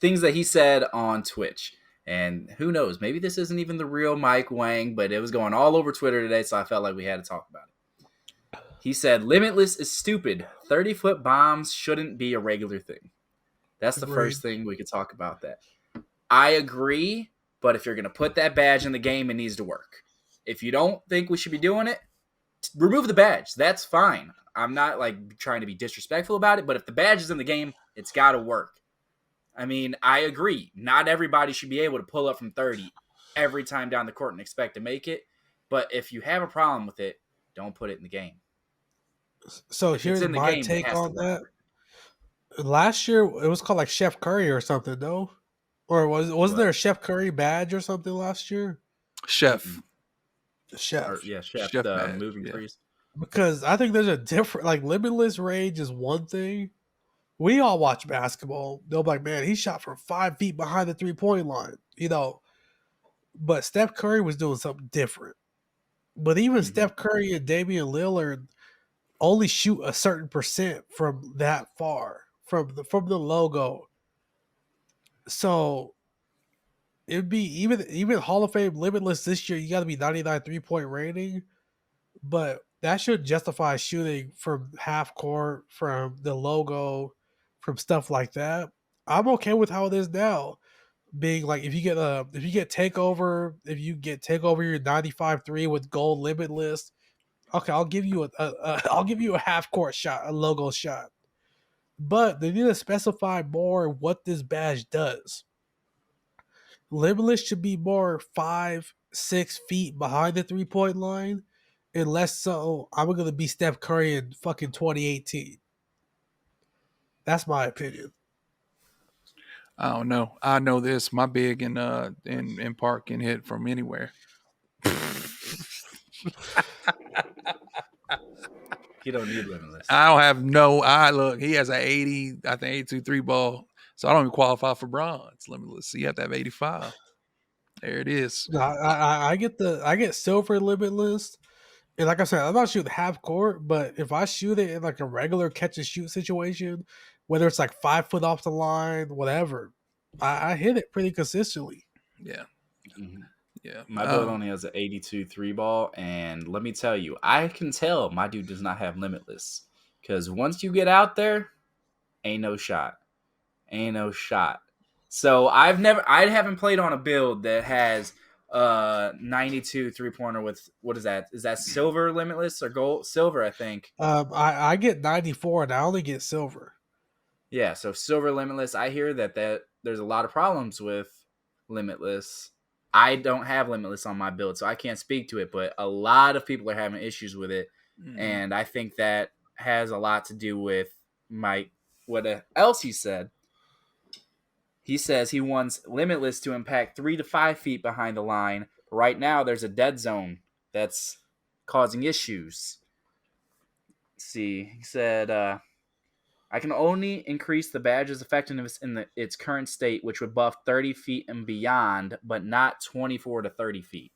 Speaker 2: things that he said on Twitch. And who knows, maybe this isn't even the real Mike Wang, but it was going all over Twitter today, so I felt like we had to talk about it. He said, "Limitless is stupid. 30-foot bombs shouldn't be a regular thing." That's the
Speaker 1: Agreed.
Speaker 2: first thing we could talk about that. I agree, but if you're going to put that badge in the game, it needs to work. If you don't think we should be doing it, remove the badge. That's fine. I'm not like trying to be disrespectful about it, but if the badge is in the game, it's got to work. I mean, I agree. Not everybody should be able to pull up from 30 every time down the court and expect to make it. But if you have a problem with it, don't put it in the game.
Speaker 1: So
Speaker 2: If it's
Speaker 1: here's
Speaker 2: in the
Speaker 1: my
Speaker 2: game, it
Speaker 1: take
Speaker 2: has to
Speaker 1: on
Speaker 2: work.
Speaker 1: that. Last year it was called like Chef Curry or something, no? Or wasn't there a Chef Curry badge or something last year?
Speaker 3: Chef.
Speaker 1: Chef.
Speaker 2: Chef,
Speaker 3: Chef
Speaker 2: the
Speaker 3: badge,
Speaker 2: moving
Speaker 3: yeah.
Speaker 2: freeze.
Speaker 1: Because I think there's a different, like, limitless range is one thing. We all watch basketball. They'll be like, man, he shot from 5 feet behind the 3-point line, But Steph Curry was doing something different. But even Steph Curry and Damian Lillard only shoot a certain percent from that far from the logo. So it'd be even Hall of Fame limitless this year. You got to be 99 3-point rating, but that should justify shooting from half court, from the logo, from stuff like that. I'm okay with how it is now. Being like if you get takeover, your 95-3 with gold limitless, okay, I'll give you I'll give you a half court shot, a logo shot. But they need to specify more what this badge does. Limitless should be more 5-6 feet behind the 3-point line. Unless so, I'm gonna be Steph Curry in fucking 2018. That's my opinion.
Speaker 3: I don't know. I know this. My big in park can hit from anywhere.
Speaker 2: You don't need limitless.
Speaker 3: I don't have no. I look. He has an 80. I think 82 3 ball. So I don't even qualify for bronze. Limitless. You have to have 85. There it is.
Speaker 1: No, I get silver limitless, and like I said, I'm not shooting half court, but if I shoot it in like a regular catch and shoot situation, whether it's like 5 foot off the line, whatever, I hit it pretty consistently.
Speaker 3: Yeah.
Speaker 2: Mm-hmm.
Speaker 3: Yeah.
Speaker 2: My build only has an 82 3-ball, and let me tell you, I can tell my dude does not have limitless. Because once you get out there, ain't no shot. Ain't no shot. So I haven't played on a build that has 92 3-pointer with, what is that? Is that silver limitless or gold? Silver, I think.
Speaker 1: I get 94 and I only get silver.
Speaker 2: Yeah, so silver limitless. I hear that there's a lot of problems with limitless. I don't have limitless on my build, so I can't speak to it, but a lot of people are having issues with it. And I think that has a lot to do with what else he said. He says he wants limitless to impact 3 to 5 feet behind the line. Right now, there's a dead zone that's causing issues. Let's see, he said, I can only increase the badge's effectiveness in its current state, which would buff 30 feet and beyond, but not 24 to 30 feet.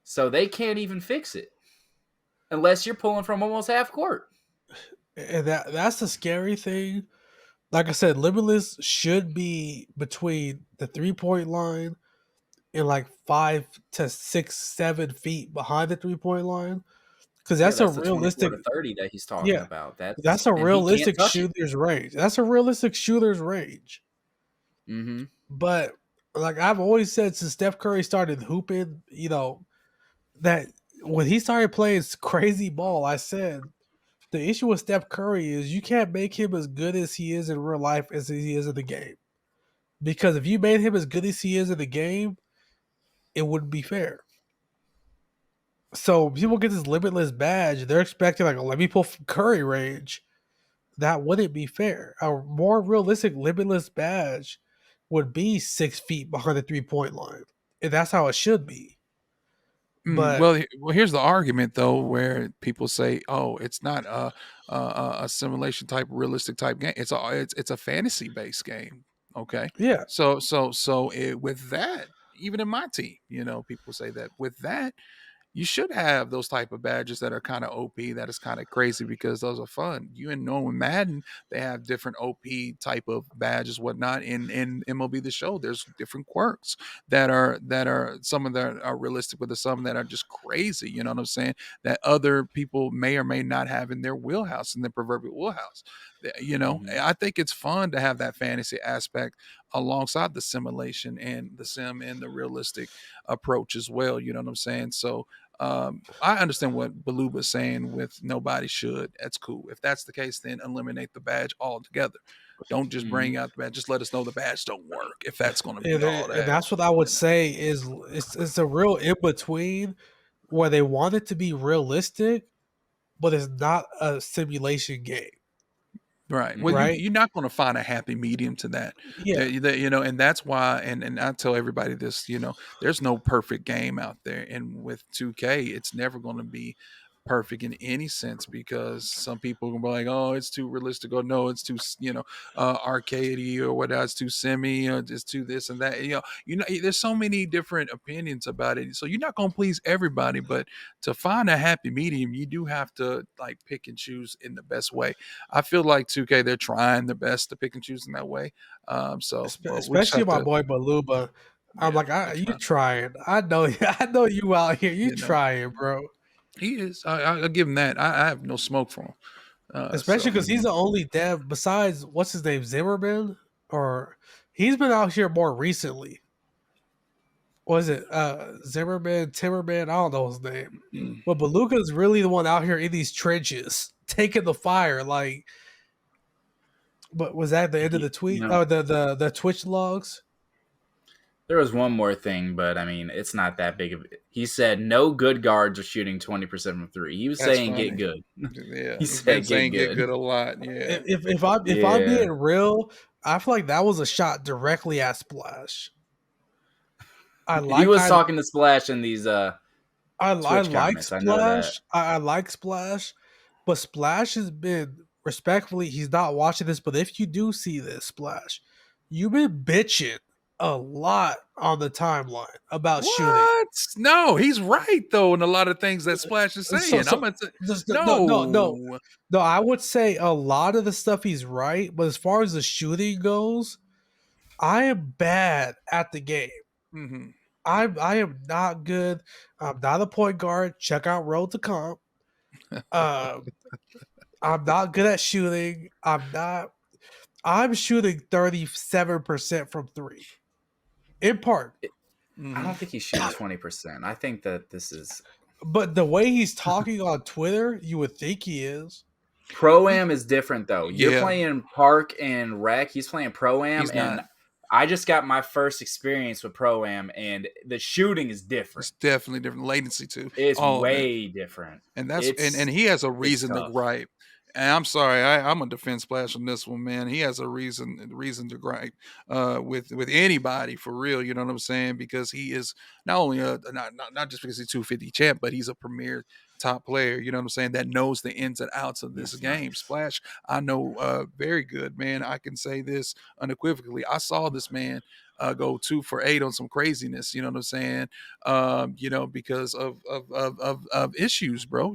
Speaker 2: So they can't even fix it unless you're pulling from almost half court.
Speaker 1: And that's the scary thing. Like I said, limitless should be between the 3-point line and like 5 to 6, 7 feet behind the 3-point line. Because that's a
Speaker 2: the
Speaker 1: realistic
Speaker 2: 24 to 30 that he's talking about.
Speaker 1: That's a realistic shooter's range. That's a realistic shooter's range.
Speaker 2: Mm-hmm.
Speaker 1: But like I've always said since Steph Curry started hooping, that when he started playing crazy ball, I said the issue with Steph Curry is you can't make him as good as he is in real life as he is in the game. Because if you made him as good as he is in the game, it wouldn't be fair. So people get this limitless badge, they're expecting like, let me pull from Curry range. That wouldn't be fair. A more realistic limitless badge would be 6 feet behind the 3-point line. And that's how it should be. But
Speaker 3: well, here's the argument though, where people say, "Oh, it's not a simulation type, realistic type game. It's a fantasy based game." Okay,
Speaker 1: yeah.
Speaker 3: So with that, even in my team, people say that with that, you should have those type of badges that are kind of OP. That is kind of crazy because those are fun. You and know in Madden, they have different OP type of badges, whatnot. In MLB The Show, there's different quirks that are some of that are realistic, but there's some that are just crazy. You know what I'm saying? That other people may or may not have in their wheelhouse, in their proverbial wheelhouse. You know,
Speaker 2: Mhm.
Speaker 3: I think it's fun to have that fantasy aspect alongside the simulation and the sim and the realistic approach as well. You know what I'm saying? So I understand what Baluba's saying with nobody should. That's cool. If that's the case, then eliminate the badge altogether. Don't just
Speaker 2: Mhm.
Speaker 3: bring out the badge. Just let us know the badge don't work if that's going to be
Speaker 1: And,
Speaker 3: all
Speaker 1: and
Speaker 3: that.
Speaker 1: that's what I would say is it's a real in between where they want it to be realistic, but it's not a simulation game,
Speaker 3: Right. Well,
Speaker 2: Mhm.
Speaker 1: right?
Speaker 3: you're not going to find a happy medium to that.
Speaker 1: Yeah,
Speaker 3: You know, and that's why. And I tell everybody this. You know, there's no perfect game out there, and with 2K, it's never going to be perfect in any sense because some people can be like, oh, it's too realistic, or no, it's too arcadey, or what else, too semi, or it's too this and that. There's so many different opinions about it. So you're not going to please everybody, but to find a happy medium, you do have to like pick and choose in the best way. I feel like 2K, they're trying their best to pick and choose in that way. But we just
Speaker 1: especially
Speaker 3: have
Speaker 1: my
Speaker 3: to,
Speaker 1: boy Baluba. I'm
Speaker 3: yeah,
Speaker 1: like,
Speaker 3: they're
Speaker 1: you
Speaker 3: trying.
Speaker 1: trying? I know, I know you out here. You
Speaker 3: You know,
Speaker 1: trying, bro?
Speaker 3: he is. I'll give him that. I have no smoke for him.
Speaker 1: Especially
Speaker 3: So
Speaker 1: because he's
Speaker 2: Mhm.
Speaker 1: the only dev besides what's his name, Zimmerman, or he's been out here more recently. Was it Zimmerman, Timmerman? I don't know his name.
Speaker 3: mm,
Speaker 1: But Beluga's really the one out here in these trenches taking the fire. Like, but was that the end of the
Speaker 2: You
Speaker 1: tweet?
Speaker 2: know,
Speaker 1: Oh, the Twitch logs.
Speaker 2: there was one more thing, but I mean, it's not that big of it. He said no good guards are shooting 20% from three. He was
Speaker 3: that's
Speaker 2: saying get
Speaker 3: funny.
Speaker 2: good.
Speaker 3: Yeah,
Speaker 2: He
Speaker 3: he's been
Speaker 2: said get
Speaker 3: saying get
Speaker 2: good.
Speaker 3: good a lot. Yeah.
Speaker 1: If I'm
Speaker 2: Yeah.
Speaker 1: being real, I feel like that was a shot directly at Splash. I
Speaker 2: He
Speaker 1: like
Speaker 2: was
Speaker 1: I
Speaker 2: talking to Splash in these
Speaker 1: I
Speaker 2: Twitch
Speaker 1: like
Speaker 2: comments. I know that.
Speaker 1: Splash. I like Splash, but Splash has been respectfully. He's not watching this, but if you do see this, Splash, you've been bitching a lot on the timeline about shooting.
Speaker 3: What? No, he's right though in a lot of things that Splash is
Speaker 1: So
Speaker 3: saying. I'm
Speaker 1: so
Speaker 3: gonna say
Speaker 1: just
Speaker 3: no.
Speaker 1: no. I would say a lot of the stuff he's right, but as far as the shooting goes, I am bad at the game.
Speaker 3: Hmm.
Speaker 1: I am not good. I'm not a point guard. Check out Road to Comp. Um, I'm not good at shooting. I'm not. I'm shooting 37% from three in part.
Speaker 2: I
Speaker 3: Hmm.
Speaker 2: don't think he's shooting 20%. I think that this is
Speaker 1: But the way he's talking on Twitter, you would think he is.
Speaker 2: Pro
Speaker 3: He,
Speaker 2: Am is different though. You're
Speaker 3: yeah,
Speaker 2: playing Park and Rec. He's playing Pro Am,
Speaker 3: he's
Speaker 2: and
Speaker 3: not.
Speaker 2: I just got my first experience with Pro Am, and the shooting is different.
Speaker 3: It's definitely different latency too.
Speaker 2: It's
Speaker 3: All of it.
Speaker 2: way different.
Speaker 3: And that's and
Speaker 2: It's
Speaker 3: he has a
Speaker 2: it's
Speaker 3: reason to
Speaker 2: tough.
Speaker 3: gripe. And I'm sorry, I'm a defense Splash on this one, man. He has a reason to gripe with anybody for real. You know what I'm saying? Because he is not only not just because he's 250 champ, but he's a premier top player. You know what I'm saying? That knows the ins and outs of this
Speaker 2: That's
Speaker 3: game.
Speaker 2: nice.
Speaker 3: Splash, I know very good, man. I can say this unequivocally. I saw this man go 2 for 8 on some craziness. You know what I'm saying? Because of issues, bro.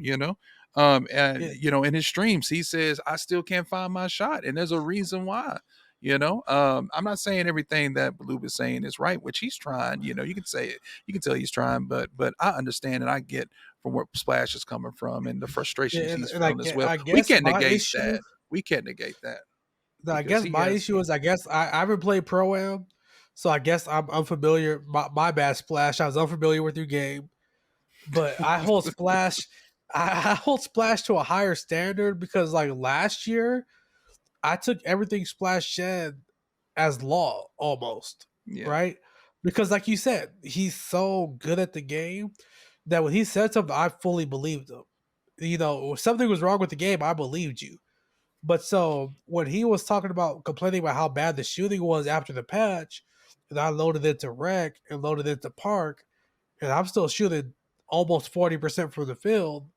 Speaker 3: And
Speaker 1: Yeah,
Speaker 3: in his streams, he says, "I still can't find my shot," and there's a reason why. I'm not saying everything that Baloo is saying is right, which he's trying. You can say it, you can tell he's trying, but I understand and I get from where Splash is coming from and the
Speaker 1: yeah,
Speaker 3: frustrations he's
Speaker 1: and
Speaker 3: feeling as well.
Speaker 1: I
Speaker 3: We
Speaker 1: guess
Speaker 3: can't
Speaker 1: my
Speaker 3: negate
Speaker 1: issue.
Speaker 3: that. We can't negate that
Speaker 1: I
Speaker 3: because
Speaker 1: guess
Speaker 3: he
Speaker 1: my
Speaker 3: has.
Speaker 1: issue is I guess I haven't played Pro Am, so I guess I'm unfamiliar. My bad, Splash. I was unfamiliar with your game, but I hold Splash. I hold Splash to a higher standard because like last year I took everything Splash said as law almost,
Speaker 3: Yeah.
Speaker 1: right? Because like you said, he's so good at the game that when he said something, I fully believed him. If something was wrong with the game, I believed you. But so when he was talking about complaining about how bad the shooting was after the patch, and I loaded it to Rec and loaded it to Park, and I'm still shooting almost 40% from the field,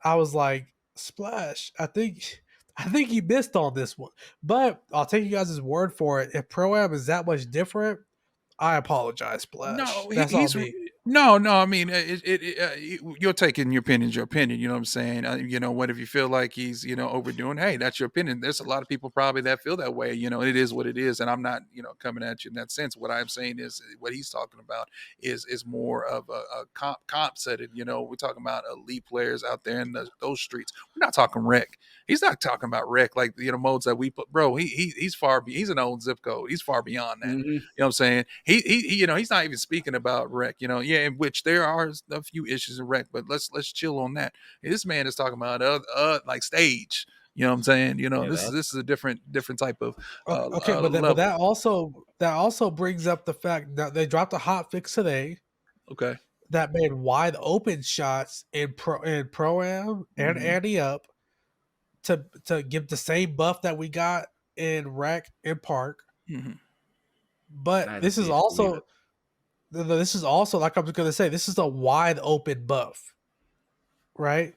Speaker 1: I was like, Splash, I think he missed on this one. But I'll take you guys' word for it. If Pro Am is that much different, I apologize, Splash.
Speaker 3: No,
Speaker 1: That's on me.
Speaker 3: No, no. I mean, you're taking your opinion's your opinion. You know what I'm saying? What if you feel like he's, overdoing? Hey, that's your opinion. There's a lot of people probably that feel that way. It is what it is, and I'm not, coming at you in that sense. What I'm saying is what he's talking about is more of a comp setting. We're talking about elite players out there in those streets. We're not talking rec. He's not talking about rec like modes that we put. Bro, he's far. He's an old zip code. He's far beyond that.
Speaker 2: Mm-hmm.
Speaker 3: You know what I'm saying? He's not even speaking about rec. Yeah, in which there are a few issues in rec, but let's chill on that. This man is talking about like stage. You know what I'm saying?
Speaker 2: Yeah,
Speaker 3: This is a different type of
Speaker 1: Okay, but
Speaker 3: level.
Speaker 1: that also brings up the fact that they dropped a hot fix today
Speaker 3: Okay.
Speaker 1: that made wide open shots in pro am and
Speaker 3: Mhm.
Speaker 1: ante up to give the same buff that we got in rec and park.
Speaker 3: Mhm.
Speaker 1: But
Speaker 2: I had to
Speaker 1: this is
Speaker 2: see it to believe
Speaker 1: also like I was gonna say, this is a wide open buff, right?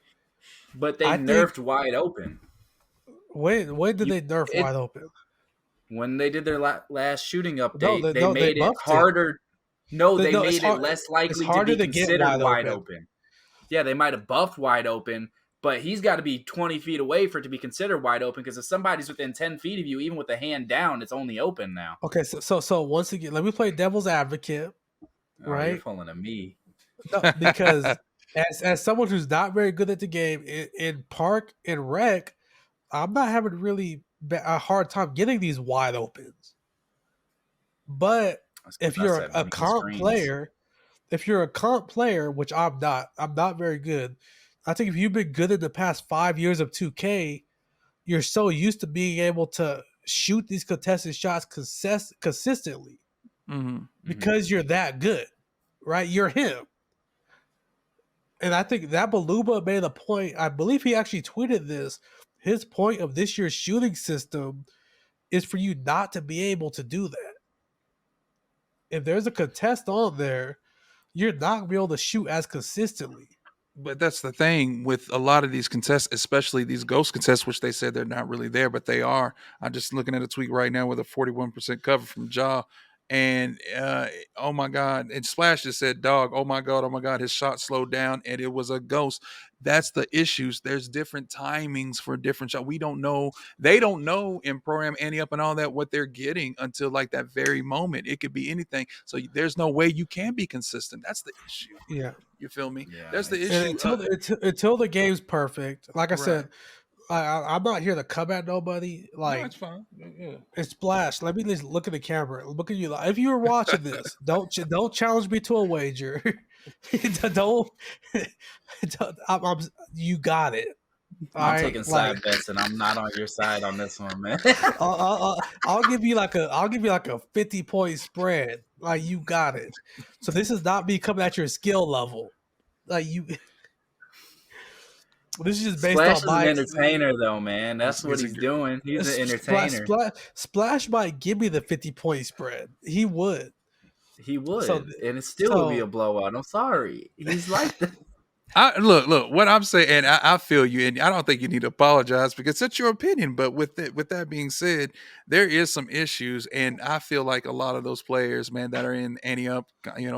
Speaker 2: But they
Speaker 1: I think
Speaker 2: nerfed wide open.
Speaker 1: when did
Speaker 2: You,
Speaker 1: they nerf
Speaker 2: it
Speaker 1: wide open?
Speaker 2: when they did their last shooting
Speaker 1: No,
Speaker 2: update,
Speaker 1: they
Speaker 2: they
Speaker 1: no they
Speaker 2: made it
Speaker 1: buffed it.
Speaker 2: harder. No, they
Speaker 1: No, it's
Speaker 2: made it
Speaker 1: hard.
Speaker 2: less
Speaker 1: It's
Speaker 2: likely to
Speaker 1: harder
Speaker 2: be
Speaker 1: to get
Speaker 2: considered
Speaker 1: wide
Speaker 2: wide
Speaker 1: open.
Speaker 2: open. Yeah, they might have buffed wide open, but he's got to be 20 feet away for it to be considered wide open, because if somebody's within 10 feet of you, even with the hand down, it's only open now.
Speaker 1: Okay, so once again, let me play devil's advocate,
Speaker 2: Oh, you're
Speaker 1: right?
Speaker 2: pulling a me.
Speaker 1: No, because as someone who's not very good at the game in park and rec, I'm not having really a hard time getting these wide opens. But
Speaker 2: That's
Speaker 1: if
Speaker 2: because I
Speaker 1: you're
Speaker 2: set
Speaker 1: a
Speaker 2: green
Speaker 1: comp
Speaker 2: screens.
Speaker 1: player, which I'm not very good. I think if you've been good in the past 5 years of 2K, you're so used to being able to shoot these contested shots consistently
Speaker 3: Mhm.
Speaker 1: because you're that good, right? You're him. And I think that Baluba made a point. I believe he actually tweeted this. His point of this year's shooting system is for you not to be able to do that. If there's a contest on there, you're not gonna be able to shoot as consistently.
Speaker 3: But that's the thing with a lot of these contests, especially these ghost contests, which they said they're not really there, but they are. I'm just looking at a tweet right now with a 41% cover from Jaw. And oh my God. And Splash just said, dog, oh my God, his shot slowed down and it was a ghost. That's the issues. There's different timings for different shots. We don't know. They don't know in program ante up and all that what they're getting until like that very moment. It could be anything. So there's no way you can be consistent. That's the issue.
Speaker 1: Yeah.
Speaker 3: You feel me?
Speaker 2: Yeah,
Speaker 3: That's the
Speaker 1: And
Speaker 3: issue.
Speaker 1: until the game's perfect, like I
Speaker 3: Right.
Speaker 1: said, I'm not here to come at nobody.
Speaker 3: No,
Speaker 1: Like
Speaker 3: it's fine. Yeah.
Speaker 1: it's Splash. Let me just look at the camera. Look at you. If you were watching this, don't challenge me to a wager. don't, you got it. All
Speaker 2: I'm
Speaker 1: right,
Speaker 2: taking
Speaker 1: like
Speaker 2: side bets, and I'm not on your side on this one, man.
Speaker 1: I'll give you like a 50-point spread. Like you got it. So this is not me coming at your skill level. Like you, this is just based
Speaker 2: Splash
Speaker 1: on
Speaker 2: is an
Speaker 1: my
Speaker 2: entertainer, though, man. That's what
Speaker 3: He's a
Speaker 2: he's doing. He's an entertainer.
Speaker 1: Splash might give me the 50-point spread. He would.
Speaker 2: He
Speaker 1: So
Speaker 2: would, and it still would be a
Speaker 1: so
Speaker 2: blowout. I'm sorry. He's like that.
Speaker 3: look. What I'm saying, and I feel you, and I don't think you need to apologize because it's your opinion. But with that being said, there is some issues, and I feel like a lot of those players, man, that are in ante up,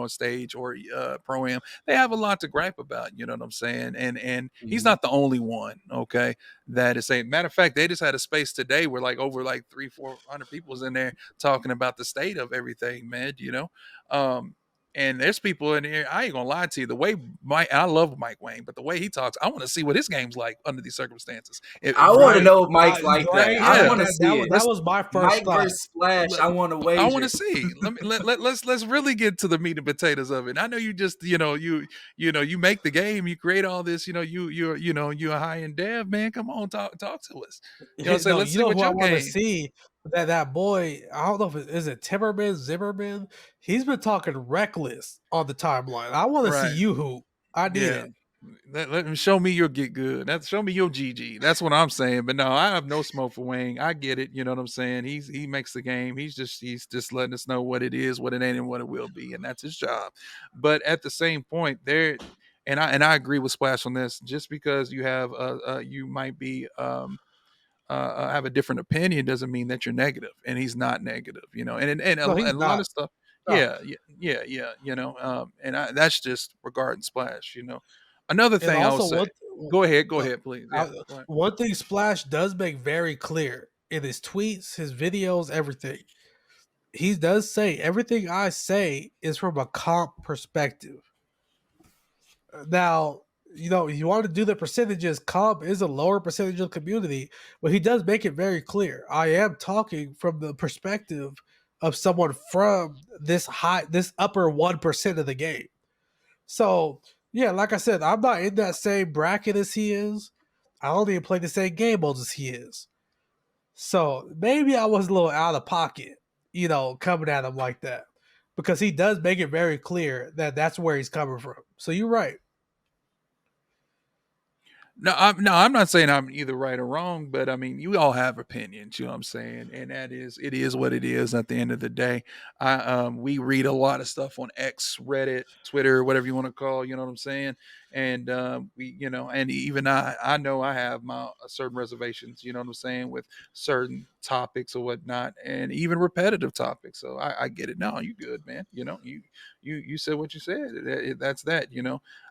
Speaker 3: stage or pro am, they have a lot to gripe about. You know what I'm saying? And he's
Speaker 2: Mhm.
Speaker 3: not the only one. Okay, that is saying. Matter of fact, they just had a space today where like over like 300-400 people was in there talking about the state of everything, man. And there's people in here. I ain't gonna lie to you. The way I love Mike Wayne, but the way he talks, I want to see what his game's like under these circumstances.
Speaker 2: I want to
Speaker 1: right,
Speaker 2: know if Mike's like that.
Speaker 1: right.
Speaker 2: I
Speaker 3: Yeah,
Speaker 2: want to see it.
Speaker 1: That was my first
Speaker 2: Mike
Speaker 1: thought.
Speaker 2: versus Splash. I want to
Speaker 3: I want
Speaker 2: wager.
Speaker 3: to see. Let's really get to the meat and potatoes of it. I know you just you make the game, you create all this. You're a high end dev man. Come on, talk to us. Say
Speaker 1: No,
Speaker 3: let's
Speaker 1: you
Speaker 3: see
Speaker 1: know
Speaker 3: what
Speaker 1: who I
Speaker 3: your
Speaker 1: want to
Speaker 3: game.
Speaker 1: see? That boy. I don't know if is it Timmerman, Zimmerman. He's been talking reckless on the timeline. I want to see
Speaker 3: Right.
Speaker 1: you hoop. I need
Speaker 3: Yeah.
Speaker 1: it.
Speaker 3: Let me show me your get good. Show me your GG. That's what I'm saying. But no, I have no smoke for Wayne. I get it. You know what I'm saying? He makes the game. He's just letting us know what it is, what it ain't, and what it will be, and that's his job. But at the same point, I agree with Splash on this. Just because you have you might be have a different opinion doesn't mean that you're negative, and he's not negative. And
Speaker 1: No,
Speaker 3: a
Speaker 1: he's
Speaker 3: lot
Speaker 1: not.
Speaker 3: of stuff.
Speaker 1: No,
Speaker 3: yeah. That's just regarding Splash. Another
Speaker 1: and
Speaker 3: thing I will
Speaker 1: also
Speaker 3: say. Go
Speaker 1: uh,
Speaker 3: ahead, please. Yeah,
Speaker 1: uh,
Speaker 3: go ahead.
Speaker 1: one thing Splash does make very clear in his tweets, his videos, everything. He does say everything I say is from a comp perspective. Now, you want to do the percentages. Comp is a lower percentage of the community, but he does make it very clear. I am talking from the perspective of someone from this upper 1% of the game. So, yeah, like I said, I'm not in that same bracket as he is. I don't even play the same game modes as he is. So maybe I was a little out of pocket, coming at him like that. Because he does make it very clear that that's where he's coming from. So you're right.
Speaker 3: No, I'm not saying I'm either right or wrong, but I mean, you all have opinions, you know what I'm saying? And it is what it is at the end of the day. We read a lot of stuff on X, Reddit, Twitter, whatever you want to call, you know what I'm saying? And and even I know I have my certain reservations, you know what I'm saying, with certain topics or whatnot, and even repetitive topics. So I get it. No, you good, man. You said what you said. That's that,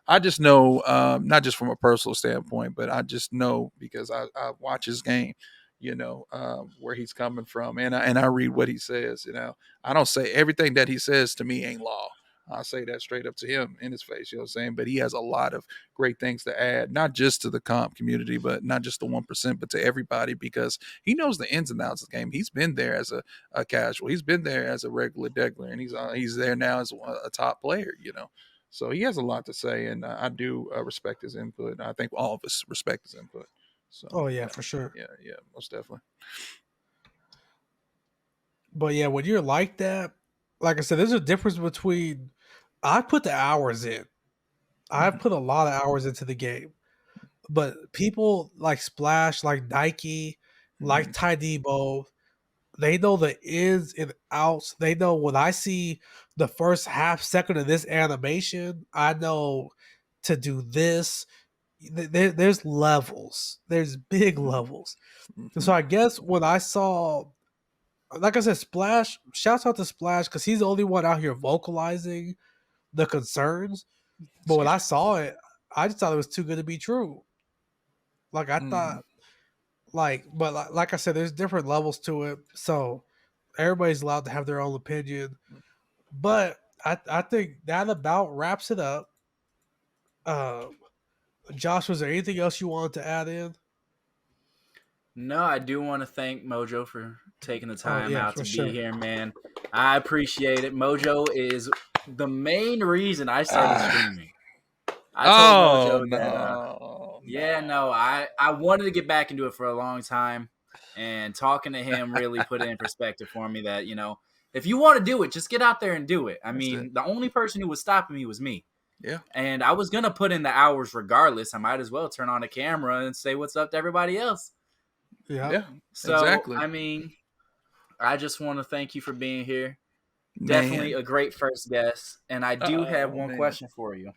Speaker 3: I just know, not just from a personal standpoint, but I just know because I watch his game, where he's coming from, and I read what he says. I don't say everything that he says to me ain't law. I say that straight up to him in his face. You know what I'm saying? But he has a lot of great things to add, not just to the comp community, but not just the 1%, but to everybody because he knows the ins and outs of the game. He's been there as a casual. He's been there as a regular degular, and he's there now as a top player. So he has a lot to say, and I do respect his input. I think all of us respect his input. So
Speaker 1: Oh yeah, for sure.
Speaker 3: yeah, most definitely.
Speaker 1: But yeah, when you're like that, like I said, there's a difference between I put the hours in. I've put a lot of hours into the game. But people like Splash, like Nike, like
Speaker 3: Mhm.
Speaker 1: Ty Debo, they know the ins and outs. They know when I see the first half second of this animation, I know to do this. There's levels. There's big
Speaker 3: Mhm.
Speaker 1: levels. So
Speaker 3: Mhm.
Speaker 1: I guess when I saw, like I said, Splash, shouts out to Splash because he's the only one out here vocalizing the concerns. But when
Speaker 3: Excuse
Speaker 1: I
Speaker 3: me.
Speaker 1: saw it, I just thought it was too good to be true. Like I
Speaker 3: Mhm.
Speaker 1: thought, like I said, there's different levels to it. So everybody's allowed to have their own opinion. But I think that about wraps it up. Um, Josh, was there anything else you wanted to add in?
Speaker 2: No, I do want to thank Mojo for taking the
Speaker 1: Oh
Speaker 2: time
Speaker 1: yeah,
Speaker 2: out
Speaker 1: for
Speaker 2: to be
Speaker 1: sure.
Speaker 2: here, man. I appreciate it. Mojo is the main reason I started
Speaker 3: Ah.
Speaker 2: streaming. I told
Speaker 3: Oh
Speaker 2: Mojo that
Speaker 3: no,
Speaker 2: yeah, no,
Speaker 3: no.
Speaker 2: I wanted to get back into it for a long time, and talking to him really put it in perspective for me that if you want to do it, just get out there and do it. I
Speaker 3: That's it.
Speaker 2: mean, the only person who was stopping me was me.
Speaker 3: Yeah.
Speaker 2: And I was gonna put in the hours regardless. I might as well turn on the camera and say what's up to everybody else.
Speaker 1: Yeah.
Speaker 3: Yeah.
Speaker 2: So,
Speaker 3: Exactly.
Speaker 2: I mean, I just want to thank you for being here. Definitely
Speaker 3: Man.
Speaker 2: a great first guest. And I do have
Speaker 3: Oh
Speaker 2: one
Speaker 3: man.
Speaker 2: question for you.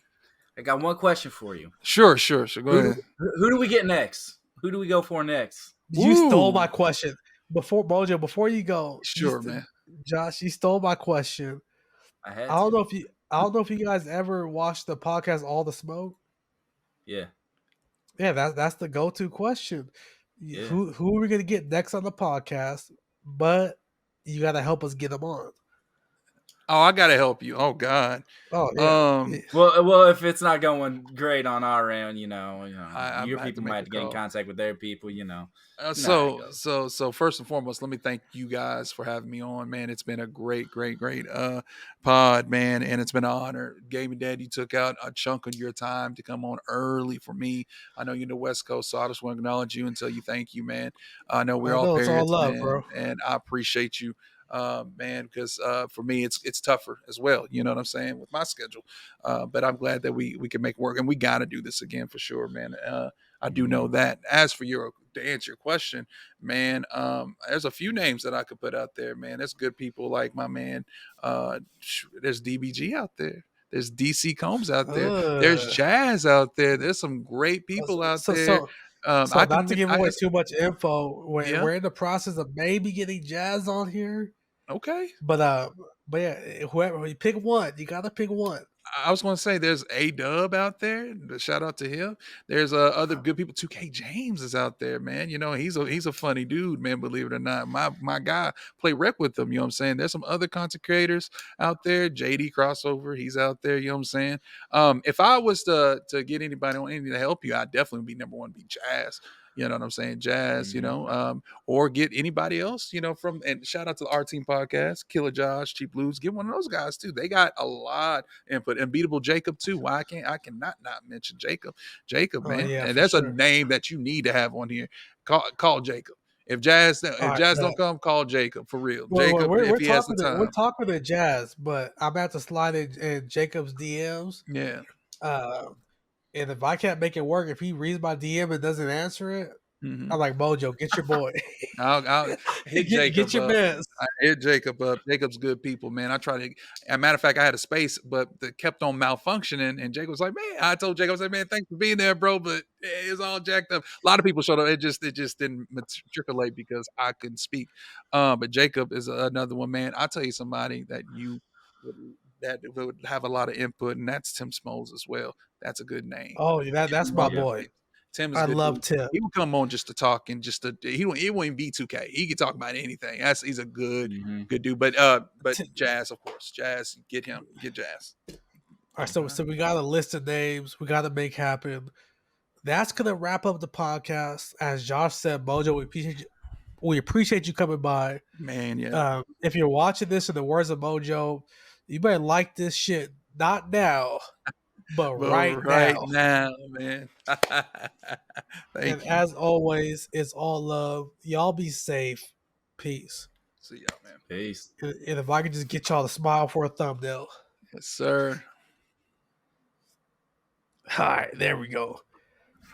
Speaker 2: I got one question for you.
Speaker 3: Sure. Go
Speaker 2: Who do
Speaker 3: ahead.
Speaker 2: who do we get next? Who do we go for next?
Speaker 1: You stole my
Speaker 3: Ooh.
Speaker 1: question before Mojo. Before you go,
Speaker 3: Sure, man.
Speaker 1: Josh, you stole my question.
Speaker 2: I had
Speaker 1: I don't
Speaker 2: to.
Speaker 1: know if you, I don't know if you guys ever watched the podcast All the Smoke.
Speaker 2: Yeah.
Speaker 1: Yeah, that's the go-to question.
Speaker 2: Yeah.
Speaker 1: Who are we gonna get next on the podcast? But you got to help us get them on.
Speaker 3: Oh, I gotta help you. Oh God.
Speaker 1: Oh yeah.
Speaker 3: Um,
Speaker 2: Well, if it's not going great on our end,
Speaker 3: I
Speaker 2: your
Speaker 3: might have to
Speaker 2: people
Speaker 3: make
Speaker 2: might
Speaker 3: a
Speaker 2: get in
Speaker 3: call.
Speaker 2: contact with their people. You know how it
Speaker 3: So
Speaker 2: goes.
Speaker 3: so so first and foremost, let me thank you guys for having me on, man. It's been a great pod, man, and it's been an honor. Gaming Dad, you took out a chunk of your time to come on early for me. I know you're in the West Coast, so I just want to acknowledge you and tell you thank you, man. I know we're
Speaker 1: I
Speaker 3: all
Speaker 1: know it's all
Speaker 3: parents,
Speaker 1: love,
Speaker 3: man,
Speaker 1: bro.
Speaker 3: and I appreciate you, man, because for me it's tougher as well. You know what I'm saying with my schedule, but I'm glad that we can make it work, and we got to do this again for sure, man. I do know that. As for to answer your question, man, there's a few names that I could put out there, man. There's good people like my man. There's DBG out there. There's DC Combs out there. There's
Speaker 1: Uh,
Speaker 3: Jazz out there. There's some great people out
Speaker 1: so
Speaker 3: there.
Speaker 1: so
Speaker 3: I
Speaker 1: not to
Speaker 3: can.
Speaker 1: give away too much info.
Speaker 3: Yeah.
Speaker 1: We're in the process of maybe getting Jazz on here.
Speaker 3: Okay.
Speaker 1: But yeah, whoever you pick one, you gotta pick one.
Speaker 3: I was going to say there's A-Dub out there. Shout out to him. There's other good people. 2K James is out there, man. You know, he's a funny dude, man, believe it or not. My guy play rep with him, you know what I'm saying? There's some other content creators out there. JD Crossover, he's out there, you know what I'm saying? If I was to get anybody on anything to help you, I'd definitely be number one, be Jazz. You know what I'm saying? Jazz, you know, or get anybody else, you know, from, and shout out to the Our Team podcast, Killer Josh, Cheap Blues, get one of those guys too. They got a lot input. Unbeatable Jacob too. Why I cannot not mention Jacob. Jacob,
Speaker 1: Oh
Speaker 3: man.
Speaker 1: yeah,
Speaker 3: And
Speaker 1: for
Speaker 3: that's a
Speaker 1: sure.
Speaker 3: name that you need to have on here. Call Jacob. If Jazz
Speaker 1: All right,
Speaker 3: don't come, call Jacob for real.
Speaker 1: well,
Speaker 3: Jacob, if he has the
Speaker 1: we're
Speaker 3: time.
Speaker 1: talking to Jazz, but I'm about to slide in Jacob's DMs.
Speaker 3: Yeah.
Speaker 1: And if I can't make it work, if he reads my DM and doesn't answer it,
Speaker 3: Mm-hmm.
Speaker 1: I'm like, Mojo, get your boy.
Speaker 3: I'll hit Jacob
Speaker 1: get your
Speaker 3: up.
Speaker 1: mess.
Speaker 3: I hit Jacob up. Jacob's good people, man. I try to. As a matter of fact, I had a space, but it kept on malfunctioning. And Jacob was like, "Man," I told Jacob, I said, "Man, thanks for being there, bro." But it was all jacked up. A lot of people showed up. It just didn't matriculate because I couldn't speak. But Jacob is another one, man. I'll tell you somebody that would would have a lot of input, and that's Tim Smoles as well. That's a good name.
Speaker 1: Oh, that's my
Speaker 2: Yeah.
Speaker 1: boy.
Speaker 3: Tim is
Speaker 1: I
Speaker 3: good.
Speaker 1: love Tim.
Speaker 3: He would come on just to talk and just to he won't even be 2K. He can talk about anything. He's a good dude. But Jazz, of course, Jazz, get Jazz.
Speaker 1: All right, so we got a list of names we got to make happen. That's gonna wrap up the podcast. As Josh said, Mojo, we appreciate you coming by.
Speaker 3: Man, yeah.
Speaker 1: If you're watching this in the words of Mojo, you better like this shit not now, but right
Speaker 3: now, man.
Speaker 1: And as always, it's all love. Y'all be safe. Peace.
Speaker 3: See y'all, man.
Speaker 2: Peace.
Speaker 1: And if I could just get y'all to smile for a thumbnail.
Speaker 3: Yes, sir.
Speaker 1: All right, there we go.